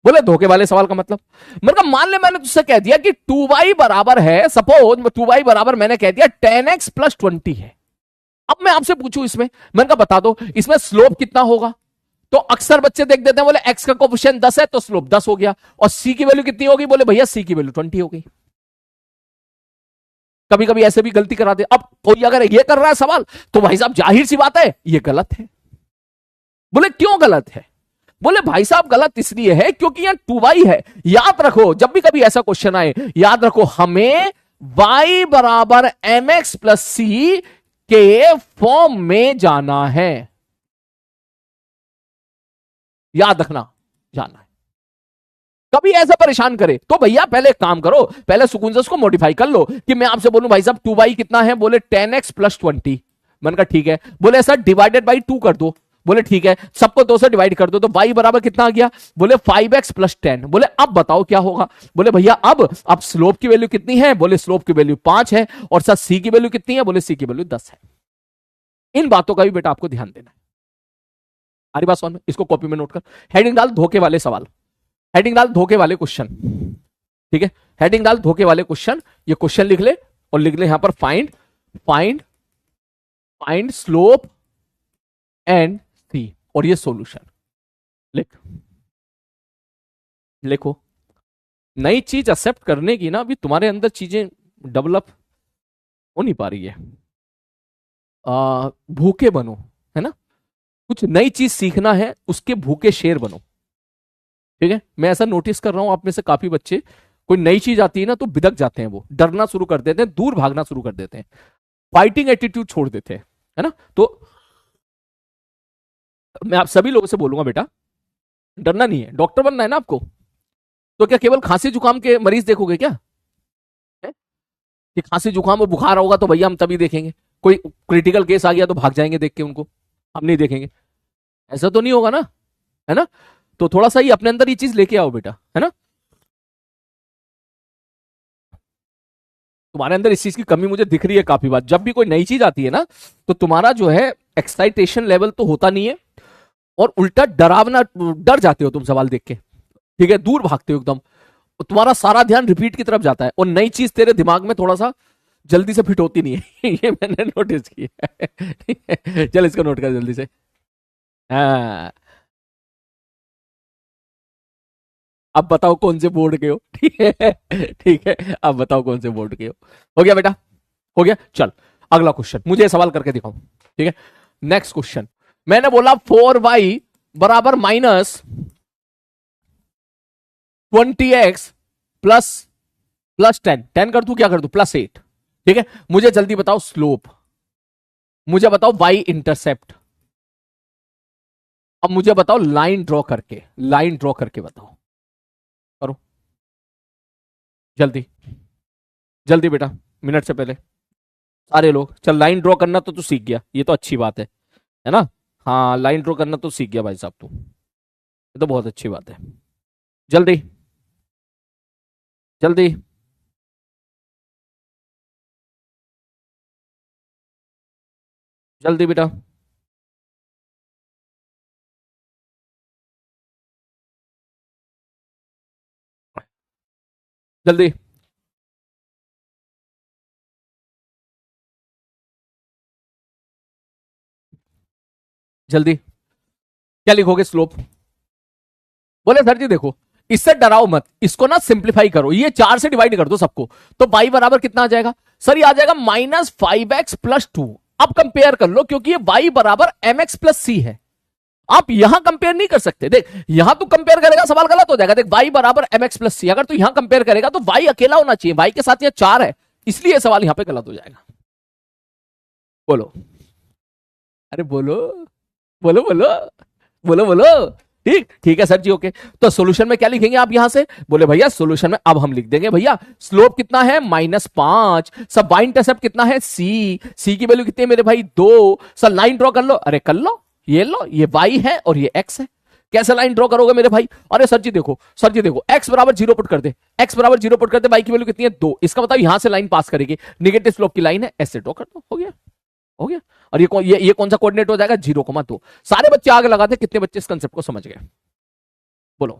बोले धोखे वाले सवाल का मतलब, मैंने कहा मान ले मैंने तुझसे कह दिया कि 2y बराबर है, सपोज 2y बराबर मैंने कह दिया 10x प्लस 20 है। अब मैं आपसे पूछूं इसमें, मैंने कहा बता दो इसमें स्लोप कितना होगा। तो अक्सर बच्चे देख देते हैं, बोले x का कोफिशिएंट 10 है तो स्लोप 10 हो गया, और c की वैल्यू कितनी होगी, बोले भैया c की वैल्यू 20 हो गई। कभी कभी ऐसे भी गलती कराते। अब कोई अगर ये कर रहा है सवाल, तो भाई साहब जाहिर सी बात है ये गलत है। बोले क्यों गलत है, बोले भाई साहब गलत इसलिए है क्योंकि यहां 2y है। याद रखो जब भी कभी ऐसा क्वेश्चन आए, याद रखो हमें y बराबर mx प्लस सी के फॉर्म में जाना है, याद रखना, जाना है। कभी ऐसा परेशान करे तो भैया पहले एक काम करो, पहले सुकून को मॉडिफाई कर लो कि मैं आपसे बोलूं भाई साहब 2y कितना है, बोले 10x प्लस 20। मैंने कहा ठीक है, बोले ऐसा डिवाइडेड बाई 2 कर दो, बोले ठीक है, सबको 2 से डिवाइड कर दो, तो y बराबर कितना आ गया, बोले 5x प्लस 10। बोले अब बताओ क्या होगा, बोले भैया अब स्लोप की वैल्यू कितनी है, बोले स्लोप की वैल्यू 5 है, और सर c की वैल्यू कितनी है, बोले c की वैल्यू 10 है। इन बातों का भी बेटा आपको ध्यान देना है। हमारी बात समझ में, इसको कॉपी में नोट कर, हेडिंग डाल धोखे वाले सवाल, हेडिंग डाल धोखे वाले क्वेश्चन, ठीक है, हेडिंग डाल धोखे वाले क्वेश्चन, ये क्वेश्चन लिख ले और लिख ले यहां पर find find find slope and C, और ये सॉल्यूशन लिख, लिखो। नई चीज एक्सेप्ट करने की ना अभी तुम्हारे अंदर चीजें डेवलप हो नहीं पा रही है, भूखे बनो, है ना, कुछ नई चीज सीखना है, उसके भूखे शेर बनो, ठीक है। मैं ऐसा नोटिस कर रहा हूं आप में से काफी बच्चे, कोई नई चीज आती है ना तो बिदक जाते हैं, वो डरना शुरू कर देते हैं, दूर भागना शुरू कर देते हैं, फाइटिंग एटीट्यूड छोड़ देते हैं, है ना। तो मैं आप सभी लोगों से बोलूंगा बेटा डरना नहीं है, डॉक्टर बनना है ना आपको, तो क्या केवल खांसी जुकाम के मरीज देखोगे क्या, है? कि खांसी जुकाम और बुखार होगा तो भैया हम तभी देखेंगे, कोई क्रिटिकल केस आ गया तो भाग जाएंगे देख के उनको, हम नहीं देखेंगे, ऐसा तो नहीं होगा ना, है ना। तो थोड़ा सा ही अपने अंदर ये चीज लेके आओ बेटा, है ना। तुम्हारे अंदर इस चीज की कमी मुझे दिख रही है काफी बार, जब भी कोई नई चीज आती है ना तो तुम्हारा जो है एक्साइटेशन लेवल तो होता नहीं है, और उल्टा डरावना, डर जाते हो तुम सवाल देख के, ठीक है, दूर भागते हो एकदम, तुम्हारा सारा ध्यान रिपीट की तरफ जाता है, और नई चीज तेरे दिमाग में थोड़ा सा जल्दी से फिट होती नहीं है ये मैंने नोटिस किया है चल इसको नोट कर जल्दी से। हाँ, अब बताओ कौन से बोर्ड के हो, ठीक है, ठीक है, अब बताओ कौन से बोर्ड के हो गया बेटा, हो गया। चल अगला क्वेश्चन मुझे सवाल करके दिखाओ, ठीक है। नेक्स्ट क्वेश्चन, मैंने बोला 4y बराबर माइनस 20x प्लस प्लस 10 कर दू, क्या कर दू, प्लस 8, ठीक है। मुझे जल्दी बताओ स्लोप, मुझे बताओ y इंटरसेप्ट, अब मुझे बताओ लाइन ड्रॉ करके, लाइन ड्रॉ करके बताओ, करो जल्दी जल्दी बेटा, मिनट से पहले सारे लोग। चल लाइन ड्रॉ करना तो तू सीख गया, ये तो अच्छी बात है ना। हाँ लाइन ड्रॉ करना तो सीख गया भाई साहब तू, ये तो बहुत अच्छी बात है। जल्दी जल्दी जल्दी बेटा, जल्दी जल्दी, क्या लिखोगे स्लोप, बोले सर जी देखो इससे डराओ मत, इसको ना सिंप्लीफाई करो, ये 4 से डिवाइड कर दो सबको, तो y बराबर कितना आ जाएगा, सर ये आ जाएगा -5x प्लस 2। अब कंपेयर कर लो क्योंकि ये y बराबर mx प्लस सी है, आप यहां कंपेयर नहीं कर सकते, देख यहां तू कंपेयर करेगा सवाल गलत हो जाएगा, देख y बराबर mx प्लस सी, अगर तू यहां कंपेयर करेगा तो y अकेला होना चाहिए, y के साथ यह 4 है, इसलिए सवाल यहां पे गलत हो जाएगा। बोलो, अरे बोलो बोलो बोलो बोलो बोलो, ठीक ठीक है सर जी, ओके। तो सॉल्यूशन में क्या लिखेंगे आप यहां से, बोले भैया सॉल्यूशन में अब हम लिख देंगे भैया स्लोप कितना है -5, सब y इंटरसेप्ट कितना है c की वैल्यू कितनी है मेरे भाई 2, सर लाइन ड्रॉ कर लो, अरे कर लो, ये लो ये y है और ये x है, कैसे लाइन ड्रॉ करोगे मेरे भाई, अरे सर जी देखो x बराबर 0 पुट कर दे, x बराबर 0 पुट कर दे, y की वैल्यू कितनी है 2, इसका मतलब यहां से लाइन पास करेगी, निगेटिव स्लोप की लाइन है, ऐसे ड्रॉ कर दो, हो गया हो गया। और ये कौन सा कोऑर्डिनेट हो जाएगा 0,2। सारे बच्चे आग लगाते, कितने बच्चे इस कंसेप्ट को समझ गए, बोलो।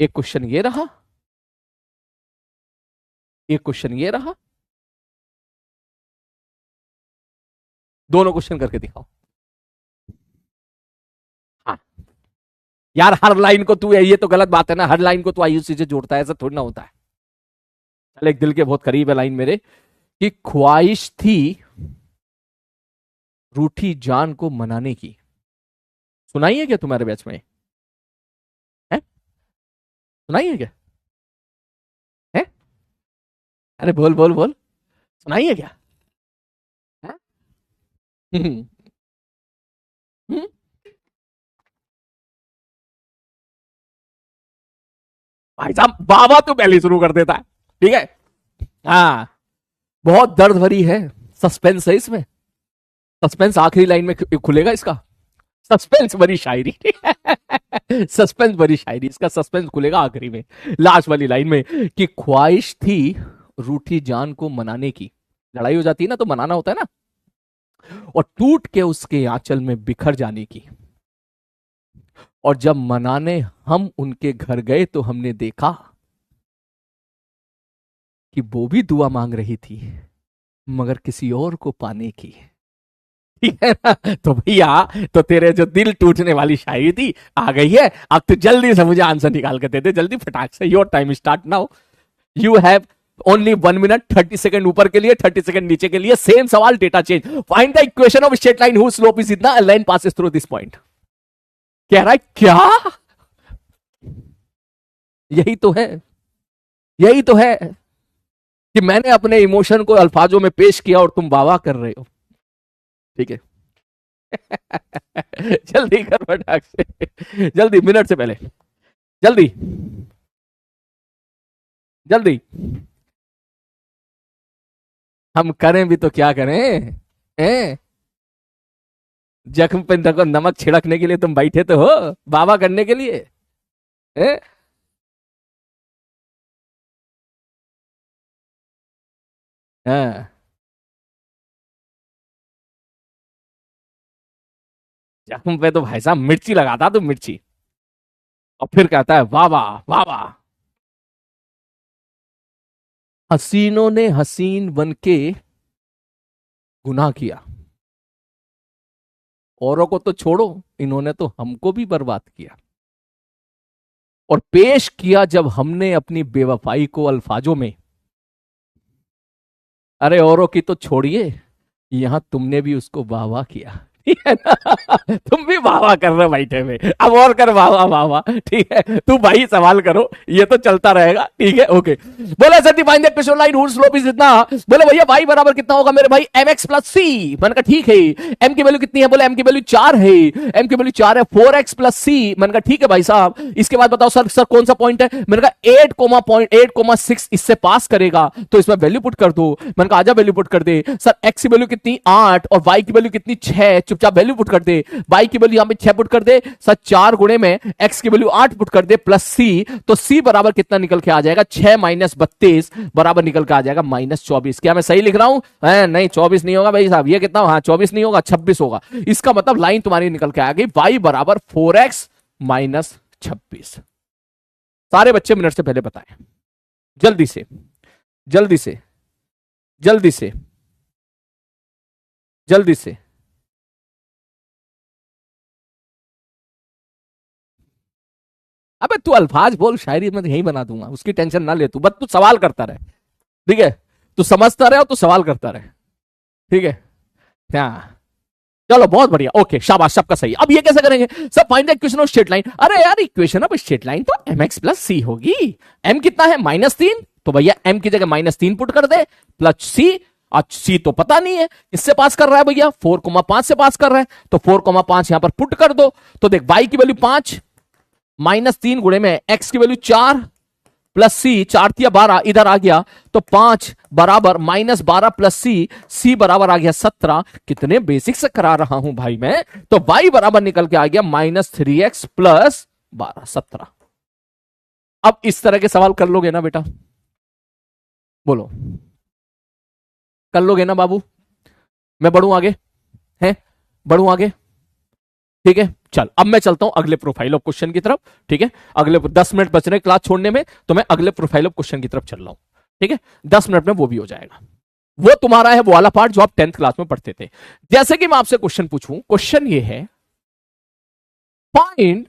एक क्वेश्चन ये रहा, एक क्वेश्चन ये रहा, दोनों क्वेश्चन करके दिखाओ। हाँ यार, हर लाइन को तू, ये तो गलत बात है ना, हर लाइन को तू आयुषी से जोड़ता है, ऐसा थोड़ी ना होता है। चल, एक दिल के बहुत करीब है लाइन मेरे, कि ख्वाहिश थी रूठी जान को मनाने की। सुनाई है क्या तुम्हारे बैच में? है? सुनाई है क्या? है? अरे बोल बोल बोल, सुनाई है क्या? है? हम्म, हम्म। भाई साहब, बाबा तो पहले शुरू कर देता है, ठीक है। हाँ, बहुत दर्द भरी है, सस्पेंस है इसमें। सस्पेंस आखिरी लाइन में खुलेगा इसका, सस्पेंस भरी शायरी। सस्पेंस भरी शायरी, इसका सस्पेंस खुलेगा आखिरी में, लास्ट वाली लाइन में, कि ख्वाहिश थी रूठी जान को मनाने की। लड़ाई हो जाती है ना तो मनाना होता है ना, और टूट के उसके आंचल में बिखर जाने की। और जब मनाने हम उनके घर गए तो हमने देखा कि वो भी दुआ मांग रही थी, मगर किसी और को पाने की। ठीक है ना? तो भैया, तो तेरे जो दिल टूटने वाली शायरी थी आ गई है। अब तो जल्दी से मुझे आंसर निकाल के दे दे, जल्दी फटाक से। Your time start now, you have only 1 minute 30 second ऊपर के लिए, 30 सेकंड नीचे के लिए। सेम सवाल, data change. Find the equation of straight line whose slope is इतना, line passes through this point. कह रहा है क्या? यही तो है, यही तो है कि मैंने अपने इमोशन को अल्फाजों में पेश किया और तुम वाह कर रहे हो। ठीक है। जल्दी कर फटाक से, जल्दी, मिनट से पहले, जल्दी जल्दी। हम करें भी तो क्या करें, हैं? जख्म पे देखो, नमक छिड़कने के लिए तुम बैठे तो हो, बाबा करने के लिए, हैं? हाँ, जख्म पे तो भाई साहब मिर्ची लगाता, तो मिर्ची, और फिर कहता है वाह वाह वाह वाह। हसीनों ने हसीन बन के गुनाह किया, औरों को तो छोड़ो, इन्होंने तो हमको भी बर्बाद किया। और पेश किया जब हमने अपनी बेवफाई को अल्फाजों में, अरे औरों की तो छोड़िए, यहां तुमने भी उसको वाह वाह किया। ठीक है ना? तुम भी वाह वाह कर रहे हो बैठे में, अब और कर वाह वाह वाह वाह। ठीक है, तू भाई सवाल करो, ये तो चलता रहेगा। ठीक है, ओके। बोले sir find the equation line whose slope is इतना। बोले भैया y बराबर कितना होगा मेरे भाई, mx प्लस सी। मैंने कहा ठीक है। m की वैल्यू कितनी है? बोले m की वैल्यू 4 है। m की वैल्यू 4 है, 4x प्लस सी। मैंने कहा ठीक है भाई साहब, इसके बाद बताओ सर, सर कौन सा पॉइंट है? मैंने कहा 8,8,6 इससे पास करेगा तो इसमें वैल्यू पुट कर दो। मैंने कहा आजा वैल्यू पुट कर दे। सर x की वैल्यू कितनी? 8, और y की वैल्यू कितनी? 6। चुपचाप वैल्यू पुट कर दे। y की वैल्यू यहां पे 6 पुट कर दे। सर 4 गुणे में x की वैल्यू 8 पुट कर दे, प्लस c। तो c बराबर कितना निकल के आ जाएगा? 6 माइनस 32 बराबर निकल के आ जाएगा -24। क्या मैं सही लिख रहा हूं? नहीं, 24 नहीं होगा भाई साहब, ये कितना? हाँ, 24 नहीं होगा, 26 होगा। इसका मतलब लाइन तुम्हारी निकल के आ गई, y बराबर 4x माइनस 26। सारे बच्चे मिनट से पहले बताएं, जल्दी से, जल्दी से, जल्दी से, जल्दी से। अबे तू अल्फाज बोल, शायरी में यही बना दूंगा, उसकी टेंशन ना ले तू, बस तू सवाल करता रहे। ठीक है, तू समझता रहे और तू सवाल करता रहे। ठीक है, हाँ, चलो बहुत बढ़िया, ओके, शाबाश, सबका सही। अब ये कैसे करेंगे? सब find the equation of straight line. अरे यार, इक्वेशन ऑफ स्ट्रेट लाइन तो mx प्लस सी होगी। m कितना है? -3। तो भैया m की जगह -3 पुट कर दे, प्लस सी। आज सी तो पता नहीं है, इससे पास कर रहा है भैया, 4,5 से पास कर रहा है, तो 4,5 यहां पर पुट कर दो। तो देख, y की वैल्यू 5, -3 गुणे में x की वैल्यू 4, प्लस सी, 4×3 = 12, इधर आ गया तो 5 बराबर -12 प्लस सी, सी बराबर आ गया 17। कितने बेसिक से करा रहा हूं भाई मैं। तो y बराबर निकल के आ गया -3x प्लस 12, 17। अब इस तरह के सवाल कर लोगे ना बेटा? बोलो, कर लोगे ना बाबू? मैं बढ़ू आगे? हैं? बढ़ू आगे? ठीक है, चल अब मैं चलता हूं अगले प्रोफाइल ऑफ क्वेश्चन की तरफ। ठीक है, अगले 10 मिनट बच रहे क्लास छोड़ने में, तो मैं अगले प्रोफाइल ऑफ क्वेश्चन की तरफ चल रहा हूं। ठीक है, 10 मिनट में वो भी हो जाएगा। वो तुम्हारा है वो वाला पार्ट जो आप 10th क्लास में पढ़ते थे। जैसे कि मैं आपसे क्वेश्चन पूछूं, क्वेश्चन ये है, find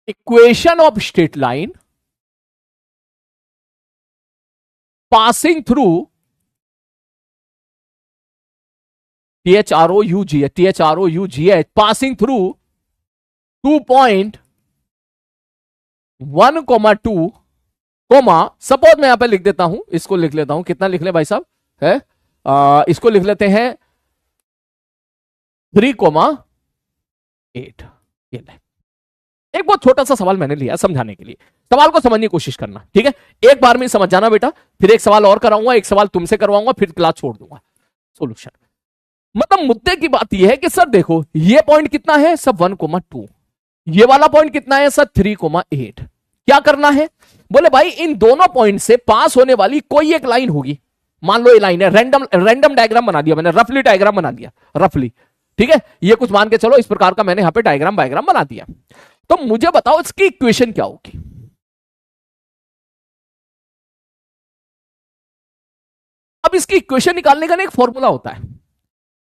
equation of straight line passing through THROUGH passing through 2.1,2 comma, suppose मैं यहां पे लिख देता हूं, इसको लिख लेता हूं, कितना लिख ले भाई साहब है, इसको लिख लेते हैं 3,8। ये ले, एक बहुत छोटा सा सवाल मैंने लिया समझाने के लिए, सवाल को समझने की कोशिश करना। ठीक है, एक बार में समझ जाना बेटा, फिर एक सवाल और कराऊंगा, एक सवाल तुमसे करवाऊंगा, फिर क्लास छोड़ दूंगा। सोल्यूशन मतलब मुद्दे की बात यह है कि सर देखो ये पॉइंट कितना है सब 1,2, ये वाला पॉइंट कितना है सर 3,8। क्या करना है, बोले भाई इन दोनों पॉइंट से पास होने वाली कोई एक लाइन होगी, मान लो ये लाइन है, रैंडम डायग्राम बना दिया मैंने, रफली डायग्राम बना दिया, रफली। ठीक है, ये कुछ मान के चलो इस प्रकार का मैंने यहां पे डायग्राम बना दिया। तो मुझे बताओ इसकी इक्वेशन क्या होगी। अब इसकी इक्वेशन निकालने का एक फॉर्मूला होता है।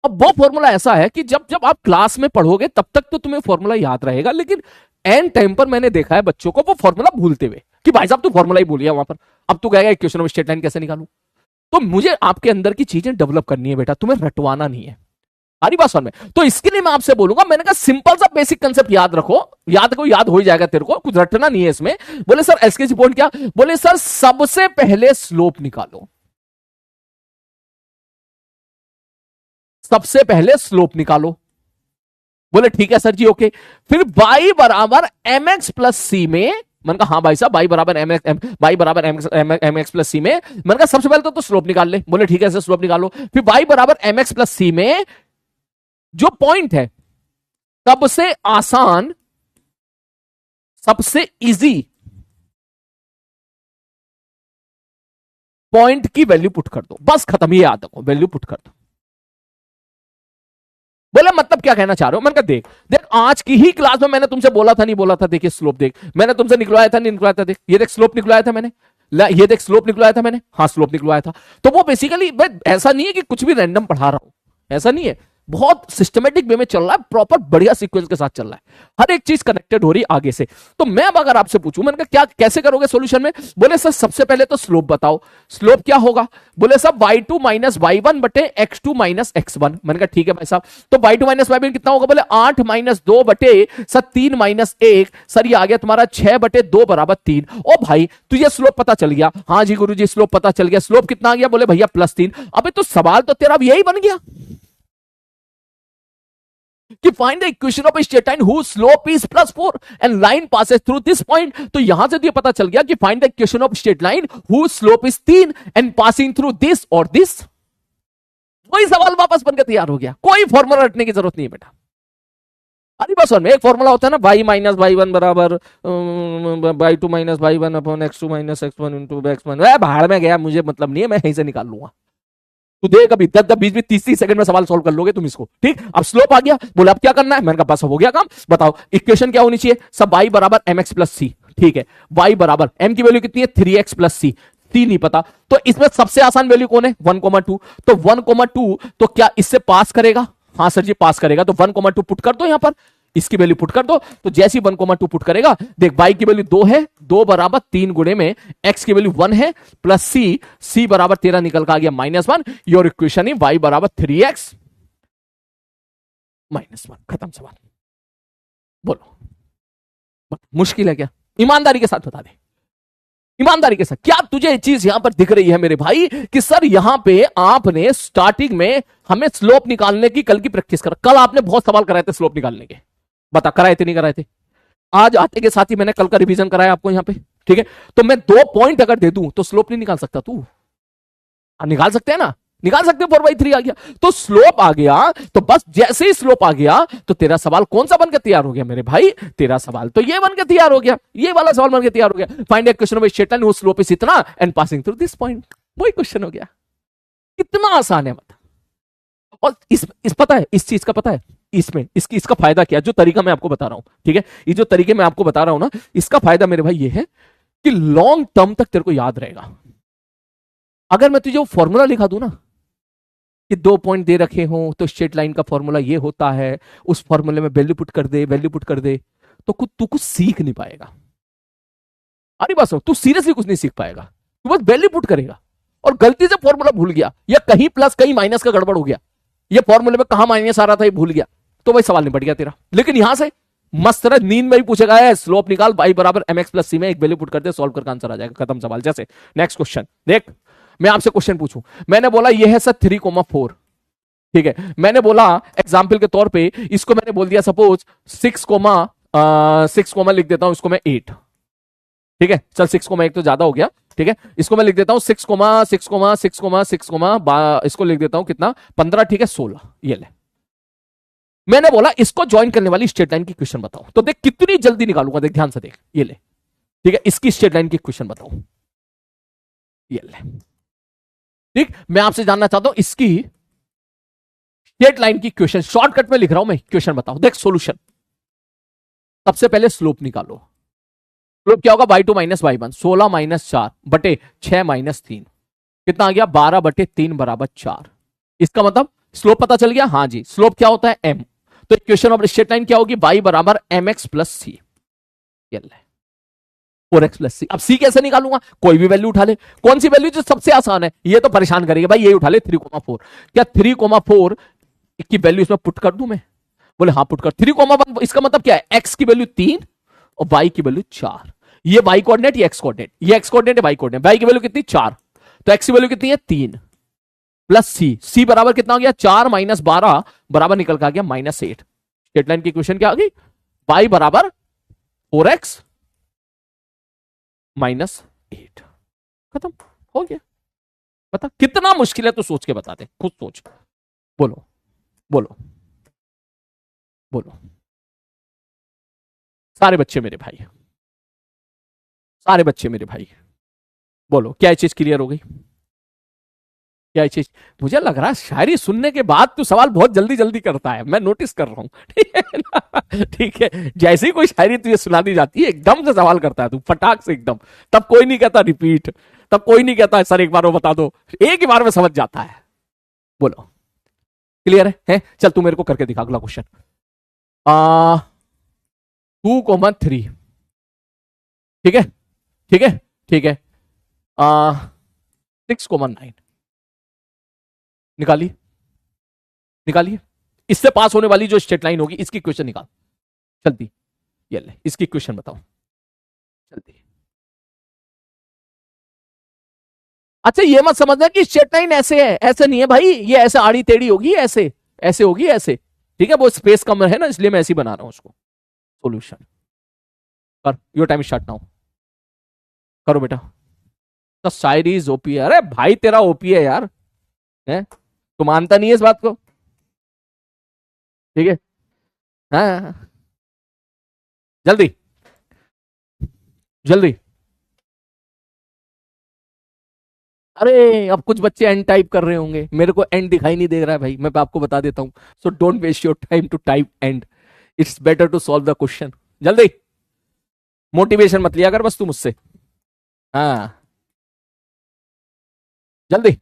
अब वो फॉर्मूला ऐसा है कि जब जब आप क्लास में पढ़ोगे तब तक तो तुम्हें फॉर्मूला याद रहेगा, लेकिन एंड टाइम पर मैंने देखा है बच्चों को वो फॉर्मूला भूलते हुए कि भाई साहब तू फॉर्मूला ही भूल गया वहां पर, अब तू कहेगा इक्वेशन ऑफ स्ट्रेट लाइन कैसे निकालूं। तो मुझे आपके अंदर की चीजें डेवलप करनी है बेटा, तुम्हें रटवाना नहीं है। सारी बात समझ में, तो इसके लिए मैं आपसे बोलूंगा, मैंने कहा सिंपल सा बेसिक कंसेप्ट याद रखो, याद हो जाएगा तेरे को, कुछ रटना नहीं है इसमें। बोले सर एसकेसी पॉइंट क्या, बोले सर सबसे पहले स्लोप निकालो, सबसे पहले स्लोप निकालो। बोले ठीक है सर जी, ओके। फिर y बराबर mx प्लस सी में, मैंने कहा हाँ भाई साहब y बराबर mx प्लस सी में, मैंने कहा सबसे पहले तो स्लोप निकाल ले। बोले ठीक है सर स्लोप निकालो। फिर y बराबर mx प्लस सी में जो पॉइंट है सबसे आसान, सबसे इजी पॉइंट की वैल्यू पुट कर दो, बस खत्म, ये याद रखो, वैल्यू पुट कर दो। बोले मतलब क्या कहना चाह रहे हो, मैंने कहा देख देख आज की ही क्लास में मैंने तुमसे बोला था नहीं बोला था, देखिए स्लोप देख, मैंने तुमसे निकलवाया था नहीं निकलवाया था, देख ये देख स्लोप निकलवाया था मैंने, ये देख स्लोप निकलवाया था मैंने, हाँ स्लोप निकलवाया था। तो वो बेसिकली ऐसा नहीं है कि कुछ भी रैंडम पढ़ा रहा हूं, ऐसा नहीं है, बहुत सिस्टमेटिक वे में चल रहा है, प्रॉपर बढ़िया सीक्वेंस के साथ चल रहा है, हर एक चीज कनेक्टेड हो रही है आगे से। तो मैं अब अगर आपसे पूछूं, मैंने कहा क्या कैसे करोगे सॉल्यूशन में, बोले सर सबसे पहले तो स्लोप बताओ, स्लोप क्या होगा, बोले सर y2 माइनस y1 बटे x2 माइनस x1। मैंने कहा ठीक है भाई साहब, तो y2 माइनस y1 कितना होगा, बोले 8 माइनस 2 बटे सर 3 माइनस 1, सर ये आ गया तुम्हारा 6 बटे 2 बराबर 3। ओ भाई तुझे स्लोप पता चल गया, हाँ जी गुरु जी स्लोप पता चल गया, स्लोप कितना आ गया, बोले भैया +3। अबे तो सवाल तो तेरा अब यही बन गया कि find the equation of straight line whose slope is +4 and line passes through this point. तो यहां से तो ये पता चल गया कि find the equation of straight line whose slope is 3 and passing through this और दिस। वही सवाल वापस बनकर तैयार हो गया, कोई फॉर्मूला रटने की जरूरत नहीं है बेटा। अरे बस में एक फॉर्मूला होता है ना, y माइनस y1 बराबर y2 minus y1 upon x2 minus x1 into x1। भाड़ में गया, मुझे मतलब नहीं है, मैं यहीं से निकाल लूंगा। तो देख अभी 10 20 30 सेकंड में सवाल सॉल्व कर लोगे तुम इसको। ठीक, अब स्लोप आ गया, बोले अब क्या करना है, मैंने कहा बस हो गया काम, बताओ इक्वेशन क्या होनी चाहिए, सब y बराबर mx प्लस सी। ठीक है, y बराबर m की वैल्यू कितनी है 3x प्लस सी, सी नहीं पता, तो इसमें सबसे आसान वैल्यू कौन है 1,2। तो 1,2 तो क्या इससे पास करेगा, हाँ सर जी पास करेगा, तो 1,2 पुट कर दो यहां पर, इसकी वैल्यू पुट कर दो। तो जैसे ही 1,2 पुट करेगा, देख y की वैल्यू 2 है, 2 बराबर 3 गुणे में x की वैल्यू 1 है प्लस c बराबर 13 निकल का आ गया -1। योर इक्वेशन है y बराबर 3x -1। खत्म सवाल। बोलो मुश्किल है क्या, ईमानदारी के साथ बता दे, ईमानदारी के साथ, क्या तुझे ये चीज यहां पर दिख रही है मेरे भाई कि सर यहां पे आपने स्टार्टिंग में हमें स्लोप निकालने की कल की प्रैक्टिस कर, कल आपने बहुत सवाल कराए थे स्लोप निकालने के, बता कराए थे नहीं कराए थे, आज आते के साथ ही मैंने कल का रिवीजन कराया आपको यहां पे। ठीक है, तो मैं 2 पॉइंट अगर दे दूं तो स्लोप नहीं निकाल सकता तू, निकाल सकते हैं ना, निकाल सकते हो, 4/3 आ गया तो स्लोप आ गया, तो बस जैसे ही स्लोप आ गया तो तेरा सवाल कौन सा बनकर तैयार हो गया मेरे भाई, तेरा सवाल तो ये बनकर तैयार हो गया, ये वाला सवाल बनकर तैयार हो गया, find the equation of straight line whose slope is इतना and passing through this point. वही क्वेश्चन हो गया, कितना आसान है बता। और इस पता है, इस चीज का पता है, इसमें इसका फायदा क्या है, जो तरीका मैं आपको बता रहा हूं, ठीक है, ये जो तरीके मैं आपको बता रहा हूं ना, इसका फायदा मेरे भाई ये है कि लॉन्ग टर्म तक तेरे को याद रहेगा। अगर मैं तुझे वो फॉर्मूला लिखा दूं ना कि 2 पॉइंट दे रखे हो तो स्ट्रेट लाइन का फॉर्मूला ये होता है, उस फॉर्मूले में वैल्यू पुट कर दे, वैल्यू पुट कर दे, तो तू कुछ सीख नहीं पाएगा। अरे बस तू सीरियसली कुछ नहीं सीख पाएगा, तू बस वैल्यू पुट करेगा और गलती से फॉर्मूला भूल गया या कहीं प्लस कहीं माइनस का गड़बड़ हो गया, ये फॉर्मूले में कहां माइनस आ रहा था ये भूल गया, तो भाई सवाल निपट गया तेरा। लेकिन यहां से मस्त तरह नींद में भी पूछेगा है स्लोप निकाल y बराबर mx प्लस सी में एक वैल्यू पुट कर दे, सॉल्व करके आंसर आ जाएगा, खत्म सवाल। जैसे नेक्स्ट क्वेश्चन देख, मैं आपसे क्वेश्चन पूछूं, मैंने बोला ये है सर 3,4, ठीक है, मैंने बोला एग्जाम्पल के तौर पे इसको मैंने बोल दिया सपोज 6 लिख देता हूं इसको मैं 8, ठीक है, चल 6,1 तो ज्यादा हो गया, ठीक है, इसको मैं लिख देता हूं 6, इसको लिख देता हूं कितना 15, ठीक है 16, ये ले। मैंने बोला इसको ज्वाइन करने वाली स्ट्रेट लाइन की क्वेश्चन बताओ, तो देख कितनी जल्दी निकालूंगा, देख ध्यान से देख, ये ले, ठीक है, इसकी स्ट्रेट लाइन की क्वेश्चन बताओ, ये ले, ठीक, मैं आपसे जानना चाहता हूं इसकी स्ट्रेट लाइन की क्वेश्चन, शॉर्टकट में लिख रहा हूं मैं, क्वेश्चन बताओ। देख सॉल्यूशन, सबसे पहले स्लोप निकालो, स्लोप क्या होगा y2 माइनस y1, 16 माइनस 4 बटे 6 माइनस 3, कितना आ गया 12 बटे 3 बराबर 4। इसका मतलब स्लोप पता चल गया, हाँ जी, स्लोप क्या होता है m, तो इक्वेशन ऑफ स्ट्रेट लाइन क्या होगी y बराबर mx प्लस सी, 4x प्लस सी। अब c कैसे निकालूंगा, कोई भी वैल्यू उठा ले, कौन सी वैल्यू जो सबसे आसान है, ये तो परेशान करेगी भाई, ये उठा ले 3,4, क्या 3,4 की वैल्यू इसमें पुट कर दूं मैं, बोले हाँ पुट कर, 3,1 इसका मतलब क्या है, x की वैल्यू 3 और y की वैल्यू 4, ये y कोऑर्डिनेट, ये x कोऑर्डिनेट, ये x कोऑर्डिनेट है y कोऑर्डिनेट, y की वैल्यू कितनी 4, तो x की वैल्यू कितनी है 3 प्लस c बराबर कितना हो गया 4 माइनस 12 बराबर निकल के आ गया -8। स्ट्रेट लाइन की इक्वेशन क्या आ गई, y बराबर 4x -8, खत्म हो गया। बता कितना मुश्किल है, तो सोच के बता दे, खुद सोच, बोलो बोलो बोलो, सारे बच्चे मेरे भाई, सारे बच्चे मेरे भाई, बोलो क्या चीज क्लियर हो गई, क्या चीज, मुझे लग रहा है शायरी सुनने के बाद तू सवाल बहुत जल्दी जल्दी करता है, मैं नोटिस कर रहा हूं, ठीक है ना, ठीक है, जैसे ही कोई शायरी तुझे सुना दी जाती है एकदम से सवाल करता है तू फटाक से एकदम, तब कोई नहीं कहता रिपीट, तब कोई नहीं कहता सर एक बार वो बता दो, एक ही बार में समझ जाता है। बोलो क्लियर है? चल तू मेरे को करके दिखा अगला क्वेश्चन, 2,3, ठीक है ठीक है ठीक है, 6,9 निकालिए निकालिए, इससे पास होने वाली जो स्ट्रेट लाइन होगी इसकी क्वेश्चन निकाल, जल्दी, ये ले इसकी क्वेश्चन बताओ जल्दी। अच्छा ये मत समझना कि स्ट्रेट लाइन ऐसे है, ऐसे नहीं है भाई, ये ऐसे आड़ी टेढ़ी होगी, ऐसे ऐसे होगी, ऐसे, ठीक है, वो स्पेस कम है ना इसलिए मैं ऐसे ही बना रहा हूं उसको। सॉल्यूशन कर, योर टाइम स्टार्ट नाउ, करो बेटा। तो शायरी इज ओपी है, अरे भाई तेरा ओपी है यार, है तू मानता नहीं है इस बात को, ठीक है, हाँ जल्दी जल्दी, अरे अब कुछ बच्चे एंड टाइप कर रहे होंगे, मेरे को एंड दिखाई नहीं दे रहा है भाई, मैं आपको बता देता हूं, so don't waste your time to type and, it's better to solve the question. जल्दी, मोटिवेशन मत लिया कर बस तू मुझसे, हाँ जल्दी,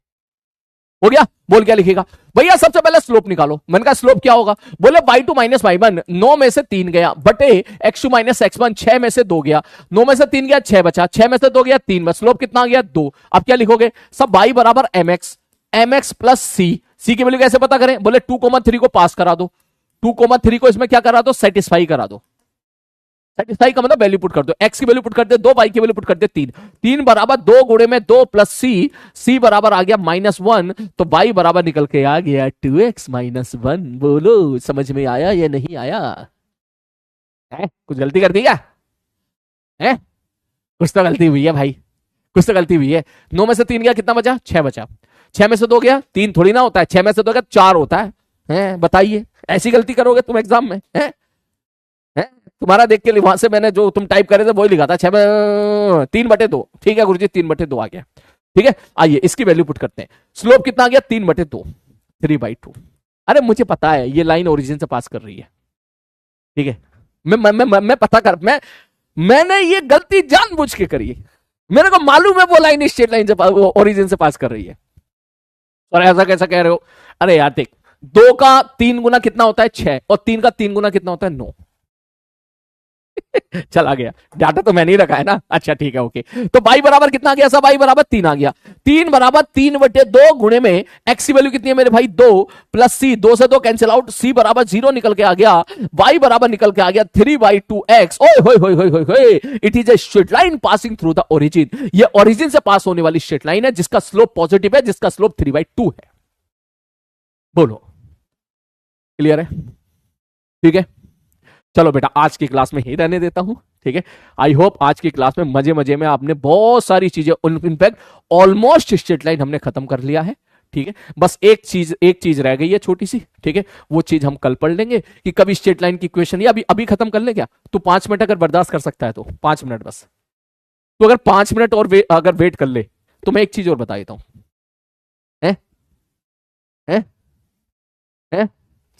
हो गया, बोल क्या लिखेगा भैया, सबसे पहले स्लोप निकालो। मैंने कहा स्लोप क्या होगा, बोले y2 माइनस y1, 9 में से 3 गया बटे x2 माइनस x1, 6 में से 2 गया, 9 में से 3 गया 6 बचा, 6 में से 2 गया 3 बस, स्लोप कितना आ गया 2। अब क्या लिखोगे, सब y बराबर mx प्लस सी की वैल्यू कैसे पता करें, बोले 2,3 को पास करा दो, 2,3 को इसमें क्या करा दो, सेटिस्फाई करा दो, सेटिस्फाई का मतलब वैल्यू पुट कर दो, x की वैल्यू पुट कर दे 2, y की वैल्यू पुट कर दे 3, 3 बराबर 2 गुणे में 2 प्लस सी बराबर आ गया -1, तो y बराबर निकल के आ गया 2x माइनस 1। बोलो समझ में आया या नहीं आया है? कुछ गलती कर दी क्या है? कुछ तो गलती हुई है भाई, कुछ तो गलती हुई है। 9 में से 3 गया कितना बचा, 6 बचा, 6 में से 2 गया 3 थोड़ी ना होता है, 6 में से 2 गया 4 होता है? बताइए ऐसी गलती करोगे तुम एग्जाम में है? तुम्हारा देख के वहां से मैंने जो तुम टाइप करे थे वही लिखा था, 3/2, ठीक है गुरुजी 3/2 आ गया, ठीक है। आइए इसकी वैल्यू पुट करते हैं, स्लोप कितना आ गया 3/2, 3/2। अरे मुझे पता है ये लाइन ओरिजिन से पास कर रही है, ठीक है। मैं पता कर मैंने ये गलती जानबूझ के करी है। मेरे को मालूम है वो लाइन स्ट्रेट लाइन से ओरिजिन से पास कर रही है। और ऐसा कैसा कह रहे हो? अरे यार देख, 2 का 3 गुना कितना होता है? 6, और 3 का 3 गुना कितना होता है? 9। चला गया, डाटा तो मैंने ही रखा है ना। अच्छा ठीक है, ओके। तो y बराबर कितना आ गया? सब y बराबर 3 आ गया। 3 बराबर 3/2 गुणे में x की वैल्यू कितनी है मेरे भाई? 2 प्लस c, 2 से 2 कैंसिल आउट, c बराबर 0 निकल के आ गया, y बराबर निकल के आ गया 3/2x। ओए होए होए होए होए, it is a straight line passing through the origin. ये ओरिजिन से पास होने वाली स्ट्रेट लाइन है जिसका स्लोप पॉजिटिव है, जिसका स्लोप 3/2 है। बोलो क्लियर है? ठीक है, चलो बेटा आज की क्लास में ही रहने देता हूं, ठीक है। आई होप आज की क्लास में मजे मजे में आपने बहुत सारी चीजें, इनफैक्ट ऑलमोस्ट स्ट्रेट लाइन हमने खत्म कर लिया है, ठीक है। बस एक चीज रह गई है छोटी सी, ठीक है। वो चीज हम कल पढ़ लेंगे कि कभी स्ट्रेट लाइन की इक्वेशन, या अभी खत्म कर ले क्या? तो 5 मिनट अगर बर्दाश्त कर सकता है तो 5 मिनट बस। तो अगर 5 मिनट और अगर वेट कर ले तो मैं एक चीज और बता देता हूं। है? है? है?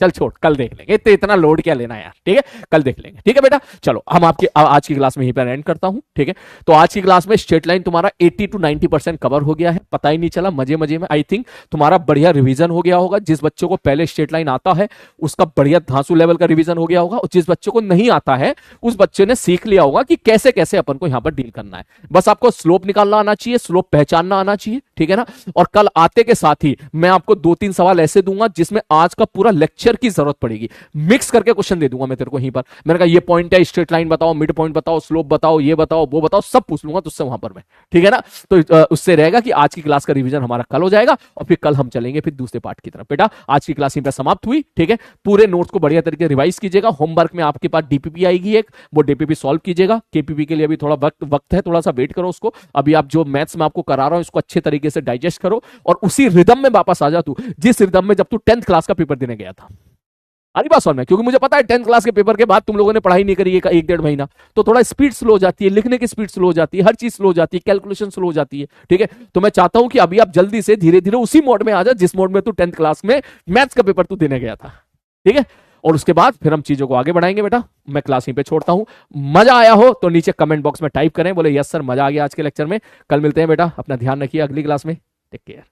चल छोड़, कल देख लेंगे, तो इतना लोड क्या लेना यार, ठीक है। कल देख लेंगे, ठीक है बेटा। चलो हम आपकी आज की क्लास में यहीं पर एंड करता हूं, ठीक है। तो आज की क्लास में स्ट्रेट लाइन तुम्हारा 80 to 90% कवर हो गया है, पता ही नहीं चला, मजे मजे में। आई थिंक तुम्हारा बढ़िया रिवीजन हो गया होगा। जिस बच्चों को पहले स्ट्रेट लाइन आता है उसका बढ़िया धांसू लेवल का रिवीजन हो गया होगा, और जिस बच्चों को नहीं आता है उस बच्चे ने सीख लिया होगा कि कैसे कैसे अपन को यहां पर डील करना है। बस आपको स्लोप निकालना आना चाहिए, स्लोप पहचानना आना चाहिए, ठीक है ना। और कल आते के साथ ही मैं आपको 2-3 सवाल ऐसे दूंगा जिसमें आज का पूरा लेक्चर की जरूरत पड़ेगी। मिक्स करके क्वेश्चन दे दूंगा मैं तेरे को यहीं पर। मैंने कहा ये पॉइंट है, स्ट्रेट लाइन बताओ, मिड पॉइंट बताओ, स्लोप बताओ, ये बताओ, वो बताओ, सब पूछ लूंगा तुझसे वहां पर मैं, ठीक है ना। तो उससे रहेगा कि आज की क्लास का रिवीजन हमारा कल हो जाएगा, और फिर कल हम चलेंगे फिर दूसरे पार्ट की तरफ। बेटा आज की क्लास यहीं पर समाप्त हुई, ठीक है। पूरे नोट्स को बढ़िया तरीके रिवाइज कीजिएगा। होमवर्क में आपके पास डीपीपी आएगी एक, वो डीपीपी सॉल्व कीजिएगा। केपीपी के लिए अभी थोड़ा वक्त है, थोड़ा सा वेट करो उसको। अभी आप जो मैथ्स में आपको करा रहा हूं इसको अच्छे तरीके से डाइजेस्ट करो, और उसी रिदम में वापस आ जा तू, जिस रिदम में जब तू 10th क्लास का पेपर देने गया था। अरे बात सुन में, क्योंकि मुझे पता है 10th क्लास के पेपर के बाद तुम लोगों ने पढ़ाई नहीं करी है 1-1.5 महीना, तो थोड़ा स्पीड स्लो हो जाती है, लिखने की स्पीड स्लो हो जाती है, हर चीज स्लो हो जाती है, कैलकुलेशन स्लो हो जाती है, ठीक है। तो मैं चाहता हूं कि अभी आप जल्दी से धीरे धीरे उसी मोड में आ जा जिस मोड में तू 10th क्लास में मैथ्स का पेपर तू देने गया था, ठीक है। और उसके बाद फिर हम चीजों को आगे बढ़ाएंगे। बेटा मैं क्लास यहीं पे छोड़ता हूं। मजा आया हो तो नीचे कमेंट बॉक्स में टाइप करें, बोले यस सर मजा आ गया आज के लेक्चर में। कल मिलते हैं बेटा, अपना ध्यान रखिए अगली क्लास में। Take care.